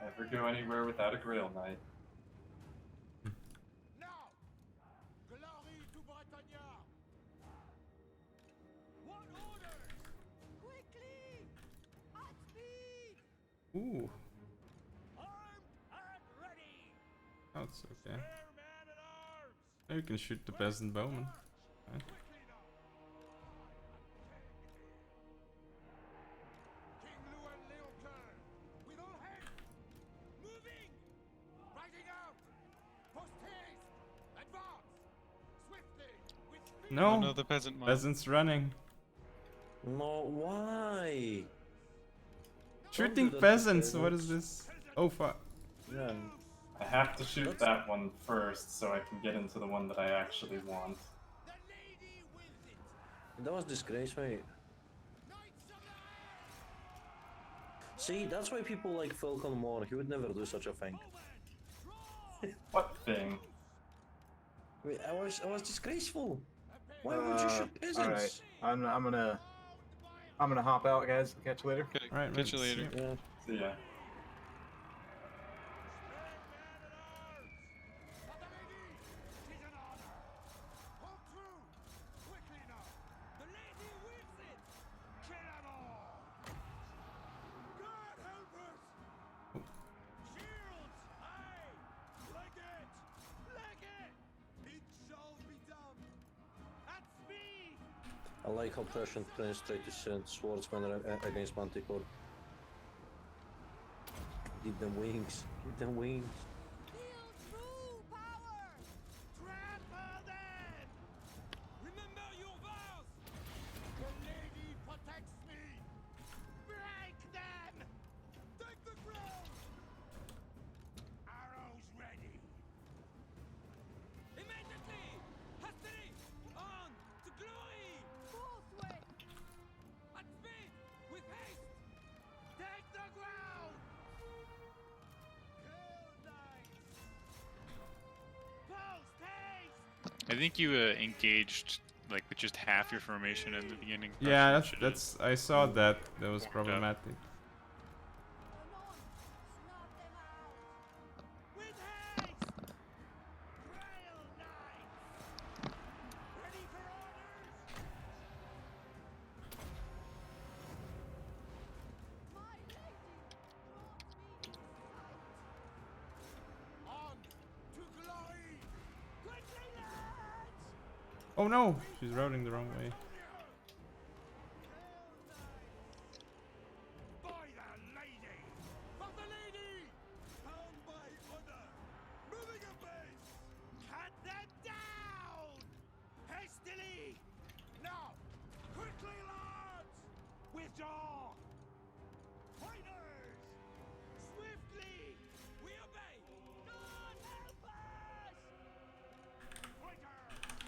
Speaker 10: Never go anywhere without a Grail Knight.
Speaker 6: What orders? Quickly! At speed!
Speaker 2: Ooh.
Speaker 6: Armed and ready!
Speaker 2: That's okay.
Speaker 6: Fair man at arms!
Speaker 2: Now you can shoot the peasant bowman. Right.
Speaker 6: Quickly now! King Luan Leocan! With all hands! Moving! Riding out! Post haste! Advance! Swiftly! With speed!
Speaker 2: No!
Speaker 1: Oh no, the peasant mob.
Speaker 2: Peasant's running.
Speaker 3: No, why?
Speaker 2: Shooting
Speaker 3: do that to
Speaker 2: peasants! What is
Speaker 3: peasants.
Speaker 2: this? Oh fuck.
Speaker 3: Yeah.
Speaker 10: I have to shoot that one first so I can get into the one that I actually want.
Speaker 6: The lady wills it!
Speaker 3: That was disgrace, mate.
Speaker 6: Knights of the Air!
Speaker 3: See, that's why people like Falcon more. He would never do such a thing.
Speaker 10: What thing?
Speaker 3: Wait, I was disgraceful. Why would you shoot peasants?
Speaker 9: Alright. I'm gonna hop out, guys. Catch you later.
Speaker 1: Okay,
Speaker 2: Alright,
Speaker 1: catch you
Speaker 2: man,
Speaker 1: later.
Speaker 2: see ya.
Speaker 3: Yeah.
Speaker 10: See ya.
Speaker 3: I like how PrussianPrince tried to send swordsmen against Manticore. Give them wings. Give them wings.
Speaker 7: Feel true power!
Speaker 6: Trample them! Remember your vows! The lady protects me! Break them! Take the ground! Arrows ready! Immediately! Hastily! On to glory!
Speaker 7: Forthwith!
Speaker 6: At speed! With haste! Take the ground! Kill knights! Post haste!
Speaker 1: I think you engaged like with just half your formation in the beginning.
Speaker 2: Yeah,
Speaker 1: Should've-
Speaker 2: that's I saw that. That was problematic.
Speaker 7: Come on! Snap them out!
Speaker 6: With haste! Grail knights! Ready for orders?
Speaker 7: My lady brought me sight!
Speaker 6: On to glory! Quickly, lads!
Speaker 2: Oh no! She's routing the wrong way.
Speaker 6: By the lady! For the lady! Bound by honor! Moving a base! Cut them down! Hastily! Now! Quickly, lads! Withdraw! Fighters! Swiftly! We obey! God help us! Fighters!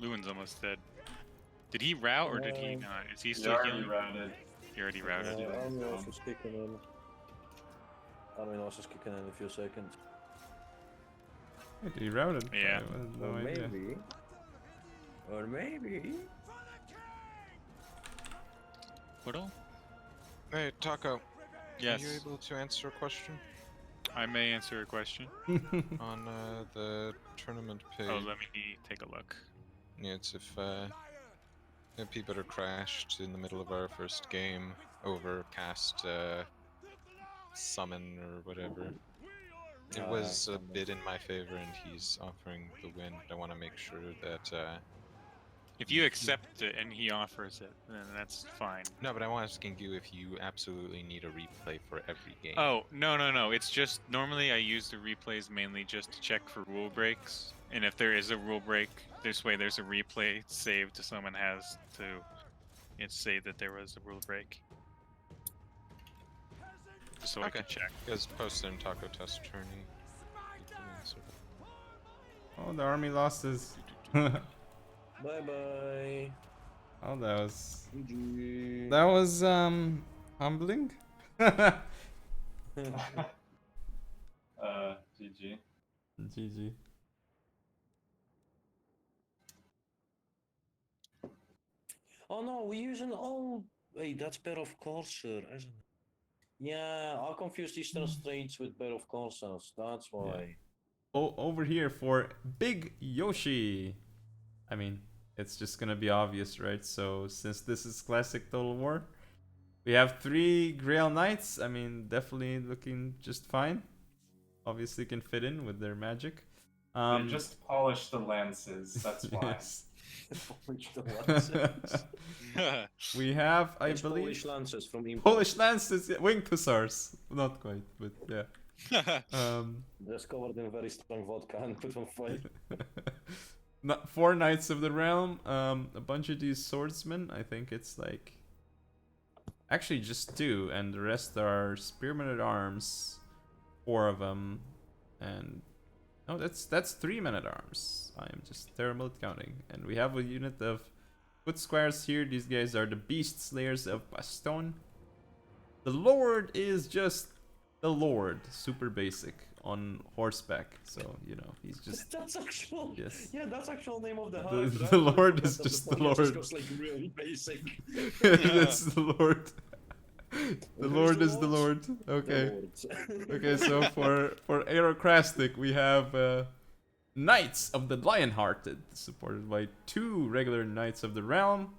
Speaker 1: Lewin's almost dead. Did he route or did he not? Is he
Speaker 10: He
Speaker 1: still
Speaker 10: already
Speaker 1: healing?
Speaker 10: routed.
Speaker 1: He already routed.
Speaker 3: Army Horse is kicking in. Army Horse is kicking in a few seconds.
Speaker 2: He routed.
Speaker 1: Yeah.
Speaker 2: I had no
Speaker 3: Or
Speaker 2: idea.
Speaker 3: maybe. Or maybe.
Speaker 1: Whittle?
Speaker 4: Hey, Taco.
Speaker 1: Yes.
Speaker 4: Are you able to answer a question
Speaker 1: I may answer a question.
Speaker 4: on the tournament page?
Speaker 1: Oh, let me take a look.
Speaker 4: Yeah, it's if people are crashed in the middle of our first game over past summon or whatever. It was a bit in my favor, and he's offering the win. I want to make sure that.
Speaker 1: If you accept it and he offers it, then that's fine.
Speaker 4: No, but I'm asking you if you absolutely need a replay for every game.
Speaker 1: Oh, no. It's just normally I use the replays mainly just to check for rule breaks. And if there is a rule break, this way there's a replay saved so someone has to say that there was a rule break. Just so I can check.
Speaker 4: Because posted in Taco Test Tourney.
Speaker 2: Oh, the army lost his.
Speaker 3: Bye bye.
Speaker 2: Oh,
Speaker 3: GG.
Speaker 2: that was humbling.
Speaker 10: GG.
Speaker 2: GG.
Speaker 3: Oh no, we're using old. Wait, that's Pair of Corsair, isn't it? Yeah, I confused Eastern Straits with Pair of Corsairs. That's why.
Speaker 2: Oh, over here for Big Yoshi. I mean, it's just gonna be obvious, right? So since this is classic Total War, we have 3 Grail Knights. I mean, definitely looking just fine. Obviously can fit in with their magic.
Speaker 10: They just polished the lances, that's why.
Speaker 2: Yes.
Speaker 3: Polish the lances.
Speaker 2: We have, I
Speaker 3: It's
Speaker 2: believe,
Speaker 3: Polish lances from Import.
Speaker 2: Polish lances, yeah, winged hussars. Not quite, but yeah.
Speaker 3: Just covered in very strong vodka and put on fire.
Speaker 2: 4 Knights of the Realm, a bunch of these swordsmen. I think it's like actually just 2, and the rest are spearmen at arms. 4 of them, and no, that's 3 men at arms. I am just terrible at counting. And we have a unit of foot squires here. These guys are the beast slayers of Baston. The Lord is just the Lord, super basic on horseback. So you know he's just.
Speaker 3: That's actual.
Speaker 2: Yes.
Speaker 3: Yeah, that's actual name of the
Speaker 2: The,
Speaker 3: hive.
Speaker 2: the Lord is just the Lord.
Speaker 3: Just like really basic.
Speaker 2: That's the Lord. The Lord is the Lord. Okay. Okay, so for Aerocrastic we have Knights of the Lionhearted, supported by 2 regular Knights of the Realm.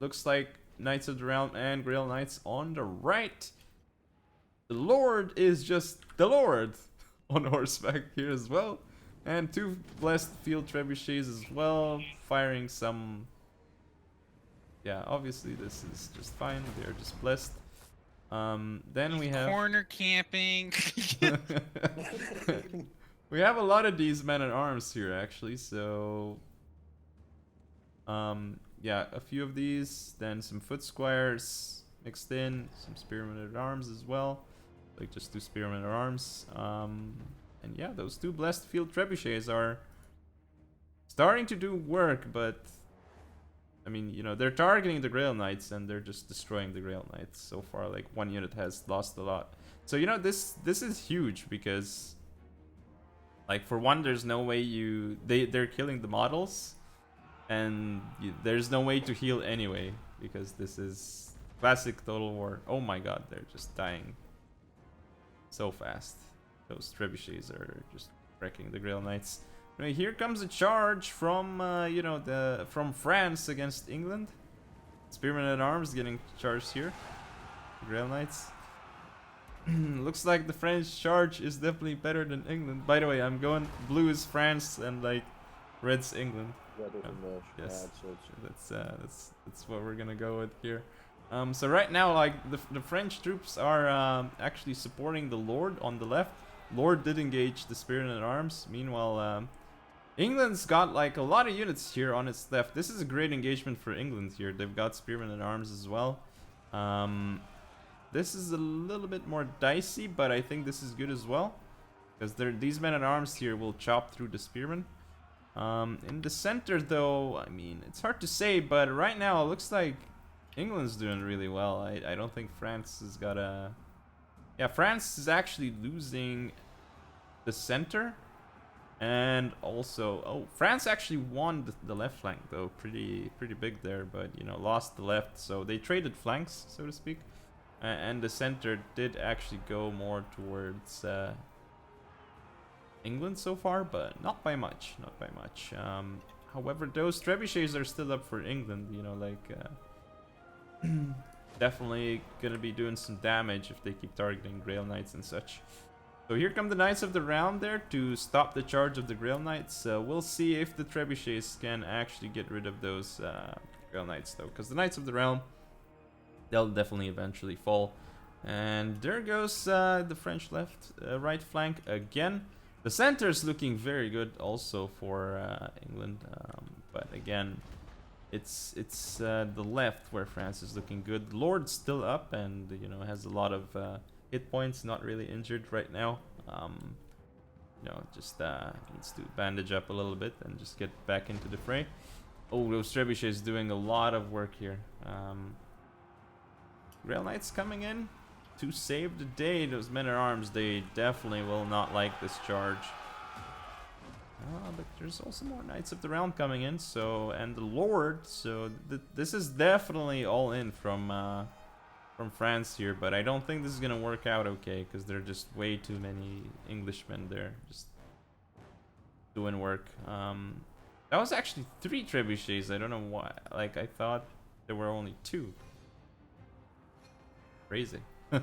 Speaker 2: Looks like Knights of the Realm and Grail Knights on the right. The Lord is just the Lord on horseback here as well. And 2 blessed field trebuchets as well, firing some. Yeah, obviously this is just fine. They're just blessed. Then we have
Speaker 1: corner camping.
Speaker 2: we have a lot of these men at arms here actually. So yeah, a few of these, then some foot squires mixed in, some spearmen at arms as well, like just 2 spearmen at arms. And yeah, those 2 blessed field trebuchets are starting to do work, but I mean, you know, they're targeting the Grail Knights and they're just destroying the Grail Knights. So far, like 1 unit has lost a lot. So you know, this is huge because, like, for one, there's no way they're killing the models, and there's no way to heal anyway because this is classic Total War. Oh my God, they're just dying so fast. Those trebuchets are just wrecking the Grail Knights. Right, here comes a charge from you know, from France against England. Spearmen at arms getting charged here. Grail Knights. Looks like the French charge is definitely better than England. By the way, I'm going blue is France and like red's England. Yes, that's what we're gonna go with here. So right now, like the French troops are actually supporting the Lord on the left. Lord did engage the Spearmen at arms. Meanwhile, England's got like a lot of units here on its left. This is a great engagement for England here. They've got Spearmen at arms as well. This is a little bit more dicey, but I think this is good as well, because these men at arms here will chop through the Spearmen. In the center, though, I mean, it's hard to say, but right now it looks like England's doing really well. I don't think France has got a... Yeah, France is actually losing the center. And also... Oh, France actually won the left flank, though. Pretty big there, but, you know, lost the left. So they traded flanks, so to speak. And the center did actually go more towards... England so far, but not by much, not by much. However, those trebuchets are still up for England, you know, like definitely gonna be doing some damage if they keep targeting Grail Knights and such. So here come the Knights of the Realm there to stop the charge of the Grail Knights. We'll see if the trebuchets can actually get rid of those Grail Knights though, because the Knights of the Realm, they'll definitely eventually fall. And there goes the French right flank again. The center is looking very good also for England, but again, it's the left where France is looking good. Lord's still up and, you know, has a lot of hit points, not really injured right now. You know, just needs to bandage up a little bit and just get back into the fray. Oh, those trebuchets doing a lot of work here. Grail Knights coming in to save the day. Those men-at-arms, they definitely will not like this charge. But there's also more Knights of the Realm coming in, so, and the Lord, so this is definitely all in from France here, but I don't think this is gonna work out okay, because there are just way too many Englishmen there, just doing work. That was actually 3 trebuchets, I don't know why, like, I thought there were only 2. Crazy. I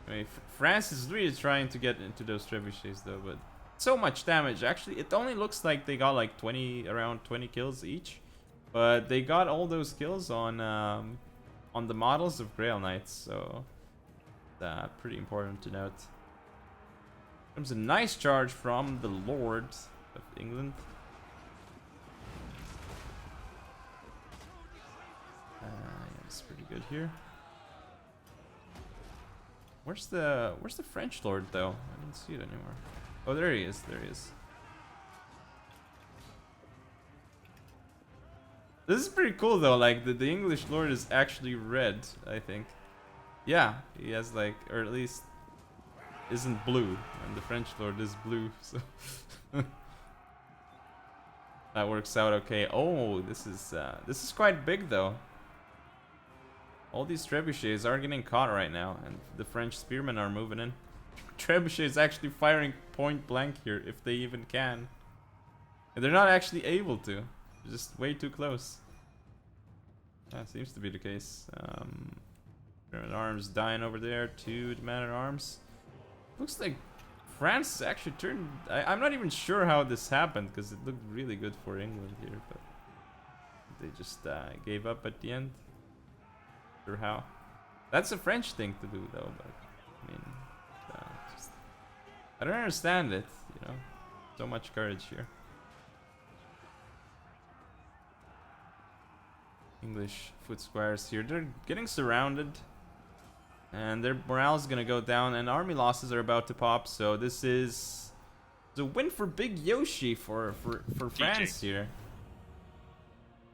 Speaker 2: mean, France is really trying to get into those trebuchets though, but so much damage. Actually, it only looks like they got like around 20 kills each, but they got all those kills on the models of Grail Knights, so pretty important to note. Comes a nice charge from the Lord of England. Yeah, it's pretty good here. Where's the French Lord though? I don't see it anymore. Oh, there he is. There he is. This is pretty cool though. Like the English Lord is actually red, I think. Yeah, he has like, or at least isn't blue, and the French Lord is blue. So that works out okay. Oh, this is quite big though. All these trebuchets are getting caught right now, and the French spearmen are moving in. Trebuchet is actually firing point blank here, if they even can. And they're not actually able to. They're just way too close. That seems to be the case. Man-at-arms dying over there to the man-at-arms. Looks like France actually turned... I'm not even sure how this happened, because it looked really good for England here, but they just gave up at the end. Or how? That's a French thing to do though, but I mean, I don't understand it, you know. So much courage here. English foot squires here, they're getting surrounded, and their morale is gonna go down, and army losses are about to pop. So this is the win for Big Yoshi for France here.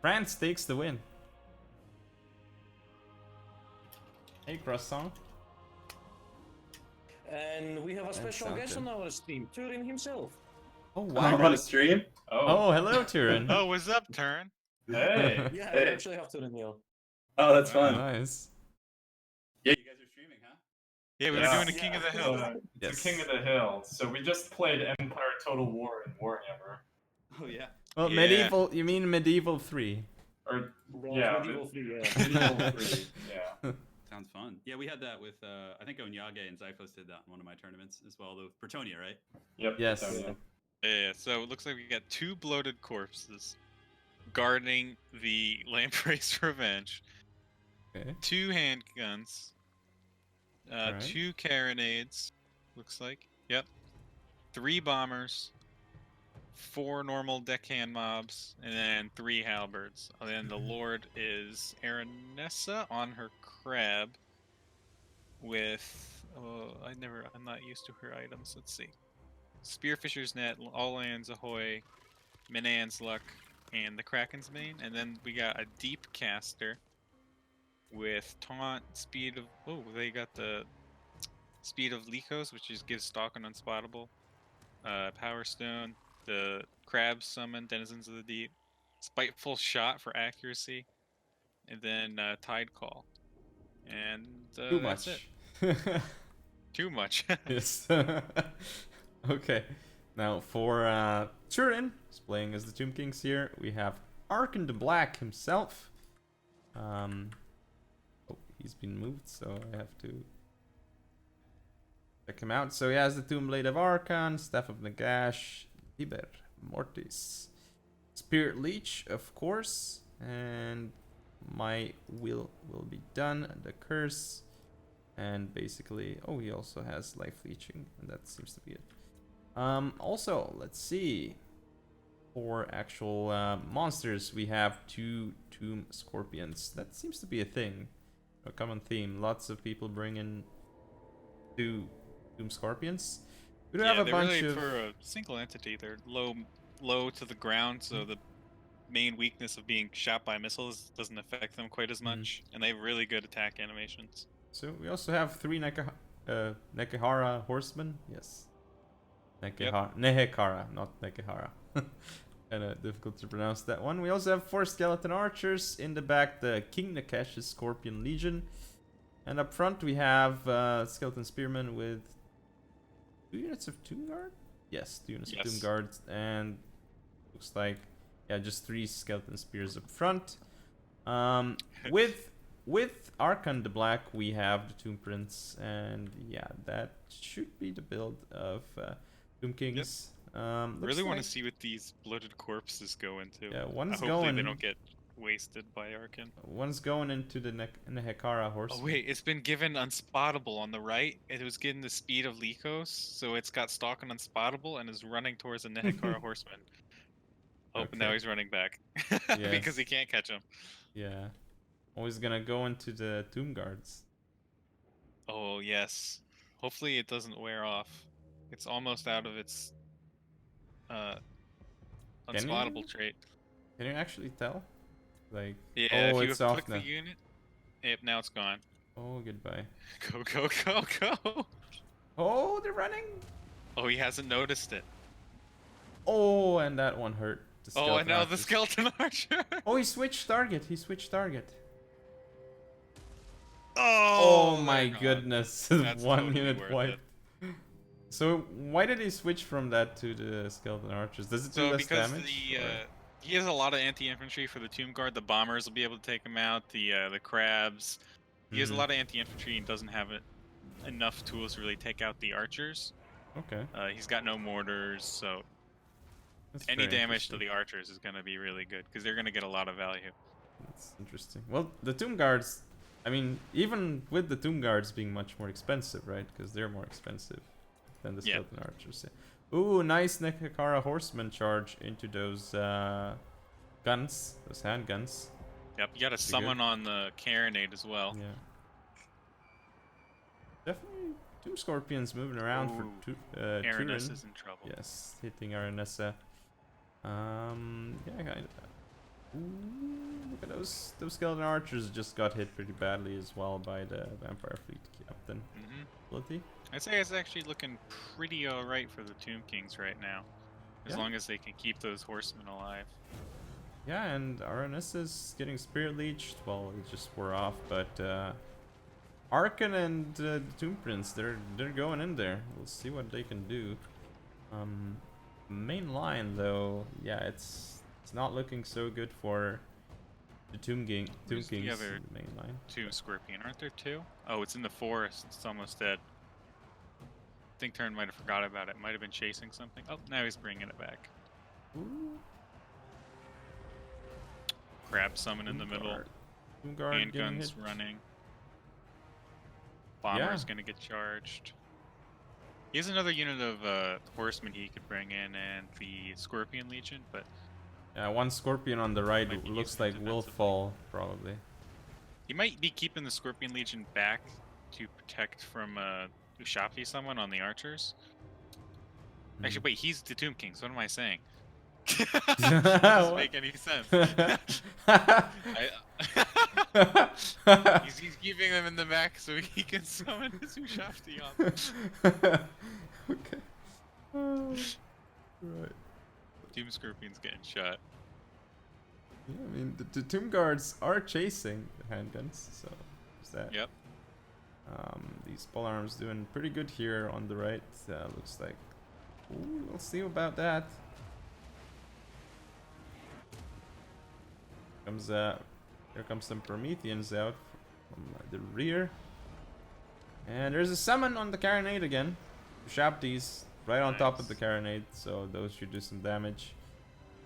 Speaker 2: France takes the win. Hey, Croissant.
Speaker 3: And we have a special guest on our stream, Turin himself.
Speaker 2: Oh wow!
Speaker 12: I'm on a stream.
Speaker 2: Oh, hello, Turin.
Speaker 1: Oh, what's up, Turin?
Speaker 10: Hey.
Speaker 3: Yeah, we actually have Turin here.
Speaker 12: Oh, that's fun.
Speaker 2: Nice.
Speaker 12: Yeah, you guys are streaming, huh?
Speaker 1: Yeah, we were doing a King of the Hill.
Speaker 10: It's a King of the Hill. So we just played Empire Total War in Warhammer.
Speaker 12: Oh yeah.
Speaker 2: Well,
Speaker 1: Yeah.
Speaker 2: medieval. You mean medieval 3?
Speaker 10: Or
Speaker 3: Yeah, Medieval 3, yeah.
Speaker 10: Medieval 3. Yeah.
Speaker 12: Sounds fun. Yeah, we had that with I think Onyage and Zyphos did that in one of my tournaments as well. The Bretonia, right?
Speaker 10: Yep.
Speaker 2: Yes.
Speaker 10: So,
Speaker 1: Yeah, so it looks like we got 2 bloated corpses guarding the Lamprey's Revenge,
Speaker 2: Okay.
Speaker 1: 2 handguns,
Speaker 2: Alright.
Speaker 1: 2 carronades, looks like. Yep. 3 bombers, 4 normal deckhand mobs, and then 3 halberds. And then the Lord is Aranessa on her crab with I'm not used to her items. Let's see. Spearfisher's net, all lands ahoy, Minan's Luck, and the Kraken's Bane. And then we got a Deep Caster with Taunt, Speed of... Oh, they got the Speed of Lycos, which just gives Stalk an Unspottable. Power Stone, the Crab Summon, Denizens of the Deep. Spiteful Shot for accuracy. And then Tide Call. And
Speaker 2: Too
Speaker 1: that's
Speaker 2: much.
Speaker 1: it. Too much.
Speaker 2: Yes. Okay. Now for Turin, who's playing as the Tomb Kings here, we have Arkan the Black himself. Oh, he's been moved, so I have to check him out. So he has the Tomb Blade of Arkan, Staff of Nagash, Liber Mortis, Spirit Leech, of course, and My Will Be Done, and the Curse, and basically, oh, he also has Life Leeching, and that seems to be it. Also, let's see. For actual monsters, we have 2 Tomb Scorpions. That seems to be a thing, a common theme. Lots of people bring in 2 Tomb Scorpions. We do have a
Speaker 1: they're
Speaker 2: bunch
Speaker 1: really
Speaker 2: of...
Speaker 1: for a single entity. They're low to the ground, so the main weakness of being shot by missiles doesn't affect them quite as much, and they have really good attack animations.
Speaker 2: So we also have 3 Nekahara Horsemen. Yes. Nehekara, not Nekahara. Kinda difficult to pronounce that one. We also have 4 Skeleton Archers. In the back, the King Nakesh's Scorpion Legion. And up front, we have Skeleton Spearmen with 2 units of Tomb Guard? Yes, 2 units of Tomb Guard. And looks like, yeah, just 3 Skeleton Spears up front. With Arkan the Black, we have the Tomb Prince. And yeah, that should be the build of Tomb Kings.
Speaker 1: Really want to see what these bloated corpses go into.
Speaker 2: Yeah, one's
Speaker 1: hopefully
Speaker 2: going...
Speaker 1: they don't get wasted by Arkan.
Speaker 2: One's going into the Nehekara horse.
Speaker 1: Oh wait, it's been given Unspottable on the right. It was given the Speed of Lycos, so it's got Stalk and Unspottable and is running towards the Nehekara horseman. Oh,
Speaker 2: Okay.
Speaker 1: now he's running back. Because he can't catch him.
Speaker 2: Yeah. Always gonna go into the Tomb Guards.
Speaker 1: Oh yes. Hopefully it doesn't wear off. It's almost out of its Unspottable trait.
Speaker 2: Can you actually tell? Like,
Speaker 1: Yeah,
Speaker 2: oh,
Speaker 1: if you
Speaker 2: it's off
Speaker 1: click
Speaker 2: now.
Speaker 1: the unit, yep, now it's gone.
Speaker 2: Oh, goodbye.
Speaker 1: Go, go, go, go!
Speaker 2: Oh, they're running!
Speaker 1: Oh, he hasn't noticed it.
Speaker 2: Oh, and that one hurt. The
Speaker 1: Oh, and now the
Speaker 2: Archers.
Speaker 1: Skeleton Archer!
Speaker 2: Oh, he switched target. He switched target.
Speaker 1: Oh,
Speaker 2: Oh my
Speaker 1: they're gone.
Speaker 2: Goodness.
Speaker 1: That's
Speaker 2: 1
Speaker 1: totally
Speaker 2: unit
Speaker 1: worth
Speaker 2: wipe. So, why did he switch from that to the Skeleton Archers? Does it do
Speaker 1: So
Speaker 2: less
Speaker 1: because
Speaker 2: damage?
Speaker 1: he has a lot of anti-infantry for the Tomb Guard, the bombers will be able to take him out. The crabs. He has a lot of anti-infantry and doesn't have enough tools to really take out the archers.
Speaker 2: Okay.
Speaker 1: He's got no mortars, so
Speaker 2: That's
Speaker 1: any
Speaker 2: very
Speaker 1: damage to
Speaker 2: interesting.
Speaker 1: the archers is going to be really good because they're going to get a lot of value.
Speaker 2: That's interesting. Well, the Tomb Guards, I mean, even with the Tomb Guards being much more expensive, right? Because they're more expensive than the Skeleton Archers. Yeah. Ooh, nice Nekakara Horseman charge into those guns, those handguns.
Speaker 1: Yep, you got to
Speaker 2: Pretty
Speaker 1: summon
Speaker 2: good.
Speaker 1: on the Carronade as well.
Speaker 2: Yeah. Definitely Tomb Scorpions moving around
Speaker 1: Ooh,
Speaker 2: for
Speaker 1: Aranessa
Speaker 2: Turin.
Speaker 1: is in trouble.
Speaker 2: Yes, hitting Aranessa. Yeah, kind of. Ooh, look at those Skeleton Archers just got hit pretty badly as well by the Vampire Fleet Captain. Ability.
Speaker 1: I'd say it's actually looking pretty alright for the Tomb Kings right now. As
Speaker 2: Yeah.
Speaker 1: long as they can keep those horsemen alive.
Speaker 2: Yeah, and Aranessa is getting Spirit Leeched. Well, it just wore off, but Arkan and the Tomb Prince, they're going in there. We'll see what they can do. Main line though, yeah, it's not looking so good for the Tomb Kings.
Speaker 1: Where's the other
Speaker 2: main line.
Speaker 1: Tomb Scorpion? Aren't there 2? Oh, it's in the forest. It's almost dead. I think Turn might have forgot about it. Might have been chasing something. Oh, now he's bringing it back.
Speaker 2: Ooh.
Speaker 1: Crab summon in the middle.
Speaker 2: Tomb Guard getting
Speaker 1: Handguns
Speaker 2: hit.
Speaker 1: running. Bomber's
Speaker 2: Yeah.
Speaker 1: gonna get charged. He has another unit of horsemen he could bring in and the Scorpion Legion, but
Speaker 2: Yeah, one Scorpion on the right
Speaker 1: Might be
Speaker 2: looks
Speaker 1: using
Speaker 2: like
Speaker 1: it
Speaker 2: will fall, probably.
Speaker 1: he might be keeping the Scorpion Legion back to protect from Ushapi someone on the archers. Actually, wait, he's the Tomb Kings. What am I saying? Doesn't make any sense. He's keeping them in the back so he can summon his Ushafti on them.
Speaker 2: Okay. Right.
Speaker 1: Doom Scorpion's getting shot.
Speaker 2: Yeah, I mean, the Tomb Guards are chasing the handguns, so there's that.
Speaker 1: Yep.
Speaker 2: These polearms doing pretty good here on the right. Looks like. Ooh, we'll see about that. Here comes some Prometheans out from the rear. And there's a summon on the Carronade again. Shabdi's right on top of the Carronade, so those should do some damage.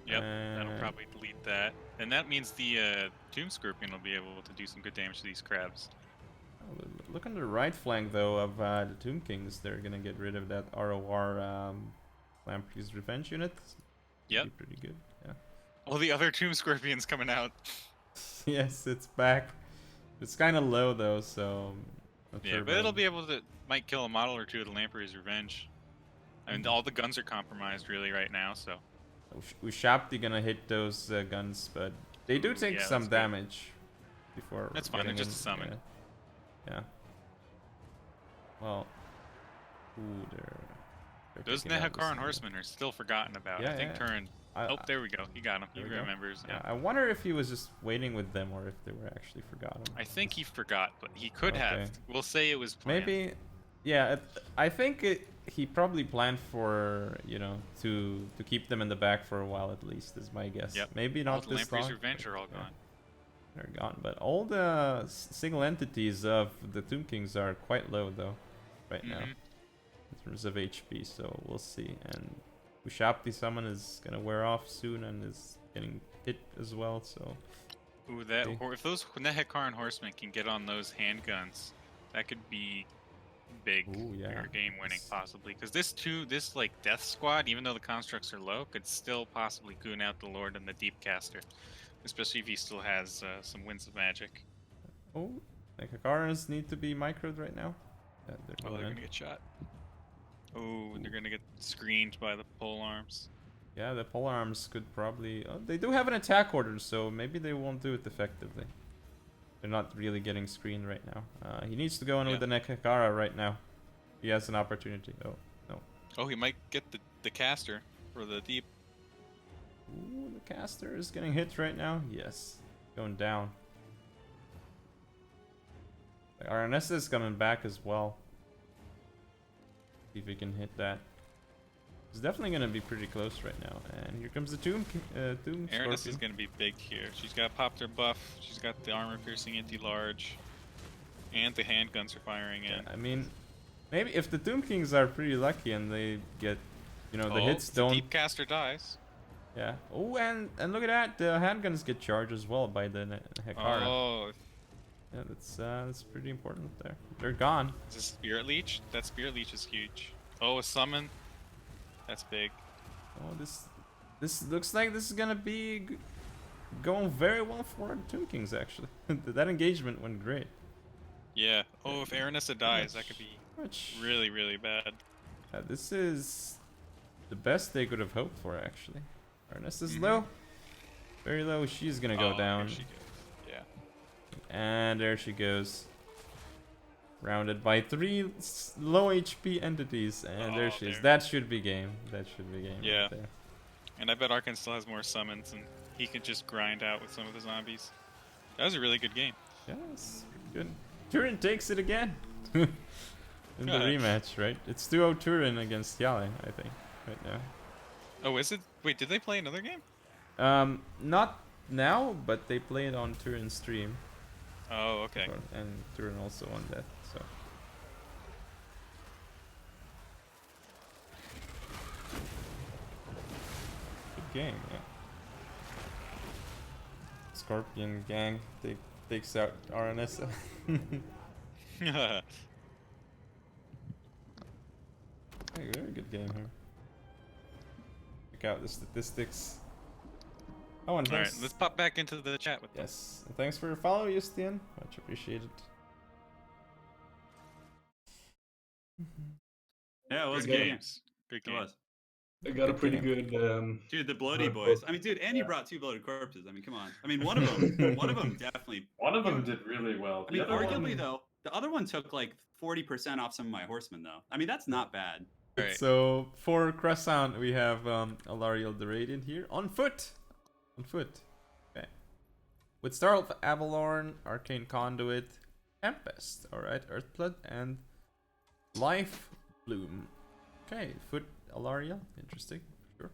Speaker 1: Yep, that'll probably delete that. And that means the Tomb Scorpion will be able to do some good damage to these crabs.
Speaker 2: Look on the right flank, though, of the Tomb Kings. They're gonna get rid of that ROR Lamprey's Revenge unit.
Speaker 1: Yep.
Speaker 2: Pretty good, yeah.
Speaker 1: Well, the other Tomb Scorpion's coming out.
Speaker 2: Yes, it's back. It's kind of low, though, so...
Speaker 1: Yeah, but it'll be able to... Might kill a model or two of the Lamprey's Revenge. I mean, all the guns are compromised, really, right now, so...
Speaker 2: Ushapti gonna hit those guns, but they do take some damage before...
Speaker 1: That's fine, they're just a summon.
Speaker 2: Yeah. Well... Ooh, they're
Speaker 1: those Nehekaran Horsemen are still forgotten about.
Speaker 2: Yeah,
Speaker 1: I think Turin... Oh, there we go. He got him. He remembers.
Speaker 2: Yeah. I wonder if he was just waiting with them or if they were actually forgotten.
Speaker 1: I think he forgot, but he could have. We'll say it was planned.
Speaker 2: Maybe, yeah. I think he probably planned for, you know, to keep them in the back for a while at least, is my guess.
Speaker 1: Yep.
Speaker 2: Maybe not
Speaker 1: all the
Speaker 2: this
Speaker 1: Lamprey's
Speaker 2: long.
Speaker 1: Revenge are all gone.
Speaker 2: They're gone, but all the single entities of the Tomb Kings are quite low though, right now, in terms of HP. So we'll see. And Ushapti summon is gonna wear off soon and is getting hit as well, so...
Speaker 1: Ooh, that, or if those Nehekaran Horsemen can get on those handguns, that could be big for game winning, possibly. Because this like Death Squad, even though the constructs are low, could still possibly goon out the Lord and the Deepcaster. Especially if he still has some Winds of Magic.
Speaker 2: Oh, Nehekakarans need to be microed right now. Yeah,
Speaker 1: they're gonna get shot. Oh, they're gonna get screened by the pole arms.
Speaker 2: Yeah, the pole arms could probably... they do have an attack order, so maybe they won't do it effectively. They're not really getting screened right now. He needs to go in with the Nehekara right now. He has an opportunity. Oh, no.
Speaker 1: Oh, he might get the caster for the deep.
Speaker 2: Ooh, the caster is getting hit right now. Yes, going down. The Aranessa is coming back as well. See if we can hit that. It's definitely going to be pretty close right now. And here comes the Tomb
Speaker 1: Aranessa is going to be big here. She's got popped her buff. She's got the armor-piercing anti-large. And the handguns are firing in.
Speaker 2: I mean, maybe if the Tomb Kings are pretty lucky and they get, you know, the hits don't...
Speaker 1: the Deepcaster dies.
Speaker 2: Yeah. Oh, and look at that. The handguns get charged as well by the Nehekara.
Speaker 1: Oh.
Speaker 2: Yeah, that's pretty important there. They're gone.
Speaker 1: Is this Spirit Leech? That Spirit Leech is huge. Oh, a summon. That's big.
Speaker 2: Oh, this looks like this is gonna be going very well for the Tomb Kings, actually. That engagement went great.
Speaker 1: Yeah. Oh, if Aranessa dies, that could be really, really bad.
Speaker 2: This is the best they could have hoped for, actually. Aranessa's low. Very low. She's gonna go down.
Speaker 1: Here she goes. Yeah.
Speaker 2: And there she goes. Rounded by 3 low HP entities, and there she is. That should be game. That should be game.
Speaker 1: Yeah.
Speaker 2: Right there.
Speaker 1: And I bet Arkan still has more summons, and he can just grind out with some of the zombies. That was a really good game.
Speaker 2: Yes, good. Turin takes it again in the rematch, right? It's 2-0 Turin against Yale, I think, right now.
Speaker 1: Oh, is it? Wait, did they play another game?
Speaker 2: Not now, but they played on Turin's stream.
Speaker 1: Oh, okay.
Speaker 2: And Turin also won that, so. Good game, yeah. Scorpion gang takes out Aranessa. Hey, very good game here. Check out the statistics. Oh, and
Speaker 1: alright, let's pop back into the chat with them.
Speaker 2: Yes, and thanks for your follow, Justian. Much appreciated.
Speaker 12: Yeah, it was
Speaker 1: good
Speaker 12: good.
Speaker 1: games. Good games.
Speaker 13: I got a pretty good.
Speaker 12: Dude, the bloody
Speaker 13: blood
Speaker 12: boys.
Speaker 13: book.
Speaker 12: I mean, dude, and you brought 2 bloated corpses. I mean, come on. I mean, one of them definitely.
Speaker 10: One of them did really well.
Speaker 12: I mean,
Speaker 10: The other
Speaker 12: arguably
Speaker 10: one,
Speaker 12: though, the other one took like 40% off some of my horsemen though. I mean, that's not bad.
Speaker 1: Right.
Speaker 2: So for Croissant, we have Alariel the Radiant here on foot. On foot. Okay. With Star of Avalorn, Arcane Conduit, Tempest. Alright, Earthblood, and Life Bloom. Okay, foot Alariel. Interesting. Sure.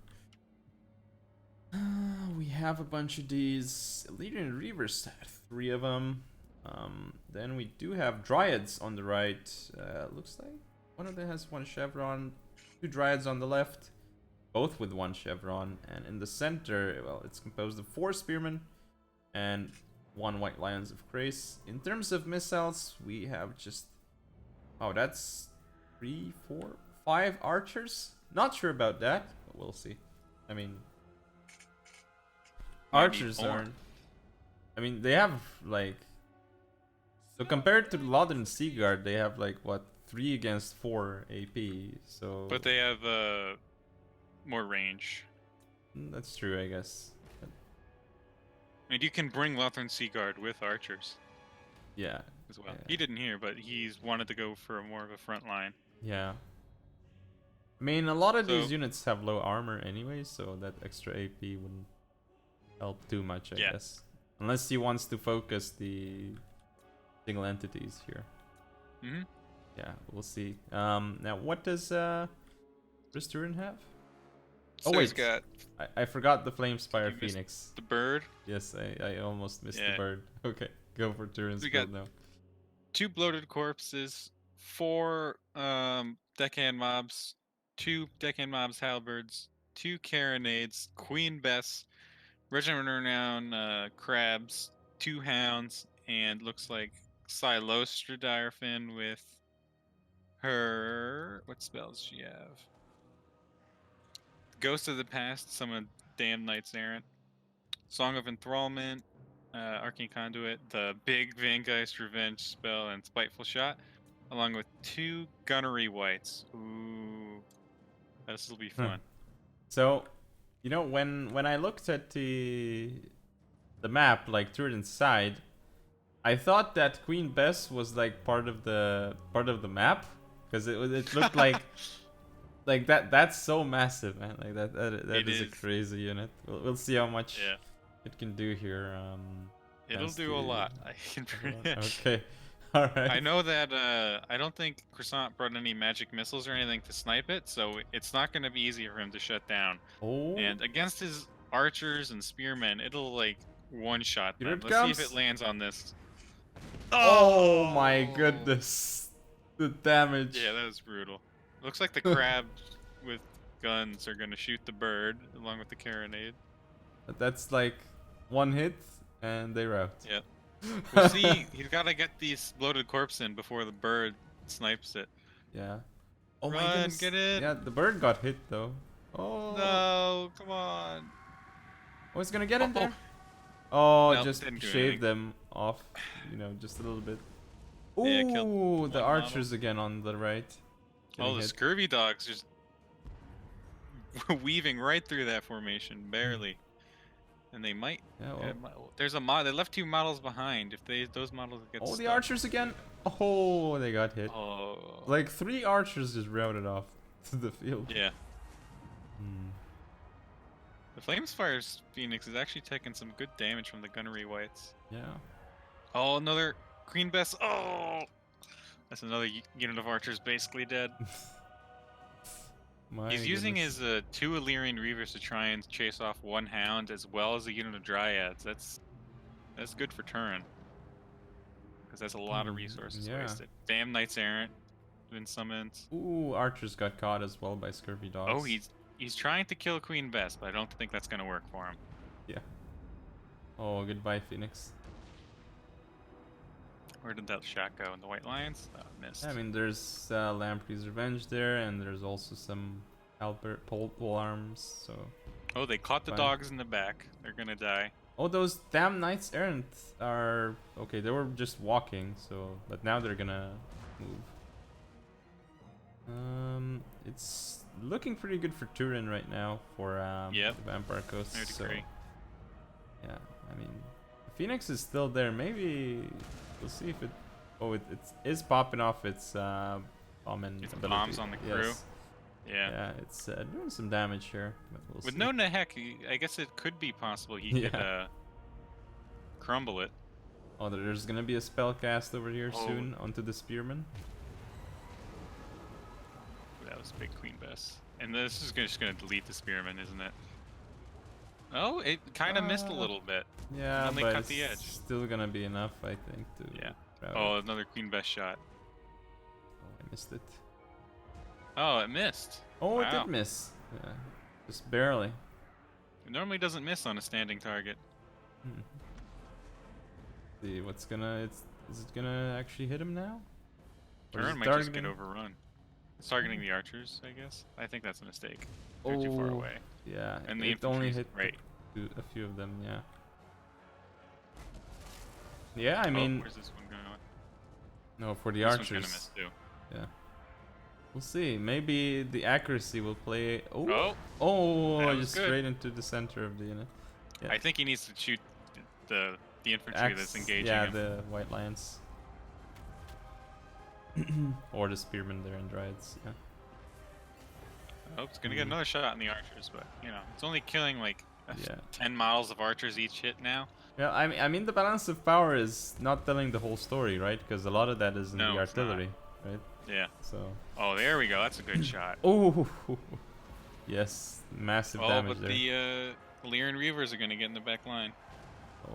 Speaker 2: We have a bunch of these Illyrian Reavers, 3 of them. Then we do have Dryads on the right. Looks like one of them has 1 chevron, 2 Dryads on the left, both with 1 chevron, and in the center, well, it's composed of 4 Spearmen and 1 White Lions of Grace. In terms of missiles, we have just, oh, that's 3, 4, 5 archers. Not sure about that, but we'll see. I mean, archers aren't. I mean, they have like. So compared to Lothern Seaguard, they have like what, 3 against 4 AP. So.
Speaker 1: But they have more range.
Speaker 2: That's true, I guess.
Speaker 1: And you can bring Lothern Seaguard with archers.
Speaker 2: Yeah.
Speaker 1: As well.
Speaker 2: Yeah.
Speaker 1: He didn't here, but he's wanted to go for more of a front line.
Speaker 2: Yeah. I mean, a lot of these units have low armor anyway, so that extra AP wouldn't help too much, I guess. Unless he wants to focus the single entities here.
Speaker 1: Mm-hmm.
Speaker 2: Yeah, we'll see. Now, what does Risturin have?
Speaker 1: So
Speaker 2: oh wait,
Speaker 1: he's got
Speaker 2: I forgot the Flamespire Phoenix.
Speaker 1: the bird.
Speaker 2: Yes, I almost missed the bird. Okay, go for Turin's
Speaker 1: We
Speaker 2: build
Speaker 1: got
Speaker 2: now.
Speaker 1: 2 bloated corpses, 4 deckhand mobs, 2 deckhand mobs halberds, 2 carronades, Queen Bess, Regiment Renown crabs, 2 hounds, and looks like Silostra Direfin with her, what spells does she have? Ghost of the Past, summon Damned Knights Errant, Song of Enthrallment, Arcane Conduit, the big Vangeist Revenge spell, and Spiteful Shot, along with 2 Gunnery Whites. Ooh, this will be fun.
Speaker 2: So, you know, when I looked at the map, like Turin's side, I thought that Queen Bess was like part of the map, because it looked like. Like that's so massive, man. Like that is a crazy unit. We'll see how much it can do here.
Speaker 1: It'll do a lot. I can
Speaker 2: Okay. All right.
Speaker 1: I know that I don't think Croissant brought any magic missiles or anything to snipe it, so it's not going to be easy for him to shut down.
Speaker 2: Oh.
Speaker 1: And against his archers and spearmen, it'll like one-shot them. Let's see if it lands on this.
Speaker 2: Oh my goodness. The damage.
Speaker 1: Yeah, that was brutal. Looks like the crabs with guns are gonna shoot the bird along with the carronade.
Speaker 2: That's like 1 hit and they rout.
Speaker 1: Yeah. We'll see. He's gotta get these bloated corpse in before the bird snipes it.
Speaker 2: Yeah. Oh
Speaker 1: Run,
Speaker 2: my goodness.
Speaker 1: get it.
Speaker 2: Yeah, the bird got hit though. Oh.
Speaker 1: No, come on.
Speaker 2: Oh, it's gonna get in there. Oh,
Speaker 1: Nope,
Speaker 2: just
Speaker 1: didn't do
Speaker 2: shave
Speaker 1: anything.
Speaker 2: them off. You know, just a little bit. Ooh,
Speaker 1: Yeah, killed
Speaker 2: the
Speaker 1: one
Speaker 2: archers again on the right.
Speaker 1: Oh,
Speaker 2: Getting
Speaker 1: the
Speaker 2: hit.
Speaker 1: scurvy dogs just weaving right through that formation, barely. And they might.
Speaker 2: Yeah, well.
Speaker 1: There's a mod. They left 2 models behind. If those models get
Speaker 2: Oh,
Speaker 1: stuck.
Speaker 2: the archers again. Oh, they got hit.
Speaker 1: Oh.
Speaker 2: Like 3 archers just routed off to the field.
Speaker 1: Yeah. The Flamespire's Phoenix is actually taking some good damage from the Gunnery Whites.
Speaker 2: Yeah.
Speaker 1: Oh, another Queen Bess. Oh! That's another unit of archers basically dead. He's using his 2 Illyrian Reavers to try and chase off 1 Hound as well as a unit of Dryads. That's good for Turin. Because that's a lot of resources wasted. Damn Knights Errant been summoned.
Speaker 2: Ooh, archers got caught as well by scurvy dogs.
Speaker 1: Oh, he's trying to kill Queen Bess, but I don't think that's gonna work for him.
Speaker 2: Yeah. Oh, goodbye, Phoenix.
Speaker 1: Where did that shot go? In the White Lions? Oh, missed.
Speaker 2: I mean, there's Lamprey's Revenge there, and there's also some Albert pole arms. So.
Speaker 1: Oh, they caught the dogs in the back. They're gonna die.
Speaker 2: Oh, those damn Knights Errant are okay. They were just walking, so but now they're gonna move. It's looking pretty good for Turin right now for
Speaker 1: Yep.
Speaker 2: the Vampire Coast.
Speaker 1: I would
Speaker 2: So,
Speaker 1: agree.
Speaker 2: yeah, I mean, Phoenix is still there. Maybe we'll see if it. Oh, it is popping off its bombing
Speaker 1: Its
Speaker 2: ability.
Speaker 1: bombs on the crew.
Speaker 2: Yes.
Speaker 1: Yeah.
Speaker 2: Yeah, it's doing some damage here. But we'll
Speaker 1: With
Speaker 2: see.
Speaker 1: no Nehek, I guess it could be possible he could
Speaker 2: Yeah.
Speaker 1: crumble it.
Speaker 2: Oh, there's gonna be a spell cast over here
Speaker 1: Oh.
Speaker 2: soon onto the Spearman.
Speaker 1: That was big Queen Bess. And this is just gonna delete the Spearman, isn't it? Oh, it kind of missed a little bit.
Speaker 2: Yeah,
Speaker 1: And then they
Speaker 2: but
Speaker 1: cut
Speaker 2: it's
Speaker 1: the edge.
Speaker 2: still gonna be enough, I think, to.
Speaker 1: Yeah.
Speaker 2: grab
Speaker 1: Oh,
Speaker 2: it.
Speaker 1: another Queen Bess shot.
Speaker 2: Oh, I missed it.
Speaker 1: Oh, it missed.
Speaker 2: Oh, it
Speaker 1: Wow.
Speaker 2: did miss. Yeah, just barely.
Speaker 1: It normally doesn't miss on a standing target.
Speaker 2: See what's gonna. Is it gonna actually hit him now? Or is
Speaker 1: Turn
Speaker 2: it
Speaker 1: might just get
Speaker 2: targeting-
Speaker 1: overrun. It's targeting the archers, I guess. I think that's a mistake. They're too far
Speaker 2: Oh,
Speaker 1: away.
Speaker 2: Yeah,
Speaker 1: And the
Speaker 2: it only
Speaker 1: infantry's
Speaker 2: hit
Speaker 1: right.
Speaker 2: a few of them. Yeah. Yeah, I
Speaker 1: Oh,
Speaker 2: mean,
Speaker 1: where's this one going?
Speaker 2: no, for the
Speaker 1: This one's
Speaker 2: archers.
Speaker 1: gonna miss too.
Speaker 2: Yeah. We'll see. Maybe the accuracy will play. Oh,
Speaker 1: Oh,
Speaker 2: oh,
Speaker 1: that was
Speaker 2: just
Speaker 1: good.
Speaker 2: straight into the center of the unit. Yeah.
Speaker 1: I think he needs to shoot the infantry that's engaging
Speaker 2: yeah,
Speaker 1: him.
Speaker 2: the White Lions. Or the Spearmen there in Dryads, yeah.
Speaker 1: Oh, it's gonna get another shot in the archers, but you know, it's only killing like
Speaker 2: Yeah.
Speaker 1: 10 models of archers each hit now.
Speaker 2: Yeah, I mean the balance of power is not telling the whole story, right? Because a lot of that is in
Speaker 1: No,
Speaker 2: the
Speaker 1: it's not.
Speaker 2: artillery, right?
Speaker 1: Yeah.
Speaker 2: So.
Speaker 1: Oh, there we go. That's a good shot.
Speaker 2: Oh, yes, massive
Speaker 1: Oh,
Speaker 2: damage
Speaker 1: but
Speaker 2: there.
Speaker 1: the Lyran Reavers are gonna get in the back line.
Speaker 2: Oh,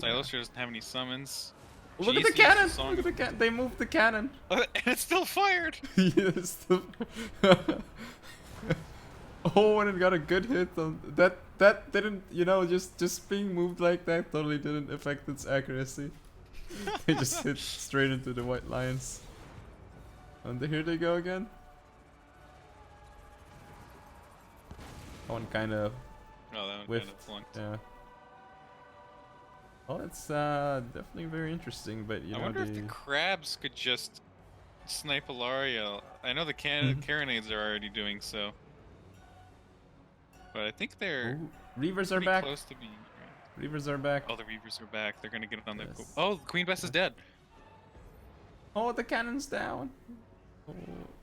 Speaker 2: yeah.
Speaker 1: Silostra doesn't have any summons.
Speaker 2: Look at
Speaker 1: Jeez,
Speaker 2: the cannon!
Speaker 1: he's
Speaker 2: Look at the cannon! They moved the cannon.
Speaker 1: And it's still fired.
Speaker 2: Yes. Oh, and it got a good hit on that. That didn't, you know, just being moved like that totally didn't affect its accuracy. They just hit straight into the White Lions. And here they go again. That one kind of
Speaker 1: Oh, that one
Speaker 2: whiffed.
Speaker 1: kind of flunked.
Speaker 2: Yeah. Well, it's definitely very interesting, but you
Speaker 1: I
Speaker 2: know
Speaker 1: wonder if the crabs could just snipe Alaria. I know the carronades are already doing so, but I think they're
Speaker 2: Ooh, Reavers are
Speaker 1: pretty
Speaker 2: back.
Speaker 1: close to being.
Speaker 2: Reavers are back.
Speaker 1: Oh, the Reavers are back. They're gonna get on the.
Speaker 2: Yes.
Speaker 1: Oh, Queen Bess is dead.
Speaker 2: Oh, the cannon's down. Oh.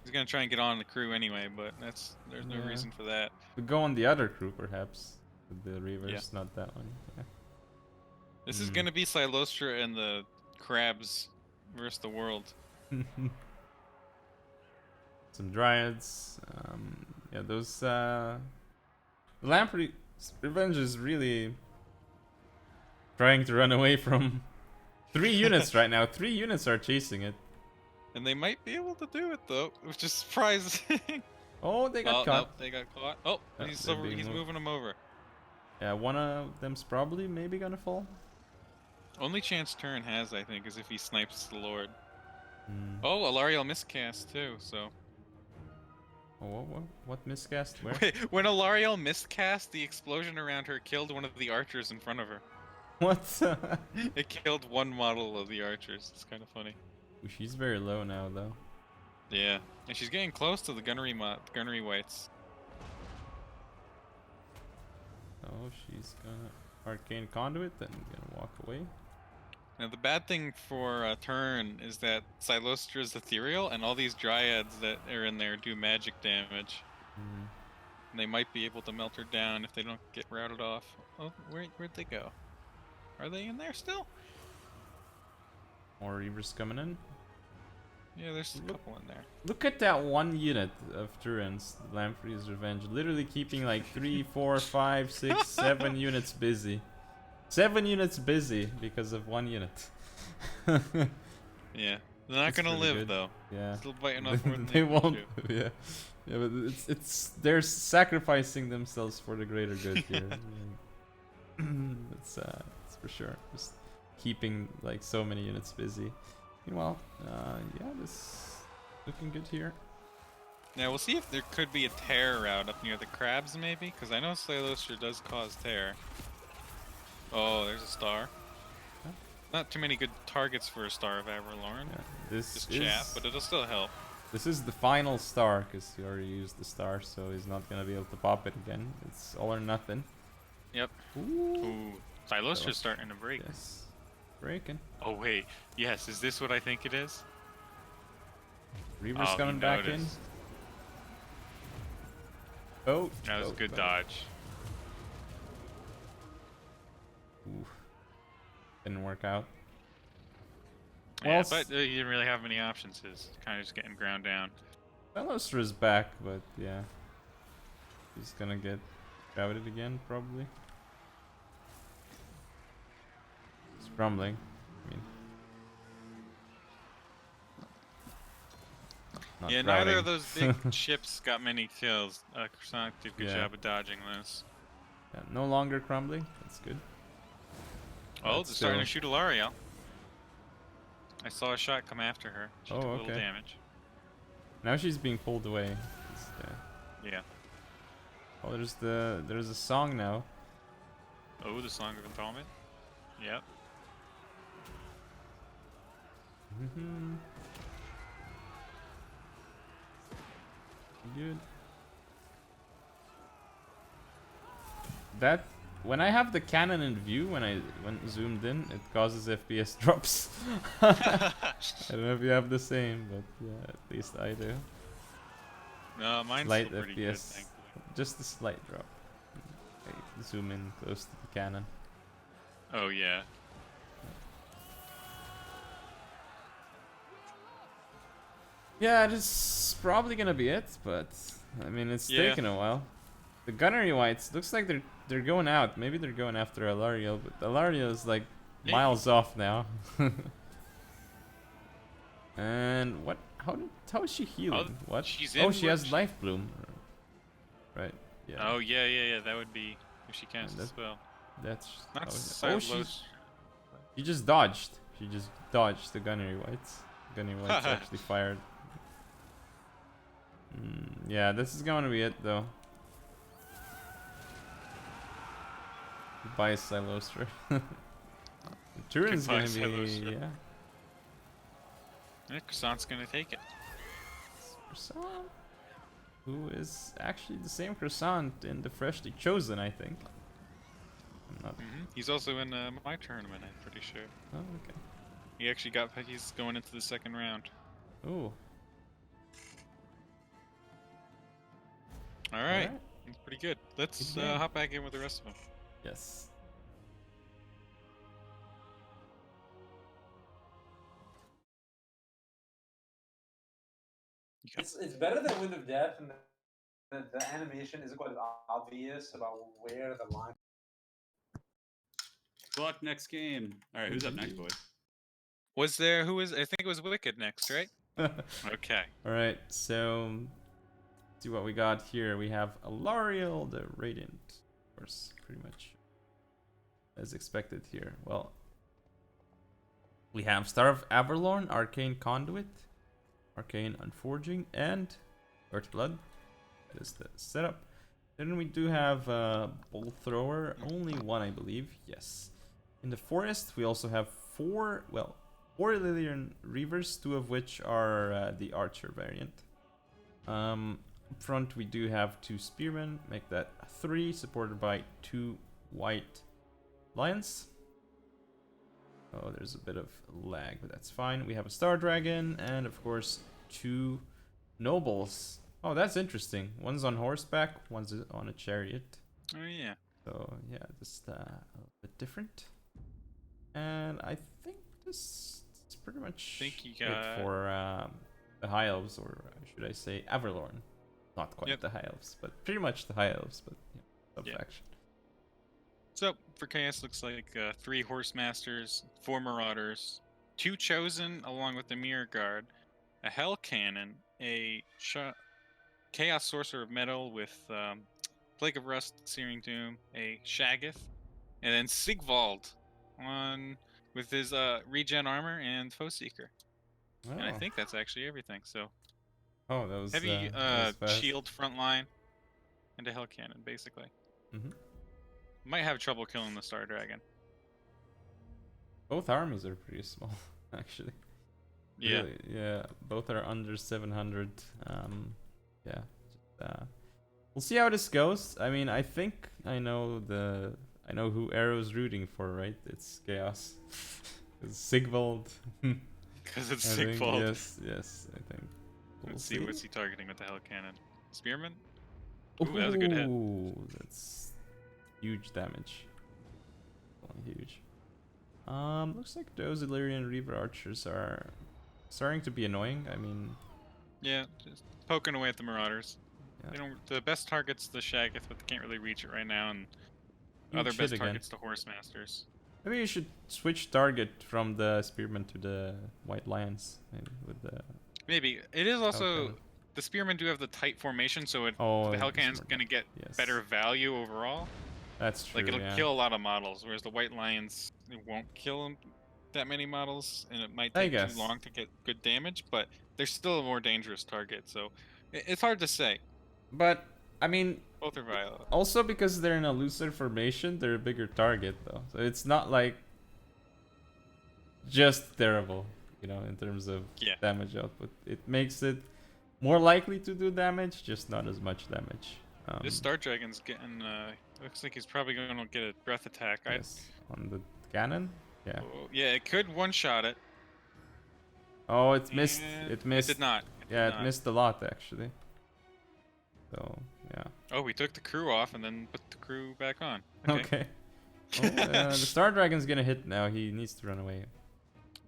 Speaker 1: He's gonna try and get on the crew anyway, but there's no
Speaker 2: Yeah.
Speaker 1: reason for that.
Speaker 2: We go on the other crew, perhaps. With the Reavers, not that one. Yeah.
Speaker 1: This is gonna be Silostra and the crabs versus the world.
Speaker 2: Some Dryads. Yeah, those. Lamprey Revenge is really trying to run away from 3 units right now. 3 units are chasing it.
Speaker 1: And they might be able to do it though, which is surprising.
Speaker 2: Oh, they got caught.
Speaker 1: Nope, they got caught. Oh,
Speaker 2: Yeah,
Speaker 1: he's
Speaker 2: they're being moved.
Speaker 1: moving them over.
Speaker 2: Yeah, one of them's probably maybe gonna fall.
Speaker 1: Only chance Turn has, I think, is if he snipes the Lord.
Speaker 2: Hmm.
Speaker 1: Oh, Alariel miscast too, so.
Speaker 2: Oh, what miscast? Where?
Speaker 1: When Alariel miscast, the explosion around her killed one of the archers in front of her.
Speaker 2: What?
Speaker 1: It killed one model of the archers. It's kind of funny.
Speaker 2: Ooh, she's very low now, though.
Speaker 1: Yeah, and she's getting close to the gunnery whites.
Speaker 2: Oh, she's gonna arcane conduit, then gonna walk away.
Speaker 1: Now the bad thing for Turn is that Silostra's ethereal, and all these dryads that are in there do magic damage.
Speaker 2: Mm.
Speaker 1: And they might be able to melt her down if they don't get routed off. Oh, where'd they go? Are they in there still?
Speaker 2: More Reavers coming in.
Speaker 1: Yeah, there's a couple in there.
Speaker 2: Look at that one unit of Turin's Lamprey's Revenge, literally keeping like 3, 4, 5, 6, 7 units busy. 7 units busy because of 1 unit.
Speaker 1: Yeah, they're not
Speaker 2: That's
Speaker 1: gonna
Speaker 2: pretty
Speaker 1: live
Speaker 2: good.
Speaker 1: though.
Speaker 2: Yeah.
Speaker 1: Still biting off more than
Speaker 2: They
Speaker 1: want
Speaker 2: won't.
Speaker 1: to.
Speaker 2: Yeah. Yeah, but it's they're sacrificing themselves for the greater good here. It's for sure. Just keeping like so many units busy. Meanwhile, yeah, this looking good here.
Speaker 1: Now we'll see if there could be a tear route up near the crabs, maybe, because I know Silostra does cause tear. Oh, there's a star.
Speaker 2: Huh?
Speaker 1: Not too many good targets for a Star of Averlorn.
Speaker 2: Yeah, this
Speaker 1: Just
Speaker 2: is
Speaker 1: chat, but it'll still help.
Speaker 2: This is the final star, because he already used the star, so he's not gonna be able to pop it again. It's all or nothing.
Speaker 1: Yep.
Speaker 2: Ooh.
Speaker 1: Ooh. Silostra's starting to break.
Speaker 2: Yes. Breaking.
Speaker 1: Oh wait, yes, is this what I think it is?
Speaker 2: Reaver's
Speaker 1: Oh,
Speaker 2: coming
Speaker 1: he
Speaker 2: back in.
Speaker 1: noticed.
Speaker 2: Oh,
Speaker 1: That was a good dodge.
Speaker 2: Ooh. Didn't work out.
Speaker 1: Yeah,
Speaker 2: Well,
Speaker 1: but he didn't really have many options. He's kind of just getting ground down.
Speaker 2: Veloster is back, but yeah. He's gonna get crowded again, probably. He's crumbling. I mean, not
Speaker 1: Yeah,
Speaker 2: crowding.
Speaker 1: neither of those big ships got many kills. Croissant did a good
Speaker 2: Yeah.
Speaker 1: job of dodging this.
Speaker 2: Yeah, no longer crumbling. That's good.
Speaker 1: Oh,
Speaker 2: But
Speaker 1: they're starting to
Speaker 2: still-
Speaker 1: shoot Ilaria. I saw a shot come after her. She
Speaker 2: Oh,
Speaker 1: took a little
Speaker 2: okay.
Speaker 1: damage.
Speaker 2: Now she's being pulled away. It's,
Speaker 1: Yeah.
Speaker 2: oh, there's a song now.
Speaker 1: Oh, the Song of Enthrallment. Yep.
Speaker 2: Mm-hmm. Good. That when I have the cannon in view, when zoomed in, it causes FPS drops. I don't know if you have the same, but yeah, at least I do.
Speaker 1: No, mine's
Speaker 2: Slight
Speaker 1: still pretty
Speaker 2: FPS,
Speaker 1: good, thankfully.
Speaker 2: just a slight drop. I zoom in close to the cannon.
Speaker 1: Oh, yeah.
Speaker 2: Yeah, this is probably gonna be it, but I mean it's
Speaker 1: Yeah.
Speaker 2: taking a while. The gunnery whites looks like they're going out. Maybe they're going after Alario, but Alario is like miles off now. And what? How is she healing? What?
Speaker 1: she's
Speaker 2: Oh,
Speaker 1: in
Speaker 2: she
Speaker 1: what
Speaker 2: has life bloom. Right. Yeah.
Speaker 1: Oh, yeah. That would be if she casts a spell.
Speaker 2: That's
Speaker 1: Not
Speaker 2: oh,
Speaker 1: Silos.
Speaker 2: she just dodged. She just dodged the gunnery whites. Gunnery whites actually fired. Yeah, this is going to be it though. Goodbye, Silostra. Turin's
Speaker 1: Goodbye,
Speaker 2: gonna be
Speaker 1: Silostra.
Speaker 2: yeah.
Speaker 1: Yeah, Croissant's gonna take it.
Speaker 2: Croissant, who is actually the same Croissant in the freshly chosen, I think. I'm not.
Speaker 1: He's also in my tournament, I'm pretty sure.
Speaker 2: Oh, okay.
Speaker 1: He actually he's going into the second round.
Speaker 2: Oh.
Speaker 1: Alright. That's pretty good. Let's
Speaker 2: Good game.
Speaker 1: hop back in with the rest of them.
Speaker 2: Yes.
Speaker 13: It's better than Wind of Death, and the animation isn't quite obvious about where the line.
Speaker 12: Good luck next game. All right, who's up next, boys?
Speaker 1: I think it was Wicked next, right? Okay.
Speaker 2: Alright, so see what we got here. We have Alariel the Radiant. Of course, pretty much as expected here. Well, we have Star of Averlorn, Arcane Conduit, Arcane Unforging, and Earth Blood. That is the setup. Then we do have Bolt Thrower, only one I believe, yes. In the Forest we also have four Lillian Reavers, two of which are the Archer variant. Up front we do have two Spearmen, make that 3, supported by 2 White Lions. Oh, there's a bit of lag, but that's fine. We have a Star Dragon, and of course 2 Nobles. Oh, that's interesting. One's on horseback, one's on a chariot.
Speaker 1: Oh, yeah.
Speaker 2: So, yeah, just a bit different. And I think this is pretty much it for the High Elves, or should I say Averlorn. Not quite the High Elves, but pretty much the High Elves, but sub-faction.
Speaker 1: So, for Chaos, looks like 3 Horse Masters, 4 Marauders, 2 Chosen, along with the Mirror Guard, a Hell Cannon, a Chaos Sorcerer of Metal with Plague of Rust, Searing Doom, a Shaggoth, and then Sigvald with his regen armor and Foe Seeker.
Speaker 2: Oh.
Speaker 1: And I think that's actually everything. So,
Speaker 2: oh, that was
Speaker 1: heavy
Speaker 2: that was fast.
Speaker 1: shield front line and a Hell Cannon, basically.
Speaker 2: Mhm.
Speaker 1: Might have trouble killing the Star Dragon.
Speaker 2: Both armies are pretty small, actually.
Speaker 1: Yeah.
Speaker 2: Really, yeah, both are under 700. Yeah, we'll see how this goes. I mean, I think I know who Arrow's rooting for, right? It's Chaos. It's Sigvald.
Speaker 1: Because it's
Speaker 2: I think,
Speaker 1: Sigvald.
Speaker 2: Yes, I think.
Speaker 1: Let's see, what's he targeting with the Hell Cannon? Spearman? Ooh, that was a good hit.
Speaker 2: Ooh, that's huge damage. Huge. Looks like those Illyrian Reaver archers are starting to be annoying. I mean,
Speaker 1: yeah, just poking away at the Marauders.
Speaker 2: Yeah.
Speaker 1: They don't. The best target's the Shaggoth, but they can't really reach it right now, and
Speaker 2: Huge
Speaker 1: other
Speaker 2: hit
Speaker 1: best
Speaker 2: again.
Speaker 1: target's the Horse Masters.
Speaker 2: Maybe you should switch target from the Spearman to the White Lions, maybe with the.
Speaker 1: Maybe it is also
Speaker 2: Hellcannon.
Speaker 1: the Spearmen do have the tight formation, so the
Speaker 2: it'd be
Speaker 1: Hellcannon's
Speaker 2: smart.
Speaker 1: gonna get
Speaker 2: Yes.
Speaker 1: better value overall.
Speaker 2: That's true.
Speaker 1: Like it'll
Speaker 2: yeah.
Speaker 1: kill a lot of models, whereas the White Lions it won't kill that many models, and it might
Speaker 2: I
Speaker 1: take
Speaker 2: guess.
Speaker 1: too long to get good damage. But they're still a more dangerous target, so it's hard to say.
Speaker 2: But I mean,
Speaker 1: Both are violent.
Speaker 2: also because they're in a looser formation, they're a bigger target though. So it's not like just terrible, you know, in terms of
Speaker 1: Yeah.
Speaker 2: damage output. It makes it more likely to do damage, just not as much damage.
Speaker 1: This Star Dragon's getting. Looks like he's probably going to get a breath attack.
Speaker 2: Yes, on the cannon. Yeah.
Speaker 1: Yeah, it could one-shot it.
Speaker 2: Oh, it missed.
Speaker 1: And
Speaker 2: It missed.
Speaker 1: It did not.
Speaker 2: Yeah,
Speaker 1: not.
Speaker 2: it missed a lot actually. So yeah.
Speaker 1: Oh, we took the crew off and then put the crew back on.
Speaker 2: Okay. Oh, the Star Dragon's gonna hit now. He needs to run away.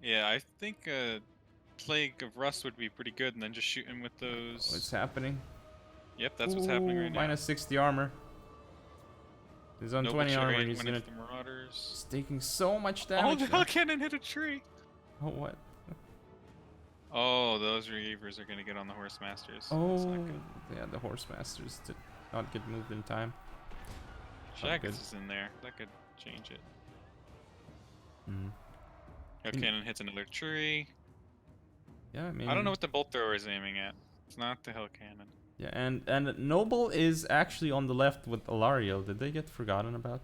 Speaker 1: Yeah, I think Plague of Rust would be pretty good, and then just shoot him with those.
Speaker 2: What's happening?
Speaker 1: Yep, that's what's happening right now.
Speaker 2: Minus 60 armor. He's on
Speaker 1: Noble
Speaker 2: 20 armor.
Speaker 1: Chariot
Speaker 2: He's
Speaker 1: went
Speaker 2: gonna.
Speaker 1: into the Marauders.
Speaker 2: He's taking so much
Speaker 1: Oh,
Speaker 2: damage.
Speaker 1: the
Speaker 2: now.
Speaker 1: Hellcannon hit a tree.
Speaker 2: Oh what?
Speaker 1: Oh, those Reavers are gonna get on the Horse Masters. That's
Speaker 2: Oh,
Speaker 1: not good.
Speaker 2: yeah. The Horse Masters did not get moved in time. Not good.
Speaker 1: Shaggoth is in there. That could change it.
Speaker 2: Mhm.
Speaker 1: Hellcannon hits another tree.
Speaker 2: Yeah, I mean.
Speaker 1: I don't know what the bolt thrower is aiming at. It's not the Hellcannon.
Speaker 2: Yeah, and Noble is actually on the left with Alariel. Did they get forgotten about?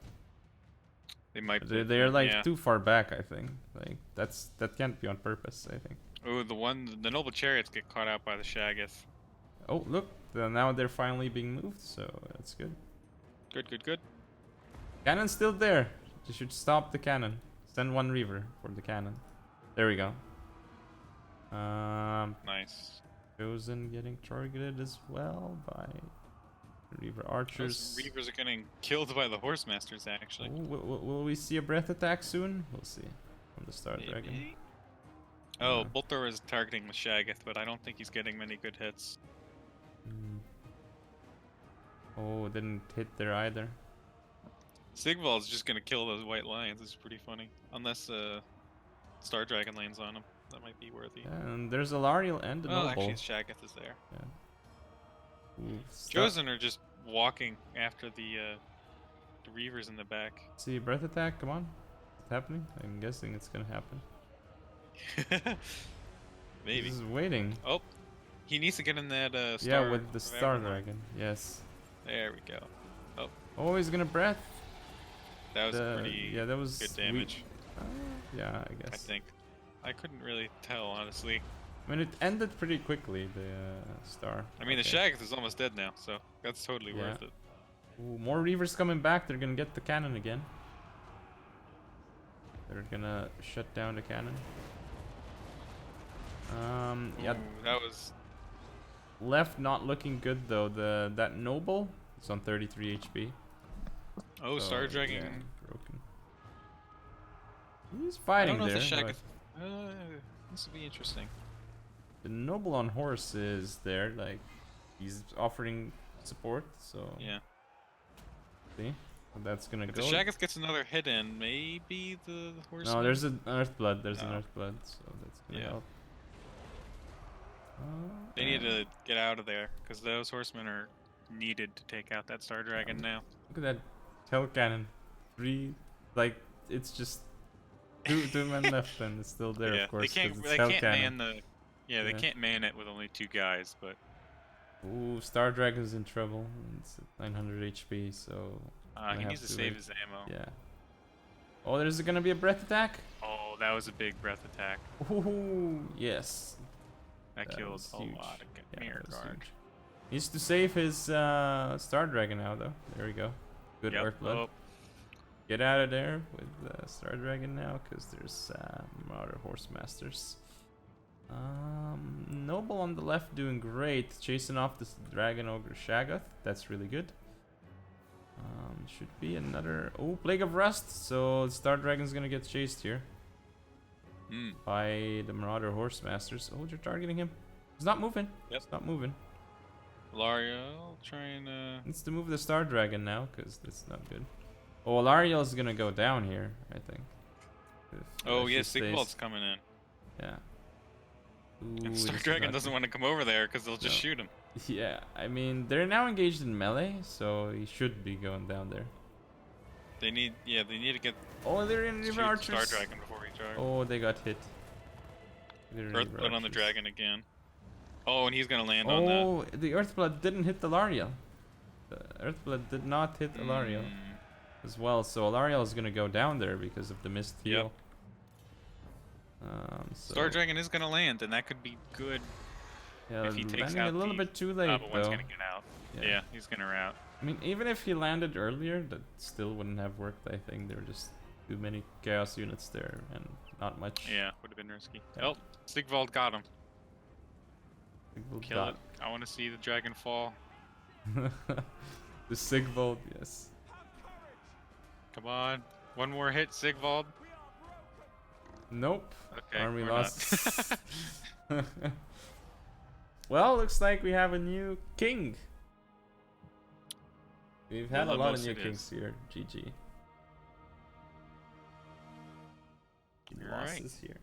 Speaker 1: They might.
Speaker 2: They're like
Speaker 1: yeah.
Speaker 2: too far back, I think. Like that can't be on purpose, I think.
Speaker 1: Oh, the Noble Chariots get caught out by the Shaggoth.
Speaker 2: Oh, look, now they're finally being moved, so that's good.
Speaker 1: Good.
Speaker 2: Cannon's still there. You should stop the cannon. Send one Reaver for the cannon. There we go.
Speaker 1: Nice.
Speaker 2: Chosen getting targeted as well by Reaver
Speaker 1: Those
Speaker 2: archers.
Speaker 1: Reavers are getting killed by the Horse Masters, actually.
Speaker 2: Oh, will we see a breath attack soon? We'll see from the Star Dragon.
Speaker 1: Maybe. Oh, bolt thrower is targeting the Shaggoth, but I don't think he's getting many good hits.
Speaker 2: Oh, didn't hit there either.
Speaker 1: Sigvald's just gonna kill those White Lions. It's pretty funny. Unless Star Dragon lands on him. That might be worthy.
Speaker 2: Yeah, and there's Alariel and the
Speaker 1: Oh,
Speaker 2: Noble.
Speaker 1: actually, Shaggoth is there.
Speaker 2: Yeah. Ooh,
Speaker 1: Chosen are just walking after the Reavers in the back.
Speaker 2: See, breath attack, come on. Is it happening? I'm guessing it's gonna happen.
Speaker 1: Maybe.
Speaker 2: He's waiting.
Speaker 1: Oh, he needs to get in that star.
Speaker 2: Yeah, with the
Speaker 1: of
Speaker 2: Star
Speaker 1: Evermore.
Speaker 2: Dragon. Yes.
Speaker 1: There we go. Oh,
Speaker 2: Oh, he's gonna breath.
Speaker 1: that was pretty
Speaker 2: Yeah, that was
Speaker 1: good
Speaker 2: sweet.
Speaker 1: damage.
Speaker 2: Yeah, I
Speaker 1: I
Speaker 2: guess.
Speaker 1: think. I couldn't really tell, honestly.
Speaker 2: I mean, it ended pretty quickly, the star.
Speaker 1: I mean, the
Speaker 2: Okay.
Speaker 1: Shaggoth is almost dead now, so that's totally
Speaker 2: Yeah.
Speaker 1: worth it.
Speaker 2: Ooh, more Reavers coming back. They're gonna get the cannon again. They're gonna shut down the cannon. Yeah,
Speaker 1: Ooh, that was.
Speaker 2: left not looking good though. That Noble is on 33 HP.
Speaker 1: Oh,
Speaker 2: So,
Speaker 1: Star Dragon.
Speaker 2: yeah, broken. He's
Speaker 1: I
Speaker 2: fighting
Speaker 1: don't know
Speaker 2: there.
Speaker 1: if the
Speaker 2: but
Speaker 1: Shaggoth. This will be interesting.
Speaker 2: the Noble on horse is there, like he's offering support. So
Speaker 1: Yeah.
Speaker 2: see, so that's gonna
Speaker 1: If
Speaker 2: go.
Speaker 1: the Shaggoth gets another hit in, maybe the horse.
Speaker 2: No, there's an Earthblood. There's an
Speaker 1: Oh.
Speaker 2: Earthblood, so that's gonna
Speaker 1: Yeah.
Speaker 2: help.
Speaker 1: They need
Speaker 2: and
Speaker 1: to get out of there because those horsemen are needed to take out that Star Dragon now.
Speaker 2: Look at that tail cannon. Like it's just two men left, and it's still there,
Speaker 1: Yeah,
Speaker 2: of course.
Speaker 1: they
Speaker 2: 'cause
Speaker 1: can't.
Speaker 2: it's
Speaker 1: They
Speaker 2: tail
Speaker 1: can't
Speaker 2: cannon.
Speaker 1: man the. Yeah, they
Speaker 2: Yeah.
Speaker 1: can't man it with only 2 guys, but.
Speaker 2: Ooh, Star Dragon's in trouble. It's at 900 HP, so.
Speaker 1: He
Speaker 2: gonna
Speaker 1: needs to
Speaker 2: have
Speaker 1: save
Speaker 2: like-
Speaker 1: his ammo.
Speaker 2: Yeah. Oh, there's gonna be a breath attack.
Speaker 1: Oh, Oh, that was a big breath attack.
Speaker 2: Ooh, yes.
Speaker 1: That killed
Speaker 2: was
Speaker 1: a
Speaker 2: huge.
Speaker 1: lot of
Speaker 2: Yeah,
Speaker 1: mirror
Speaker 2: that was
Speaker 1: guard.
Speaker 2: huge. Needs to save his Star Dragon now, though. There we go. Good
Speaker 1: Yep.
Speaker 2: Earthblood.
Speaker 1: Oh,
Speaker 2: Get out of there with Star Dragon now, because there's Marauder Horse Masters. Noble on the left doing great, chasing off this Dragon Ogre Shaggoth. That's really good. Should be another... Oh, Plague of Rust! So Star Dragon's gonna get chased here by the Marauder Horse Masters. Oh, you're targeting him. He's not moving.
Speaker 1: Yep.
Speaker 2: He's not moving.
Speaker 1: Lariel trying to...
Speaker 2: Needs to move the Star Dragon now, because that's not good. Oh, Lariel is gonna go down here, I think.
Speaker 1: Oh, yeah, Sigvald's coming in.
Speaker 2: Yeah.
Speaker 1: And
Speaker 2: Ooh,
Speaker 1: Star
Speaker 2: this is
Speaker 1: Dragon
Speaker 2: not
Speaker 1: doesn't want to come over there because they'll just
Speaker 2: No.
Speaker 1: shoot him.
Speaker 2: Yeah, I mean, they're now engaged in melee, so he should be going down there.
Speaker 1: They need to get
Speaker 2: Oh, they're in
Speaker 1: shoot
Speaker 2: River Archers.
Speaker 1: Star Dragon before he charges.
Speaker 2: Oh, they got hit. They're in River
Speaker 1: Earthblood on the
Speaker 2: Archers.
Speaker 1: dragon again. Oh, and he's gonna land on that.
Speaker 2: Oh, the Earthblood didn't hit the Lariel. The Earthblood did not hit Alariel as well, so Alariel is gonna go down there because of the missed heal. So
Speaker 1: Star Dragon is gonna land, and that could be good
Speaker 2: yeah,
Speaker 1: if he takes
Speaker 2: landing
Speaker 1: out
Speaker 2: a little
Speaker 1: the
Speaker 2: bit too late
Speaker 1: Lava one's
Speaker 2: though.
Speaker 1: gonna get out. Yeah, he's gonna route.
Speaker 2: I mean, even if he landed earlier, that still wouldn't have worked. I think there were just too many chaos units there and not much.
Speaker 1: Yeah, would have been risky.
Speaker 2: Yeah.
Speaker 1: Oh, Sigvald got him.
Speaker 2: Sigvald
Speaker 1: Kill
Speaker 2: got
Speaker 1: it. I want to see the dragon fall.
Speaker 2: the Sigvald, yes.
Speaker 1: Come on, one more hit, Sigvald.
Speaker 2: Nope.
Speaker 1: Okay,
Speaker 2: Army
Speaker 1: we're
Speaker 2: lost.
Speaker 1: not.
Speaker 2: Well, looks like we have a new king. We've had a
Speaker 1: Well,
Speaker 2: lot of
Speaker 1: most
Speaker 2: new
Speaker 1: it
Speaker 2: kings
Speaker 1: is.
Speaker 2: here. GG.
Speaker 1: Alright.
Speaker 2: Losses here.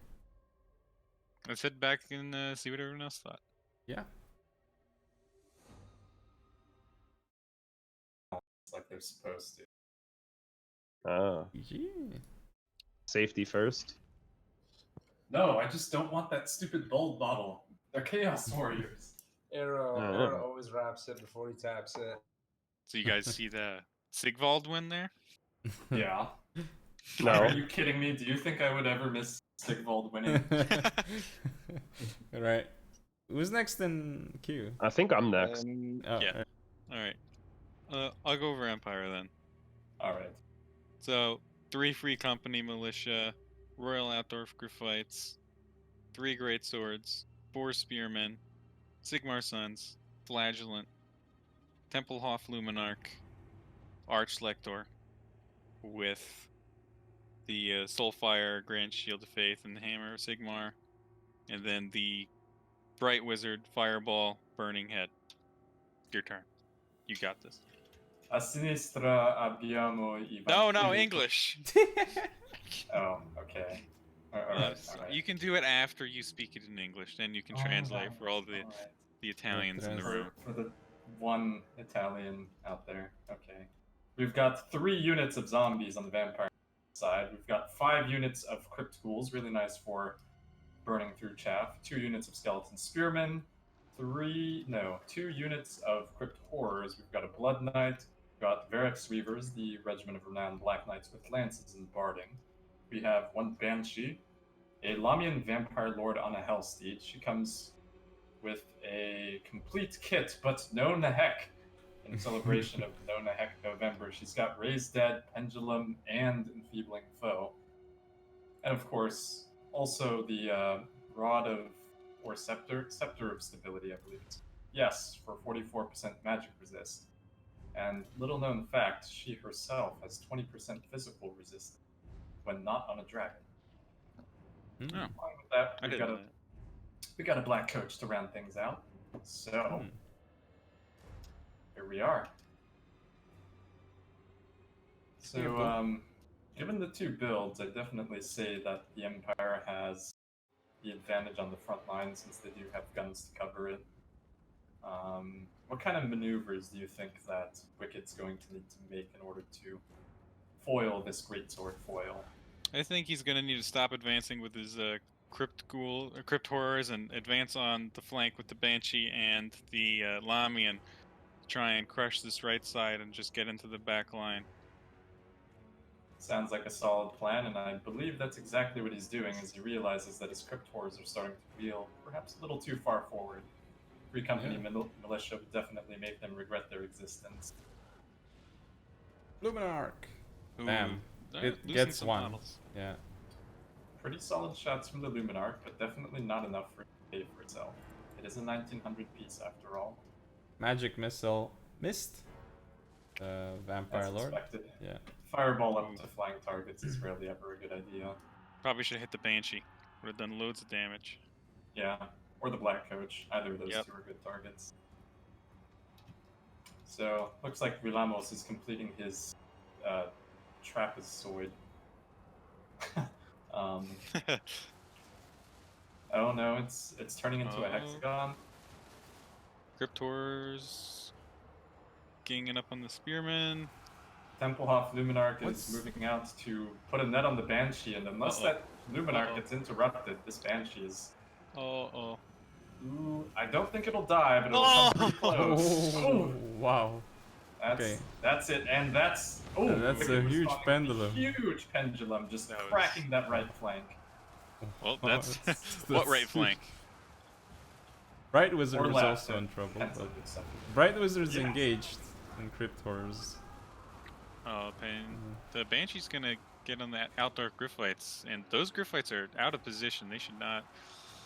Speaker 1: Let's head back and see what everyone else thought.
Speaker 2: Yeah.
Speaker 10: It's like they're supposed to.
Speaker 14: Ah.
Speaker 2: GG.
Speaker 14: Safety first.
Speaker 10: No, I just don't want that stupid bold model. They're Chaos Warriors.
Speaker 13: Arrow always wraps it before he taps it.
Speaker 1: So you guys see the Sigvald win there?
Speaker 10: Yeah.
Speaker 14: No.
Speaker 10: Are you kidding me? Do you think I would ever miss Sigvald winning?
Speaker 2: Alright. Who's next in queue?
Speaker 14: I think I'm next.
Speaker 2: Oh,
Speaker 1: Yeah. Alright. I'll go over Empire then.
Speaker 10: Alright.
Speaker 1: So, 3 Free Company Militia, Royal Outdoor Graphites, 3 Great Swords, 4 Spearmen, Sigmar Sons, Flagellant, Templehoff Luminarch, Arch Lector, with the Soulfire, Grand Shield of Faith, and the Hammer of Sigmar, and then the Bright Wizard, Fireball, Burning Head. Your turn. You got this.
Speaker 10: A sinistra abbiamo i
Speaker 1: No,
Speaker 10: vampiri.
Speaker 1: English.
Speaker 10: Oh, okay. Alright.
Speaker 1: You can do it after you speak it in English, then you can translate for all the Italians in the room.
Speaker 10: For the one Italian out there. Okay. We've got 3 units of zombies on the vampire side. We've got 5 units of crypt ghouls, really nice for burning through chaff. 2 units of skeleton spearmen. 2 units of crypt horrors. We've got a blood knight. We've got Varix Weavers, the regiment of renowned black knights with lances and barding. We have 1 banshee, a Lamian vampire lord on a hell steed. She comes with a complete kit, but no Nahek. In celebration of No Nahek November, she's got Raised Dead, Pendulum, and Enfeebling Foe. And of course, also the Rod of, or Scepter of Stability, I believe it's. Yes, for 44% magic resist. And little known fact, she herself has 20% physical resistance when not on a dragon.
Speaker 1: Oh,
Speaker 10: Along with that,
Speaker 1: I didn't know that.
Speaker 10: we got a black coach to round things out. So here we are. So given the 2 builds, I definitely say that the Empire has the advantage on the front line since they do have guns to cover it. What kind of maneuvers do you think that Wicked's going to need to make in order to foil this greatsword foil?
Speaker 1: I think he's gonna need to stop advancing with his crypt horrors and advance on the flank with the Banshee and the Lamian to try and crush this right side and just get into the back line.
Speaker 10: sounds like a solid plan, and I believe that's exactly what he's doing as he realizes that his crypt wars are starting to wheel perhaps a little too far forward. Free company militia would definitely make them regret their existence.
Speaker 2: Luminarch.
Speaker 1: Ooh,
Speaker 2: Bam.
Speaker 1: they're
Speaker 2: It
Speaker 1: losing
Speaker 2: gets
Speaker 1: some
Speaker 2: one.
Speaker 1: models.
Speaker 2: Yeah.
Speaker 10: Pretty solid shots from the Luminarch, but definitely not enough for it to pay for itself. It is a 1900 piece after all.
Speaker 2: Magic missile missed. Vampire
Speaker 10: As
Speaker 2: Lord.
Speaker 10: expected.
Speaker 2: Yeah.
Speaker 10: Fireball up to flying targets is rarely ever a good idea.
Speaker 1: Probably should have hit the Banshee. Would have done loads of damage.
Speaker 10: Yeah, or the Black Coach. Either of those
Speaker 1: Yep.
Speaker 10: two are good targets. So, looks like Rulamos is completing his trapezoid. Oh no, it's turning into a hexagon.
Speaker 1: Cryptors ganging up on the Spearman.
Speaker 10: Templehof Luminarch is moving out to put a net on the Banshee, and unless that Luminarch gets interrupted, this Banshee is...
Speaker 1: Oh.
Speaker 10: Ooh, I don't think it'll die, but it'll come pretty close.
Speaker 2: Oh, wow.
Speaker 10: That's it, and that's... Oh,
Speaker 2: that's a huge pendulum.
Speaker 10: Huge pendulum, just cracking that right flank.
Speaker 1: Well, that's... what right flank?
Speaker 2: Bright Wizard
Speaker 10: Or
Speaker 2: is
Speaker 10: left,
Speaker 2: also in trouble,
Speaker 10: depends
Speaker 2: but
Speaker 10: on who's suffering.
Speaker 2: Bright Wizard's engaged in Crypt Horrors.
Speaker 1: Oh, pain. The Banshee's gonna get on that outdoor Gryphites, and those Gryphites are out of position. They should not...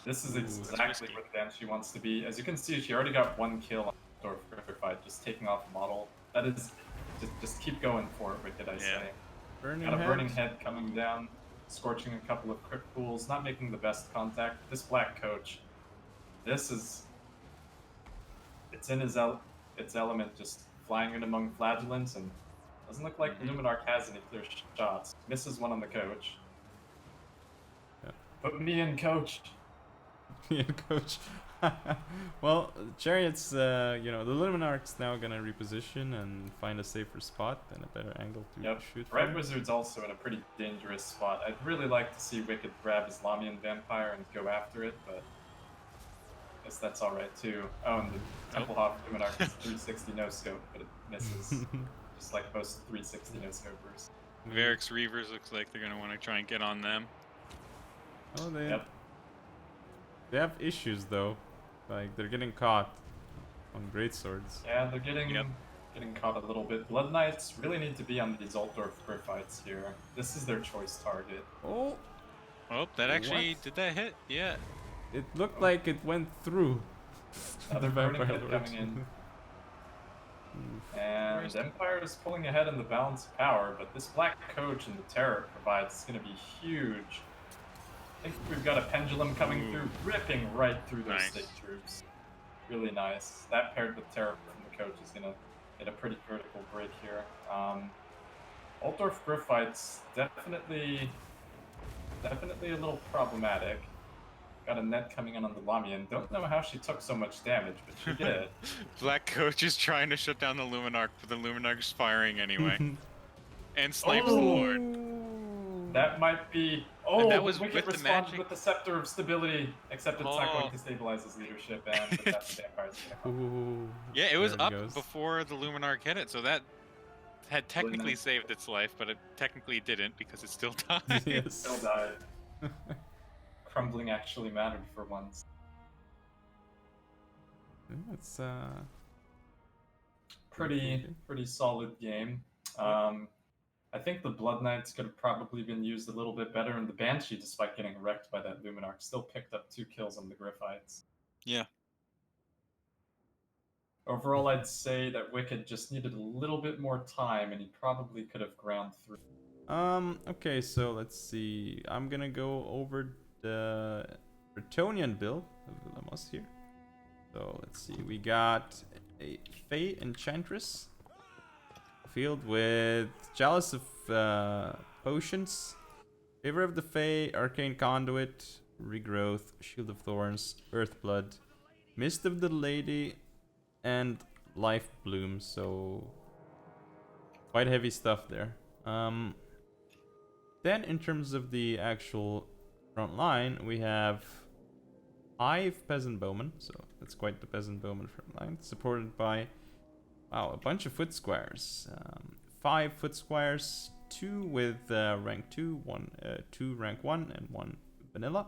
Speaker 10: This is exactly where the Banshee wants to be. As you can see, she already got one kill on the outdoor Gryphite, just taking off a model. That is... Just keep going for it, Wicked, I say.
Speaker 2: Burning
Speaker 10: got a
Speaker 2: head.
Speaker 10: Burning Head coming down, scorching a couple of crypt pools, not making the best contact. This Black Coach, this is... It's in its element, just flying in among flagellants, and doesn't look like the Luminarch has any clear shots. Misses one on the Coach.
Speaker 2: Yeah.
Speaker 10: Put me in, Coach.
Speaker 2: Yeah, Coach. Well, Chariot's, the Luminarch's now gonna reposition and find a safer spot and a better angle to shoot
Speaker 10: Red
Speaker 2: from.
Speaker 10: Wizard's also in a pretty dangerous spot. I'd really like to see Wicked grab his Lamian Vampire and go after it, but I guess that's alright too. Oh, and the Templehof Luminarch is 360 no-scope, but it misses. Just like most 360 no-scopers.
Speaker 1: Varric's Reavers looks like they're gonna want to try and get on them.
Speaker 2: Oh, they have issues though. Like they're getting caught on greatswords.
Speaker 10: Yeah, they're getting caught a little bit. Blood Knights really need to be on these Altdorf Gryphites here. This is their choice target.
Speaker 2: Oh,
Speaker 1: that actually did that hit? Yeah.
Speaker 2: It looked like it went through.
Speaker 10: Another Burning
Speaker 2: Vampire
Speaker 10: Head
Speaker 2: Lord.
Speaker 10: coming in. And Empire is pulling ahead in the balance of power, but this Black Coach and the Terror it provides is going to be huge. I think we've got a Pendulum coming through, ripping right through those state troops. Really nice. That paired with Terror from the Coach is going to get a pretty critical break here. Altdorf Gryphites, definitely a little problematic. Got a net coming in on the Lamian. Don't know how she took so much damage, but she did.
Speaker 1: Black Coach is trying to shut down the Luminarch, but the Luminarch's firing anyway. And snipes the Lord.
Speaker 10: That might be...
Speaker 1: And
Speaker 10: Oh,
Speaker 1: that was
Speaker 10: Wicked
Speaker 1: with the
Speaker 10: responded
Speaker 1: magic?
Speaker 10: with the Scepter of Stability, except it's not going to stabilize his leadership, and with that, the Vampire's gonna come.
Speaker 1: Yeah, it was
Speaker 2: There
Speaker 1: up
Speaker 2: it goes.
Speaker 1: before the Luminarch hit it, so that had technically saved its life, but it technically didn't because it still died.
Speaker 2: Yes.
Speaker 10: Still died. Crumbling actually mattered for once.
Speaker 2: It's
Speaker 10: Pretty solid game. I think the Blood Knights could have probably been used a little bit better, and the Banshee, despite getting wrecked by that Luminarch, still picked up 2 kills on the Gryphites.
Speaker 1: Yeah.
Speaker 10: Overall, I'd say that Wicked just needed a little bit more time, and he probably could have ground through.
Speaker 2: Okay, so let's see. I'm gonna go over the Bretonian build of Villamos here. So let's see. We got a Fae Enchantress field with Chalice of Potions, Favor of the Fae, Arcane Conduit, Regrowth, Shield of Thorns, Earthblood, Mist of the Lady, and Life Bloom. So quite heavy stuff there. Then in terms of the actual front line, we have 5 Peasant Bowmen, so that's quite the Peasant Bowman front line, supported by, wow, a bunch of Foot Squires. 5 Foot Squires, 2 with rank 2, 2 rank 1, and 1 vanilla.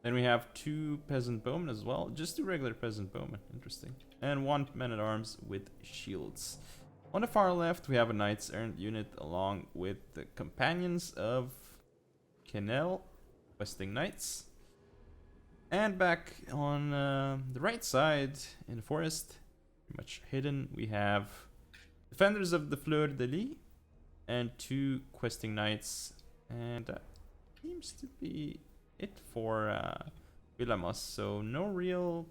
Speaker 2: Then we have 2 peasant bowmen as well, just 2 regular peasant bowmen, interesting. And 1 man-at-arms with shields. On the far left, we have a Knights Errant unit along with the companions of Kenel, questing knights. And back on the right side in the forest, pretty much hidden, we have defenders of the Fleur de Lis and 2 questing knights. And that seems to be it for Villamos. So no real,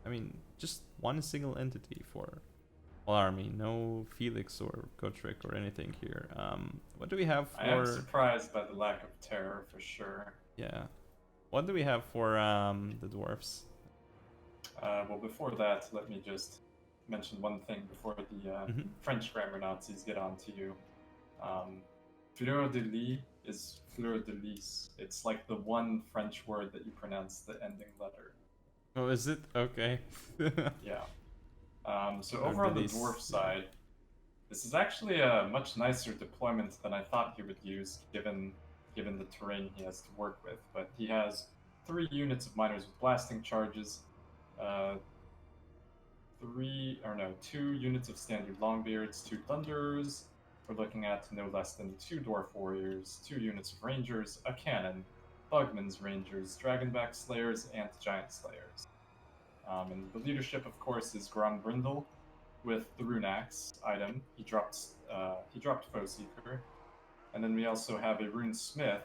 Speaker 2: I mean, just one single entity for all army. No Felix or Gotrek or anything here. What do we have for?
Speaker 10: I am surprised by the lack of terror for sure.
Speaker 2: Yeah. What do we have for the dwarfs?
Speaker 10: Well, before that, let me just mention one thing before the French grammar Nazis get on to you. Fleur de Lis is Fleur de Lis. It's like the one French word that you pronounce the ending letter.
Speaker 2: Oh, is it? Okay.
Speaker 10: Yeah. So over on the dwarf side, this is actually a much nicer deployment than I thought he would use, given the terrain he has to work with. But he has 3 units of miners with blasting charges, 2 units of standard longbeards, 2 thunderers. We're looking at no less than 2 dwarf warriors, 2 units of rangers, a cannon, Bugman's rangers, dragonback slayers, and giant slayers. And the leadership, of course, is Grombrindle with the rune axe item. He dropped Foe Seeker. And then we also have a rune smith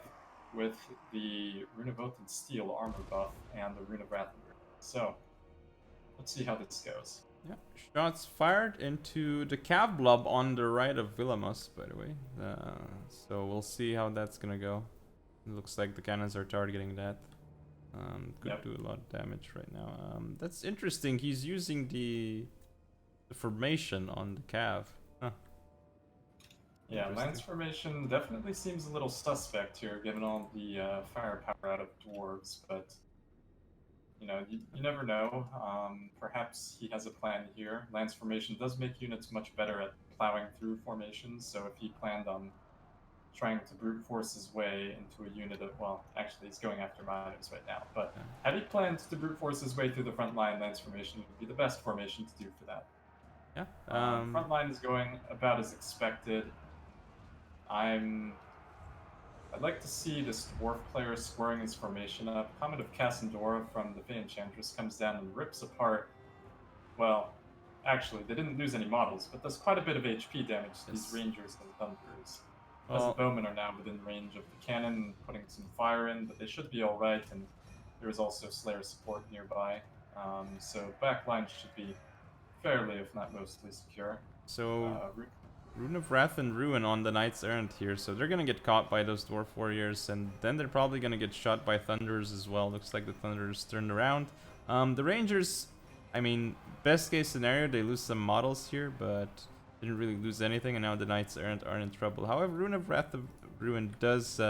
Speaker 10: with the Rune of Oath and Steel armor buff and the Rune of Wrath. So let's see how this goes.
Speaker 2: Yeah, shots fired into the cav blob on the right of Villamos, by the way. So we'll see how that's gonna go. It looks like the cannons are targeting that. Could do a lot of damage right now. That's interesting. He's using the formation on the cav. Huh.
Speaker 10: Yeah, lance formation definitely seems a little suspect here, given all the firepower out of dwarves, but you know, you never know. Perhaps he has a plan here. Lance formation does make units much better at plowing through formations, so if he planned on trying to brute force his way into a unit of, well, actually he's going after miners right now, but had he planned to brute force his way through the front line, lance formation would be the best formation to do for that.
Speaker 2: Yeah.
Speaker 10: Front line is going about as expected. I'd like to see this dwarf player squaring his formation up. Comet of Cassandora from the Fey Enchantress comes down and rips apart, well, actually, they didn't lose any models, but does quite a bit of HP damage to these rangers and thunderers. The bowmen are now within range of the cannon, putting some fire in, but they should be alright, and there is also Slayer support nearby. So backline should be fairly, if not mostly, secure.
Speaker 2: So Rune of Wrath and Ruin on the Knights Errant here, so they're gonna get caught by those dwarf warriors, and then they're probably gonna get shot by thunderers as well. Looks like the thunderers turned around. The rangers, I mean, best case scenario, they lose some models here, but didn't really lose anything, and now the Knights Errant are in trouble. However, Rune of Wrath of Ruin does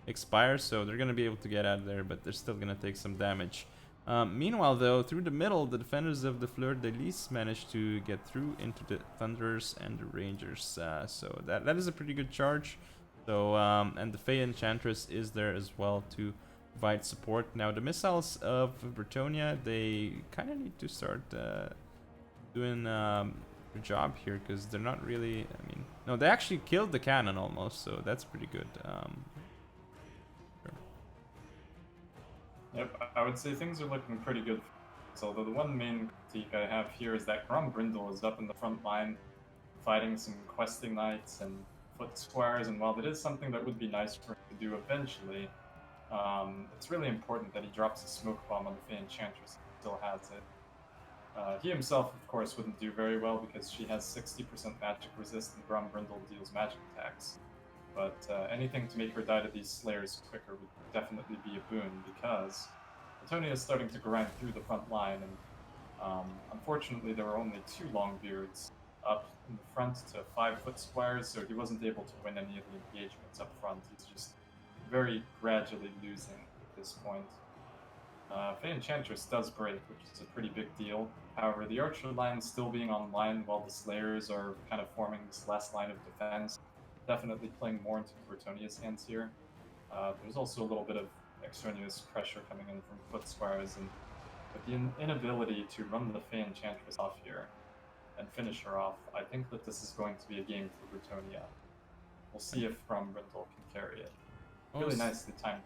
Speaker 2: expire, so they're gonna be able to get out of there, but they're still gonna take some damage. Meanwhile, though, through the middle, the defenders of the Fleur de Lis managed to get through into the Thunderers and the Rangers. So that is a pretty good charge. So and the Fey Enchantress is there as well to provide support. Now, the missiles of Bretonia, they kind of need to start doing a job here, because they're not really, I mean, no, they actually killed the cannon almost, so that's pretty good.
Speaker 10: Yep, I would say things are looking pretty good. So, although the one main critique I have here is that Grombrindle is up in the front line, fighting some questing knights and foot squires, and while that is something that would be nice for him to do eventually, it's really important that he drops a smoke bomb on the Fey Enchantress. He still has it. He himself, of course, wouldn't do very well because she has 60% magic resist and Grombrindle deals magic attacks. But anything to make her die to these slayers quicker would definitely be a boon, because Bretonia is starting to grind through the front line, and unfortunately there were only 2 Longbeards up in the front to 5 foot squires, so he wasn't able to win any of the engagements up front. He's just very gradually losing at this point. Fey Enchantress does break, which is a pretty big deal. However, the archer line still being online while the slayers are kind of forming this last line of defense definitely playing more into Bretonia's hands here. There's also a little bit of extraneous pressure coming in from foot squires, and with the inability to run the Fey Enchantress off here and finish her off, I think that this is going to be a game for Bretonia. We'll see if Grombrindle can carry it. Really nicely timed.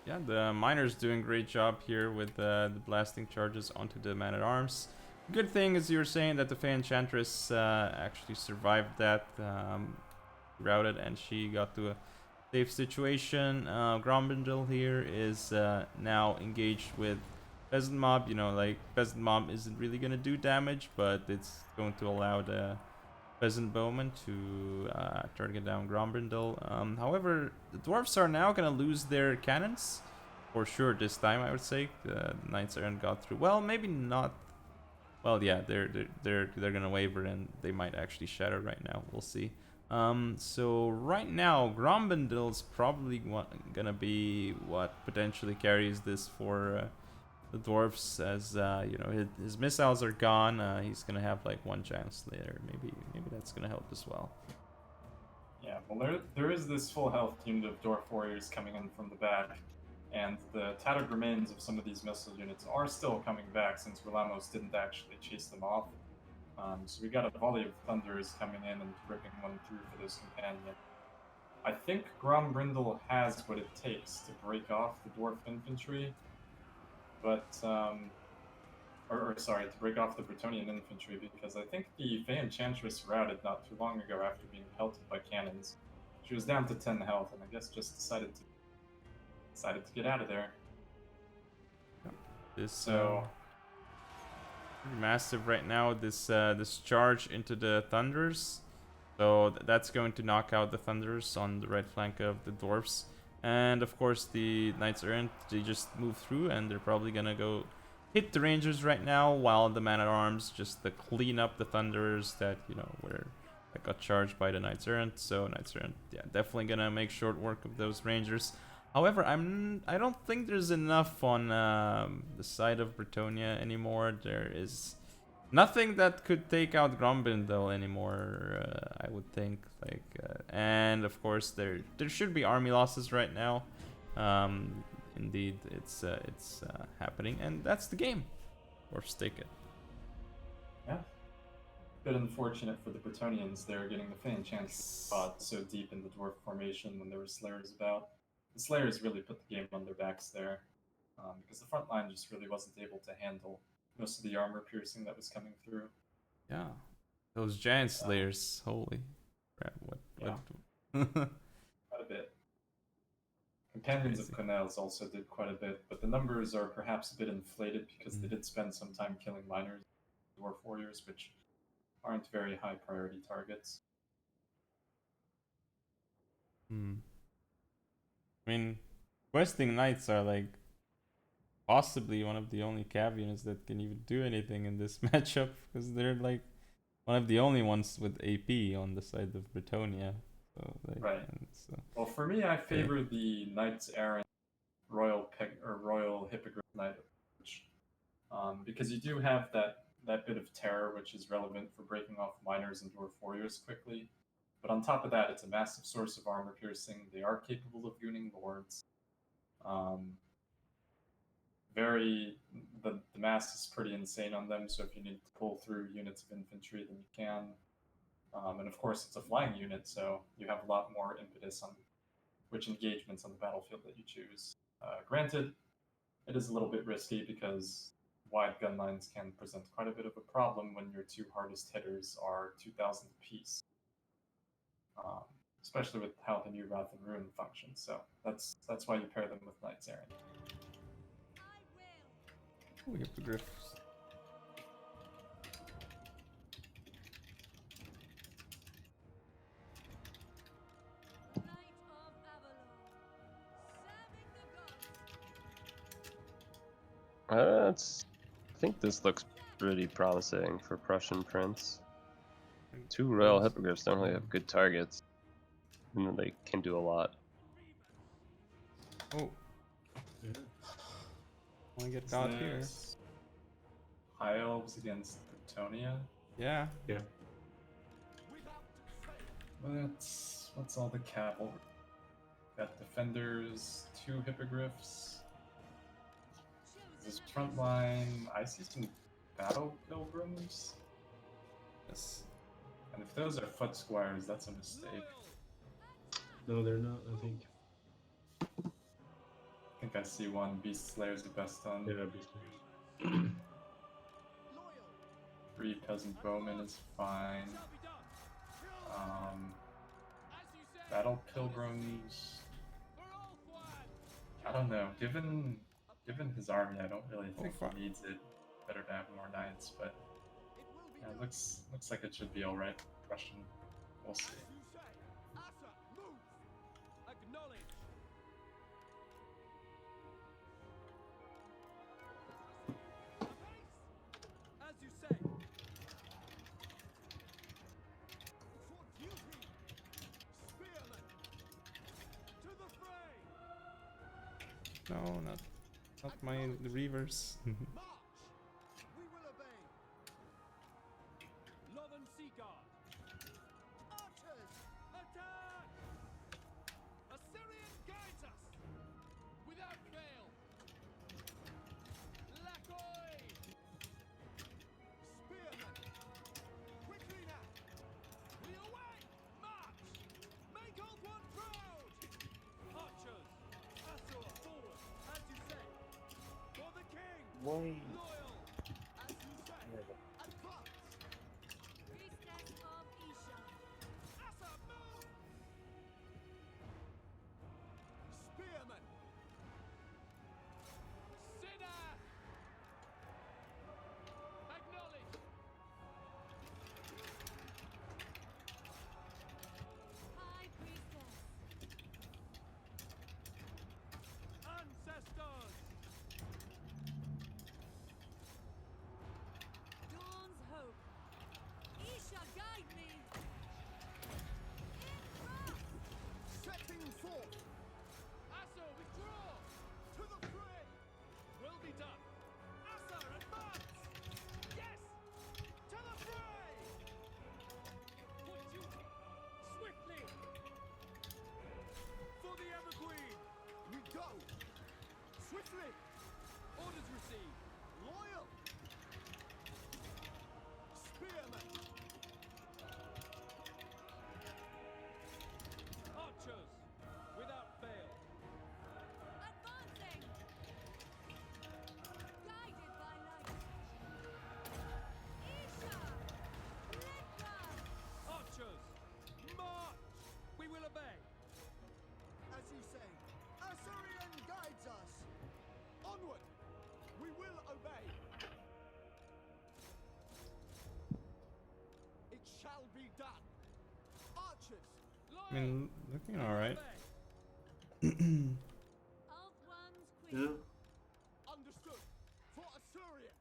Speaker 2: Yeah, the miner's doing a great job here with the blasting charges onto the man-at-arms. Good thing is you were saying that the Fey Enchantress actually survived that, routed, and she got to a safe situation. Grombrindle here is now engaged with Peasant Mob. You know, like, Peasant Mob isn't really gonna do damage, but it's going to allow the Peasant Bowman to target down Grombrindle. However, the dwarves are now gonna lose their cannons for sure this time. I would say the Knights Errant got through. Well, maybe not. Well, yeah, they're gonna waver and they might actually shatter right now. We'll see. So right now, Grombrindle's probably gonna be what potentially carries this for the dwarves, as you know, his missiles are gone. He's gonna have like one giant slayer. Maybe that's gonna help as well.
Speaker 10: Yeah, well, there is this full health unit of dwarf warriors coming in from the back, and the tattered remains of some of these missile units are still coming back since Relamos didn't actually chase them off. So we got a volley of thunders coming in and ripping one through for those companions. I think Grombrindle has what it takes to break off the dwarf infantry, but sorry, to break off the Bretonian infantry, because I think the Fey Enchantress routed not too long ago after being pelted by cannons. She was down to 10 health, and I guess just decided to get out of there.
Speaker 2: This pretty massive right now. This charge into the thunders, so that's going to knock out the thunders on the right flank of the dwarfs. And of course the Knights Errant, they just move through, and they're probably gonna go hit the Rangers right now, while the man-at-arms just to clean up the thunders that, you know, that got charged by the Knights Errant. So Knights Errant, yeah, definitely gonna make short work of those Rangers. However, I don't think there's enough on the side of Bretonia anymore. There is nothing that could take out Grombrindle anymore, I would think. And of course, there should be army losses right now. Indeed, it's happening, and that's the game. Dwarfs take it.
Speaker 10: Yeah. Bit unfortunate for the Bretonians. They're getting the Fey Enchantress spot so deep in the dwarf formation when there were Slayers about. The Slayers really put the game on their backs there, because the front line just really wasn't able to handle most of the armor piercing that was coming through.
Speaker 2: Yeah, those giant Slayers, holy crap!
Speaker 10: Yeah. Quite a bit. Companions of Cornels also did quite a bit, but the numbers are perhaps a bit inflated because they did spend some time killing miners, dwarf warriors, which aren't very high priority targets.
Speaker 2: I mean, questing knights are like possibly one of the only cav units that can even do anything in this matchup, because they're like one of the only ones with AP on the side of Bretonia. So,
Speaker 10: right. Well, for me, I favor the Knights Errant Royal Hippogriff Knight, because you do have that bit of terror, which is relevant for breaking off miners and dwarf warriors quickly. But on top of that, it's a massive source of armor piercing. They are capable of gooning lords. The mass is pretty insane on them, so if you need to pull through units of infantry, then you can. And of course, it's a flying unit, so you have a lot more impetus on which engagements on the battlefield that you choose. Granted, it is a little bit risky because wide gun lines can present quite a bit of a problem when your two hardest hitters are 2,000 apiece. Especially with how the new Wrath and Ruin functions, so that's why you pair them with Knights Errant.
Speaker 2: Oh, Hippogriffs.
Speaker 14: I think this looks pretty promising for Prussian Prince. Two Royal Hippogriffs don't really have good targets, and they can do a lot.
Speaker 2: Oh. I want to get caught here.
Speaker 10: High Elves against Bretonia?
Speaker 2: Yeah.
Speaker 10: Yeah. Let's that's all the cavalry. Got defenders, 2 hippogriffs. This front line, I see some battle pilgrims.
Speaker 2: Yes.
Speaker 10: And if those are foot squires, that's a mistake.
Speaker 15: No, they're not, I think.
Speaker 10: I think I see one. Beast Slayer's the best on.
Speaker 15: Yeah, Beast Slayers.
Speaker 10: 3 peasant bowmen is fine. Battle pilgrims. I don't know. Given his army, I don't really think he needs it. Better to have more knights, but yeah, it looks like it should be all right. Prussian, we'll see.
Speaker 6: As you say. For duty. Spearmen. To the fray.
Speaker 2: No, not my reavers.
Speaker 6: March. We will obey. Northern Sea Guard. Archers. Attack. Assyrian guides us. Without fail. Lacoy. Spearmen. Quickly now. We away. March. Make old one proud. Archers. Assur forward. As you say. For the king.
Speaker 3: Why?
Speaker 6: Loyal. As you say. Advance.
Speaker 7: Priestess of Isha.
Speaker 6: Assur move. Spearmen. Sinner. Acknowledge.
Speaker 7: High Priestess.
Speaker 6: Ancestors.
Speaker 7: Dawn's hope. Isha, guide me. In front.
Speaker 6: Setting forth. Assur, withdraw. To the fray. Will be done. Assur, advance. Yes. To the fray. For duty. Swiftly. For the Evergreen. We go. Swiftly. Orders received. Loyal. Spearmen. Archers. Without fail.
Speaker 7: Advancing. Guided by light. Isha. Lidra.
Speaker 6: Archers. March. We will obey. As you say. Assyrian guides us. Onward. We will obey. It shall be done. Archers.
Speaker 2: I mean, looking alright.
Speaker 7: Alt one's queen.
Speaker 15: Yeah,
Speaker 6: Understood. For Assyria.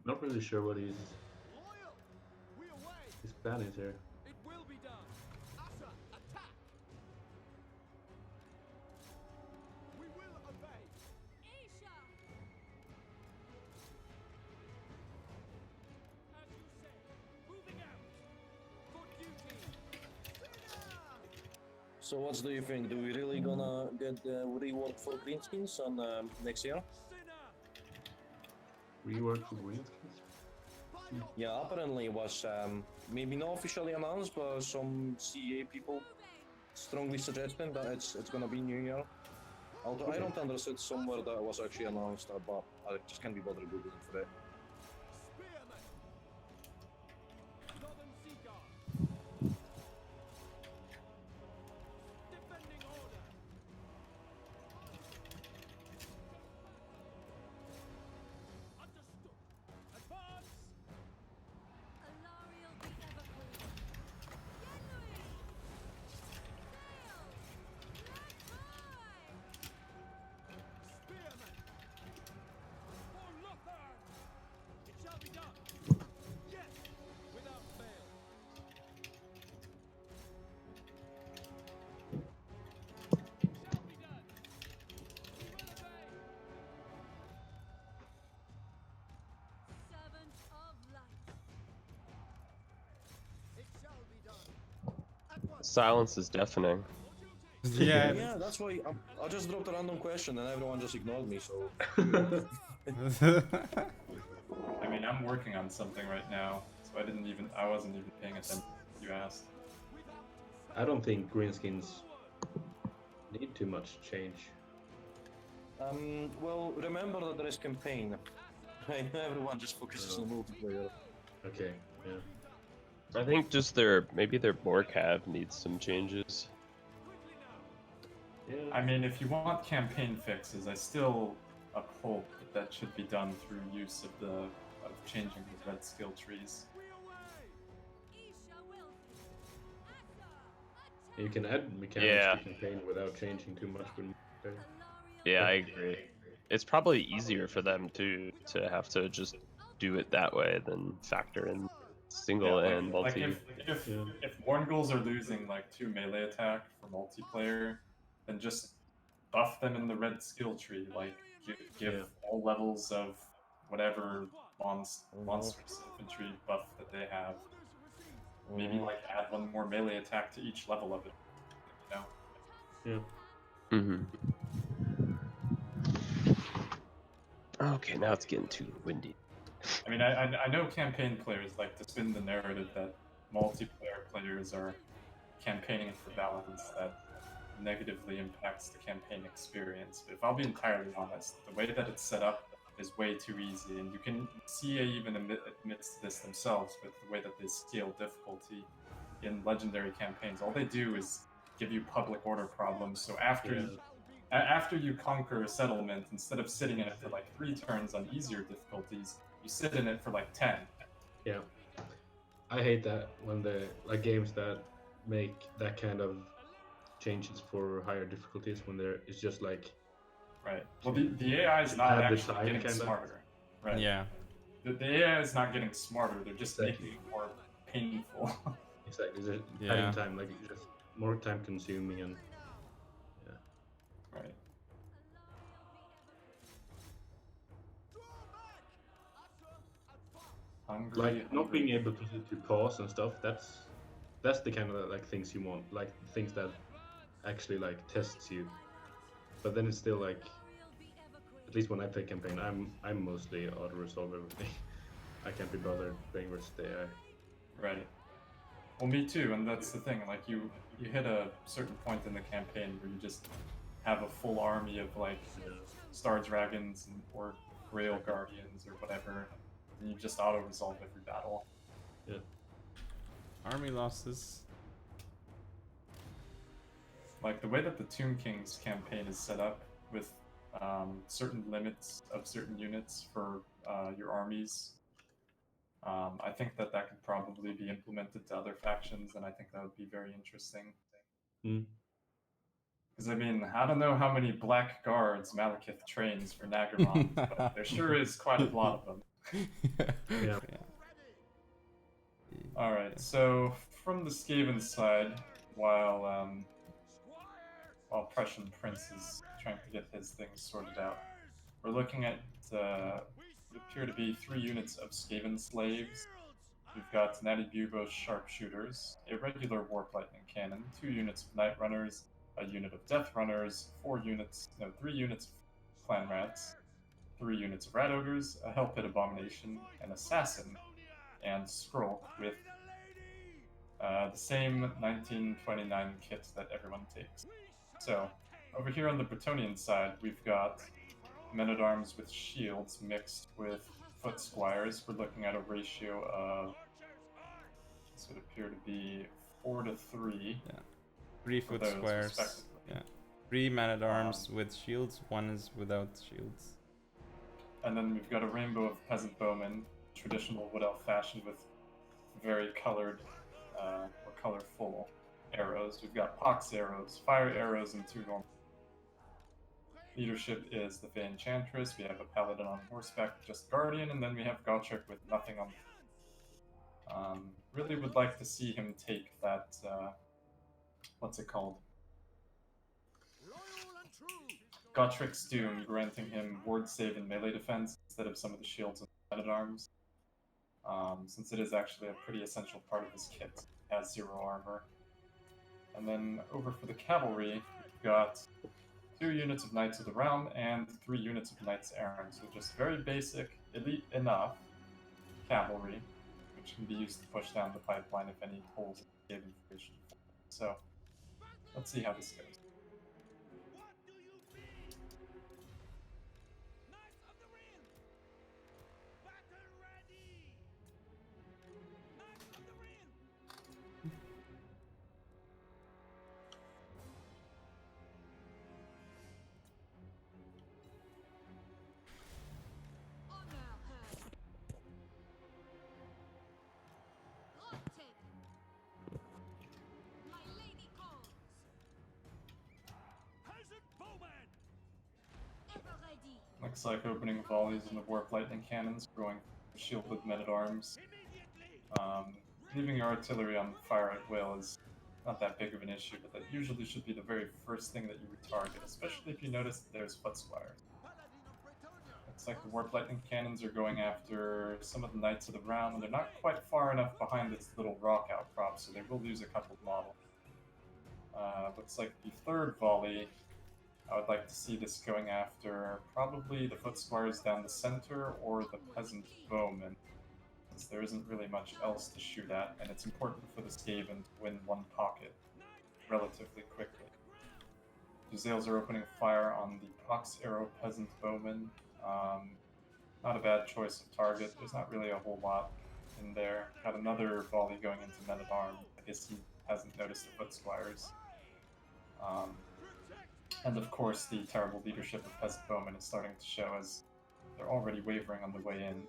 Speaker 15: not really sure what he's
Speaker 6: Loyal. We away.
Speaker 15: his plan is here.
Speaker 6: It will be done. Assur, attack. We will obey.
Speaker 7: Isha.
Speaker 6: As you say. Moving out. For duty. Sinner.
Speaker 3: So what do you think? Do we really gonna get the reward for greenskins on next year?
Speaker 15: Rework for greenskins?
Speaker 3: Yeah, apparently it was maybe not officially announced, but some CA people strongly suggesting that it's gonna be New Year. Although I don't understand somewhere that it was actually announced, but I just can't be bothered googling for it.
Speaker 6: Spearmen. Northern Sea Guard. Defending order. Understood. Advance.
Speaker 7: Alariel the Everqueen. Yenui. Sail. Lacoy.
Speaker 6: Spearmen. For Lothar.
Speaker 14: silence is deafening.
Speaker 2: Yeah.
Speaker 3: Yeah, that's why I just dropped a random question and everyone just ignored me. So.
Speaker 10: I mean, I'm working on something right now, so I wasn't even paying attention when you asked.
Speaker 15: I don't think greenskins need too much change.
Speaker 3: Well, remember that there is campaign. Everyone just focuses on multiplayer.
Speaker 15: Okay, yeah.
Speaker 14: I think just maybe their boar cab needs some changes.
Speaker 15: Yeah.
Speaker 10: I mean, if you want campaign fixes, I still uphold that should be done through use of changing the red skill trees.
Speaker 15: You can add mechanics to campaign without changing too much.
Speaker 14: Yeah, I agree. It's probably easier for them to have to just do it that way than factor in single and multi.
Speaker 10: If Warngulls are losing like 2 melee attack for multiplayer, then just buff them in the red skill tree. Like give all levels of whatever monstrous infantry buff that they have. Maybe like add 1 more melee attack to each level of it. You know?
Speaker 15: Yeah.
Speaker 14: Mm-hmm. Okay, now it's getting too windy.
Speaker 10: I mean, I know campaign players like to spin the narrative that multiplayer players are campaigning for balance that negatively impacts the campaign experience. But if I'll be entirely honest, the way that it's set up is way too easy, and you can see even admits this themselves with the way that they scale difficulty in legendary campaigns. All they do is give you public order problems, so after you conquer a settlement, instead of sitting in it for like 3 turns on easier difficulties, you sit in it for like 10.
Speaker 15: Yeah. I hate that when games that make that kind of changes for higher difficulties when it's just like.
Speaker 10: Right. Well, the AI is not actually getting smarter. Right.
Speaker 2: Yeah.
Speaker 10: The AI is not getting smarter. They're just making it more painful.
Speaker 15: Exactly. Just adding time, like just more time consuming and.
Speaker 10: Right.
Speaker 15: Like not being able to pause and stuff. That's the kind of like things you want, like things that actually like tests you. But then it's still like, at least when I play campaign, I'm mostly auto resolve everything. I can't be bothered playing versus the AI.
Speaker 10: Right. Well, me too, and that's the thing. Like you hit a certain point in the campaign where you just have a full army of like Star Dragons or Grail Guardians or whatever, and you just auto resolve every battle.
Speaker 15: Yeah.
Speaker 2: Army losses.
Speaker 10: Like the way that the Tomb King's campaign is set up with certain limits of certain units for your armies. I think that could probably be implemented to other factions, and I think that would be very interesting. Because I mean, I don't know how many Black Guards Malekith trains for Nagarmon, but there sure is quite a lot of them.
Speaker 15: Yeah.
Speaker 10: Alright, so from the Skaven side, while PrussianPrince is trying to get his things sorted out, we're looking at what appear to be 3 units of Skaven slaves. We've got Natty Bubo's sharpshooters, a regular Warp Lightning cannon, 2 units of Night Runners, a unit of Death Runners, 3 units of Clan Rats, 3 units of Rat Ogres, a Hell Pit Abomination, an Assassin, and Skrull with the same 1929 kit that everyone takes. So, over here on the Bretonnian side, we've got men-at-arms with shields mixed with foot squires. We're looking at a ratio of, this would appear to be 4 to 3.
Speaker 2: Yeah. 3 foot squares. Yeah. 3 men-at-arms with shields, 1 is without shields.
Speaker 10: And then we've got a rainbow of peasant bowmen, traditional wood elf fashion with very colored or colorful arrows. We've got pox arrows, fire arrows, and 2 normal. Leadership is the Fey Enchantress. We have a paladin on horseback, just guardian, and then we have Gotrek with nothing on. Really would like to see him take that. What's it called? Gotrek's Doom, granting him ward save and melee defense instead of some of the shields and men-at-arms. Since it is actually a pretty essential part of his kit. It has 0 armor. And then over for the cavalry, we've got 2 units of Knights of the Round and 3 units of Knights Errant. So just very basic, elite enough cavalry, which can be used to push down the pipeline if any holes in the information. So let's see how this goes. Looks like opening volleys in the warp lightning cannons, going shielded men-at-arms. Leaving your artillery on fire at will is not that big of an issue, but that usually should be the very first thing that you would target, especially if you notice that there's foot squires. Looks like the warp lightning cannons are going after some of the Knights of the Round, and they're not quite far enough behind this little rock outcrop, so they will lose a couple of models. Looks like the third volley, I would like to see this going after probably the foot squires down the center or the peasant bowmen, since there isn't really much else to shoot at, and it's important for the Skaven to win one pocket relatively quickly. Jezzails are opening fire on the Pox Arrow peasant bowman. Not a bad choice of target. There's not really a whole lot in there. Got another volley going into men-at-arms. I guess he hasn't noticed the foot squires. And of course, the terrible leadership of peasant bowmen is starting to show as they're already wavering on the way in.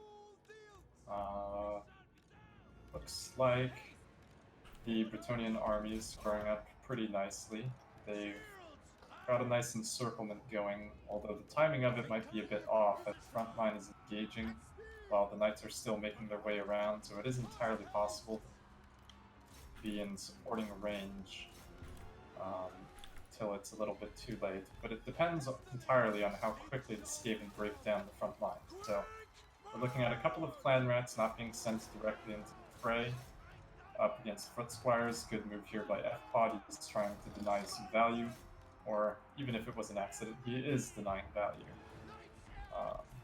Speaker 10: Looks like the Bretonnian army is squaring up pretty nicely. They've got a nice encirclement going, although the timing of it might be a bit off as the front line is engaging while the knights are still making their way around, so it is entirely possible to be in supporting range till it's a little bit too late, but it depends entirely on how quickly the Skaven break down the front line. So we're looking at a couple of clan rats not being sent directly into the fray up against foot squires. Good move here by F-Pod. He's trying to deny some value, or even if it was an accident, he is denying value.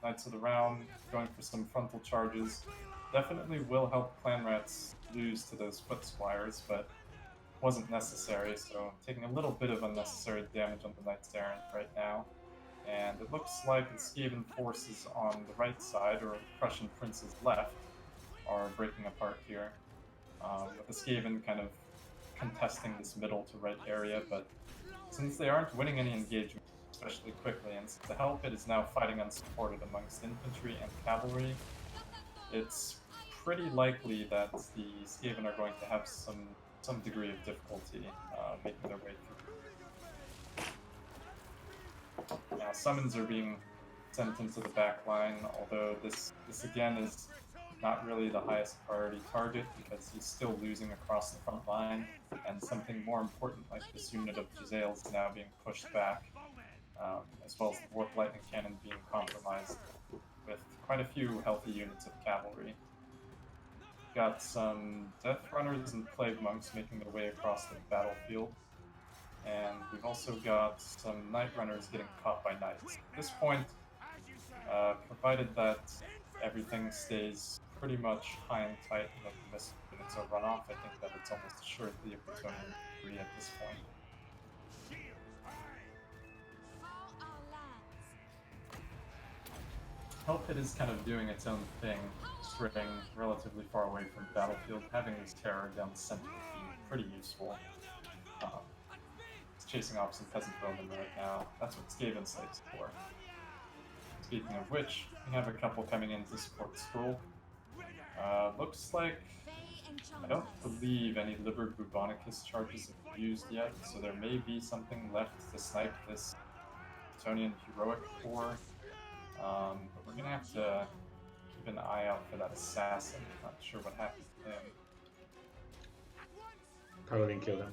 Speaker 10: Knights of the Round going for some frontal charges. Definitely will help clan rats lose to those foot squires, but wasn't necessary, so taking a little bit of unnecessary damage on the Knights Errant right now. And it looks like the Skaven forces on the right side, or Prussian Prince's left, are breaking apart here. With the Skaven kind of contesting this middle to right area, but since they aren't winning any engagement, especially quickly, and since the Hellpit is now fighting unsupported amongst infantry and cavalry, it's pretty likely that the Skaven are going to have some degree of difficulty making their way through. Now summons are being sent into the back line, although this again is not really the highest priority target because he's still losing across the front line, and something more important like this unit of Jezzails now being pushed back, as well as the Warp Lightning Cannon being compromised with quite a few healthy units of cavalry. Got some Death Runners and Plague Monks making their way across the battlefield, and we've also got some Night Runners getting caught by Knights. At this point, provided that everything stays pretty much high and tight and that the missile units are run off, I think that it's almost assuredly a Bretonnian victory at this point. Hellpit is kind of doing its own thing, stripping relatively far away from the battlefield, having this terror down the center would be pretty useful. It's chasing off some peasant bowmen right now. That's what Skaven slaves for. Speaking of which, we have a couple coming in to support Skrull. Looks like I don't believe any Liber Bubonicus charges have been used yet, so there may be something left to snipe this Bretonnian heroic corps. But we're gonna have to keep an eye out for that assassin. Not sure what happened to him.
Speaker 15: Paladin killed him.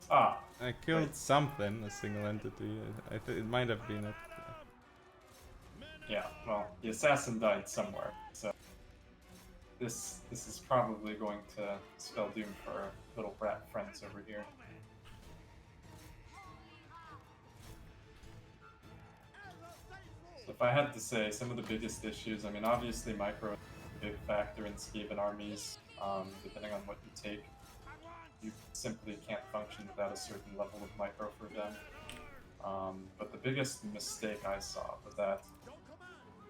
Speaker 10: Ah,
Speaker 2: I killed something, a single entity. It might have been it.
Speaker 10: Yeah, well, the assassin died somewhere, so this is probably going to spell doom for our little brat friends over here. So if I had to say some of the biggest issues, I mean, obviously micro is a big factor in Skaven armies. Depending on what you take, you simply can't function without a certain level of micro for them. But the biggest mistake I saw was that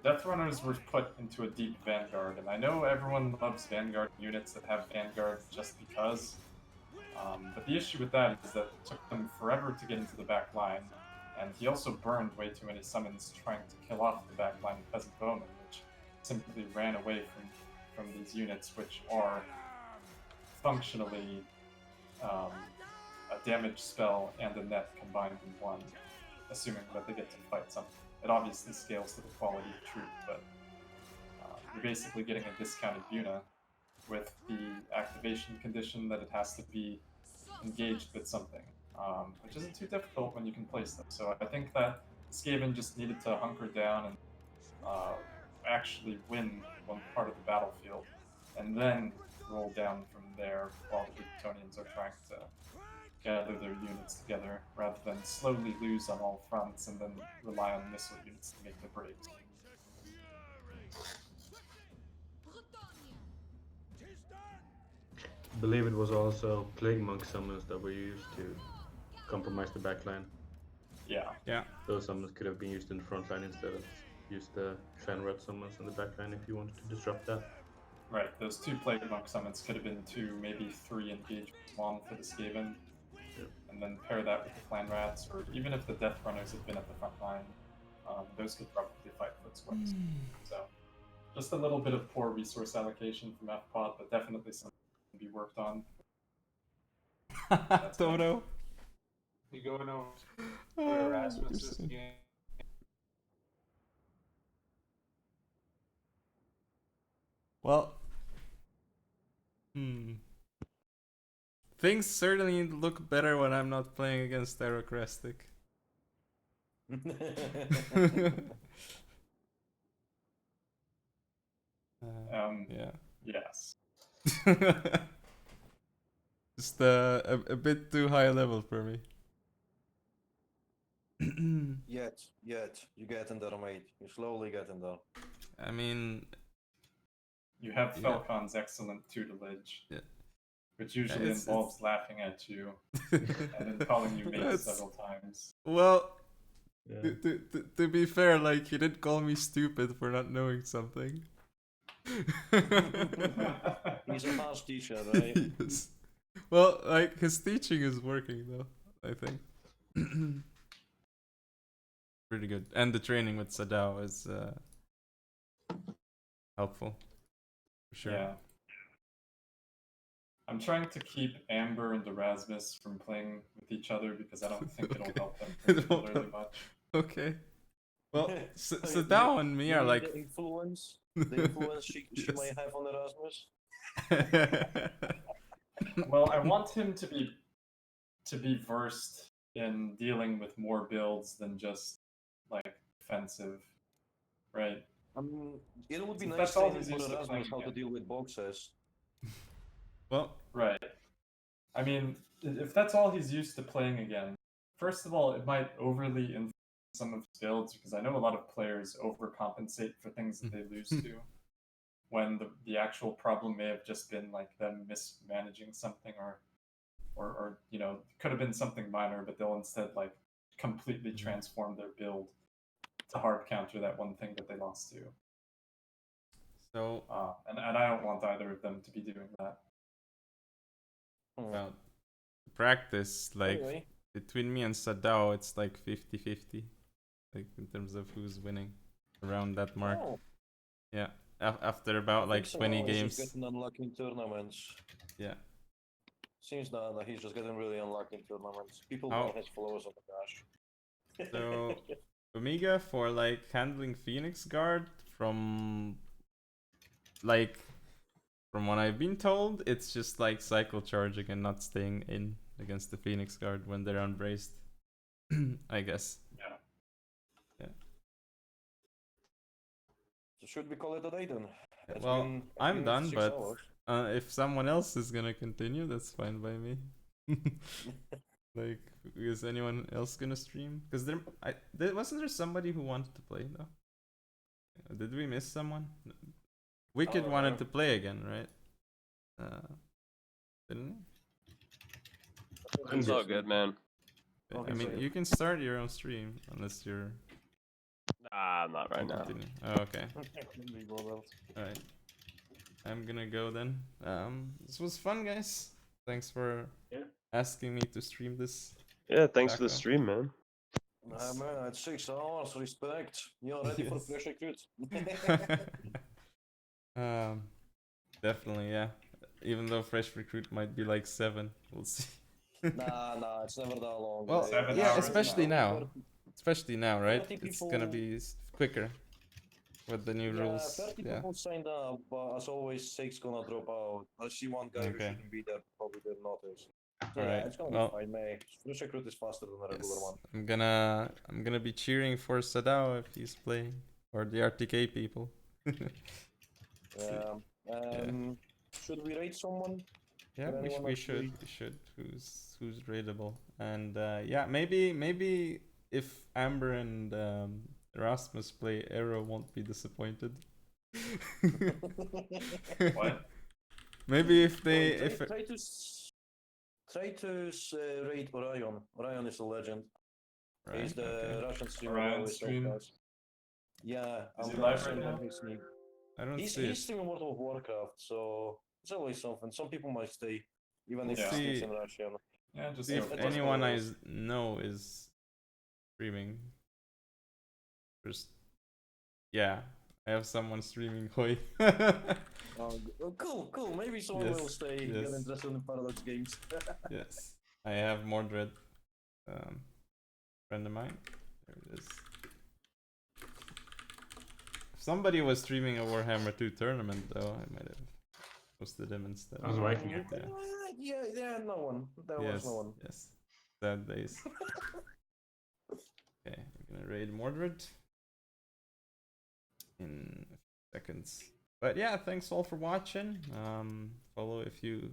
Speaker 10: Death Runners were put into a deep Vanguard, and I know everyone loves Vanguard units that have Vanguard just because, but the issue with that is that it took them forever to get into the back line, and he also burned way too many summons trying to kill off the back line of Peasant Bowman, which simply ran away from these units, which are functionally a damage spell and a net combined in one, assuming that they get to fight something. It obviously scales to the quality of truth, but you're basically getting a discounted Buna with the activation condition that it has to be engaged with something, which isn't too difficult when you can place them. So I think that Skaven just needed to hunker down and actually win one part of the battlefield, and then roll down from there while the Britonians are trying to gather their units together, rather than slowly lose on all fronts and then rely on missile units to make the breaks.
Speaker 15: I believe it was also Plague Monk summons that were used to compromise the backline.
Speaker 10: Yeah.
Speaker 2: Yeah.
Speaker 15: Those summons could have been used in the front line instead of use the Shanrat summons in the backline if you wanted to disrupt that.
Speaker 10: Right, those 2 Plague Monk summons could have been 2, maybe 3 engagements, 1 for the Skaven, and then pair that with the Clan Rats, or even if the Death Runners had been at the front line, those could probably fight foot squares. So, just a little bit of poor resource allocation from FPOD, but definitely something to be worked on.
Speaker 2: Toto.
Speaker 13: You going over Erasmus's game?
Speaker 2: Well, things certainly look better when I'm not playing against Aerocrestic. Yeah.
Speaker 10: Yes.
Speaker 2: Just a bit too high level for me.
Speaker 3: Yet, you getting there, mate. You're slowly getting there.
Speaker 2: I mean,
Speaker 10: you have Falcon's excellent tutelage, which usually involves laughing at you and then calling you mate several times.
Speaker 2: Well, to be fair, like, he did call me stupid for not knowing something.
Speaker 3: He's a harsh teacher, right?
Speaker 2: Yes. Well, like, his teaching is working though, I think. Pretty good. And the training with Sadao is helpful. For sure.
Speaker 10: Yeah. I'm trying to keep Amber and Erasmus from playing with each other because I don't think it'll help them particularly much.
Speaker 2: Okay. Well, Sadao and me are like...
Speaker 3: The influence she may have on Erasmus?
Speaker 10: Well, I want him to be versed in dealing with more builds than just like defensive, right?
Speaker 3: It would be
Speaker 10: So
Speaker 3: nice
Speaker 10: that's all
Speaker 3: to
Speaker 10: he's
Speaker 3: for
Speaker 10: used to
Speaker 3: Erasmus
Speaker 10: playing
Speaker 3: how to
Speaker 10: against.
Speaker 3: deal with boxes.
Speaker 2: Well,
Speaker 10: right. I mean, if that's all he's used to playing again, first of all, it might overly influence some of his builds because I know a lot of players overcompensate for things that they lose to, when the actual problem may have just been like them mismanaging something or you know, could have been something minor, but they'll instead like completely transform their build to hard counter that one thing that they lost to.
Speaker 2: So,
Speaker 10: and I don't want either of them to be doing that.
Speaker 2: Well, practice, like,
Speaker 3: Anyway.
Speaker 2: between me and Sadao, it's like 50-50. Like, in terms of who's winning around that mark.
Speaker 3: Oh.
Speaker 2: Yeah. After about like 20
Speaker 3: He's
Speaker 2: games.
Speaker 3: just getting unlucky in tournaments.
Speaker 2: Yeah.
Speaker 3: Seems now that he's just getting really unlucky in tournaments. People
Speaker 2: Oh.
Speaker 3: want his followers on the dash.
Speaker 2: So, Omega for like handling Phoenix Guard from what I've been told, it's just like cycle charging and not staying in against the Phoenix Guard when they're unbraced. I guess.
Speaker 10: Yeah.
Speaker 3: So should we call it a day then? It's
Speaker 2: Well,
Speaker 3: been
Speaker 2: I'm done,
Speaker 3: 6
Speaker 2: but
Speaker 3: hours.
Speaker 2: if someone else is gonna continue, that's fine by me. Like, is anyone else gonna stream? Because wasn't there somebody who wanted to play though? Did we miss someone? Wicked wanted to play again, right? Didn't he?
Speaker 14: It's all good, man.
Speaker 2: I mean, you can start your own stream unless you're.
Speaker 14: Nah, not right now.
Speaker 2: Continue. Oh, okay. Alright. I'm gonna go then. This was fun, guys. Thanks for asking me to stream this.
Speaker 14: Yeah, thanks for the
Speaker 2: Taco.
Speaker 14: stream, man.
Speaker 3: Nah, man, it's 6 hours. Respect. You're ready for fresh recruit.
Speaker 2: Definitely, yeah. Even though fresh recruit might be like 7, we'll see.
Speaker 3: nah, it's never that long.
Speaker 2: Well,
Speaker 10: 7
Speaker 2: yeah,
Speaker 10: hours
Speaker 2: especially now. Especially now, right?
Speaker 3: 30
Speaker 2: It's
Speaker 3: people-
Speaker 2: gonna be quicker with the new
Speaker 3: Yeah,
Speaker 2: rules.
Speaker 3: 30
Speaker 2: Yeah.
Speaker 3: people signed up, but as always, 6 gonna drop out. I see one guy who
Speaker 2: Okay.
Speaker 3: shouldn't be there, probably didn't notice. So
Speaker 2: Alright,
Speaker 3: yeah, it's gonna
Speaker 2: well-
Speaker 3: be fine, mate. Fresh recruit is faster than a regular one.
Speaker 2: I'm gonna be cheering for Sadao if he's playing, or the RTK people.
Speaker 3: Yeah. Should we rate someone?
Speaker 2: Yeah,
Speaker 3: Would anyone
Speaker 2: we
Speaker 3: like to
Speaker 2: should.
Speaker 3: rate?
Speaker 2: We should. Who's rateable? And yeah, maybe if Amber and Erasmus play, Arrow won't be disappointed.
Speaker 10: What?
Speaker 2: Maybe if they
Speaker 3: Well,
Speaker 2: if
Speaker 3: try to rate Orion. Orion is a legend. He's the
Speaker 2: okay.
Speaker 3: Russian streamer.
Speaker 10: Orion
Speaker 3: always
Speaker 10: stream?
Speaker 3: does. Yeah,
Speaker 10: Is
Speaker 3: I'm
Speaker 10: he
Speaker 3: gonna
Speaker 10: live
Speaker 3: send
Speaker 10: right
Speaker 3: him
Speaker 10: now?
Speaker 3: his name.
Speaker 2: I don't
Speaker 3: He's
Speaker 2: see it.
Speaker 3: streaming World of Warcraft, so it's always something. Some people might stay, even if
Speaker 2: We'll
Speaker 3: he stays
Speaker 2: see.
Speaker 3: in Russia.
Speaker 10: Yeah, just
Speaker 2: See if
Speaker 10: go for
Speaker 2: anyone I
Speaker 10: spoilers.
Speaker 2: know is streaming. Just yeah, I have someone streaming Hoi.
Speaker 3: Cool. Maybe someone will stay, get interested in Paradox games.
Speaker 2: Yes, I have Mordred, friend of mine. There it is. If somebody was streaming a Warhammer 2 tournament, though, I might have posted him instead.
Speaker 15: I was Viking.
Speaker 3: Yeah, no one. There was no one.
Speaker 2: Yes, sad days. Okay, I'm gonna raid Mordred in a few seconds. But yeah, thanks all for watching. Follow if you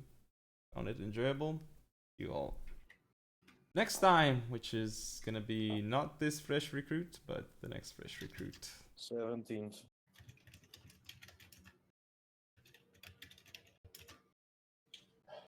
Speaker 2: found it enjoyable. See you all next time, which is gonna be not this fresh recruit, but the next fresh recruit.
Speaker 3: 17th.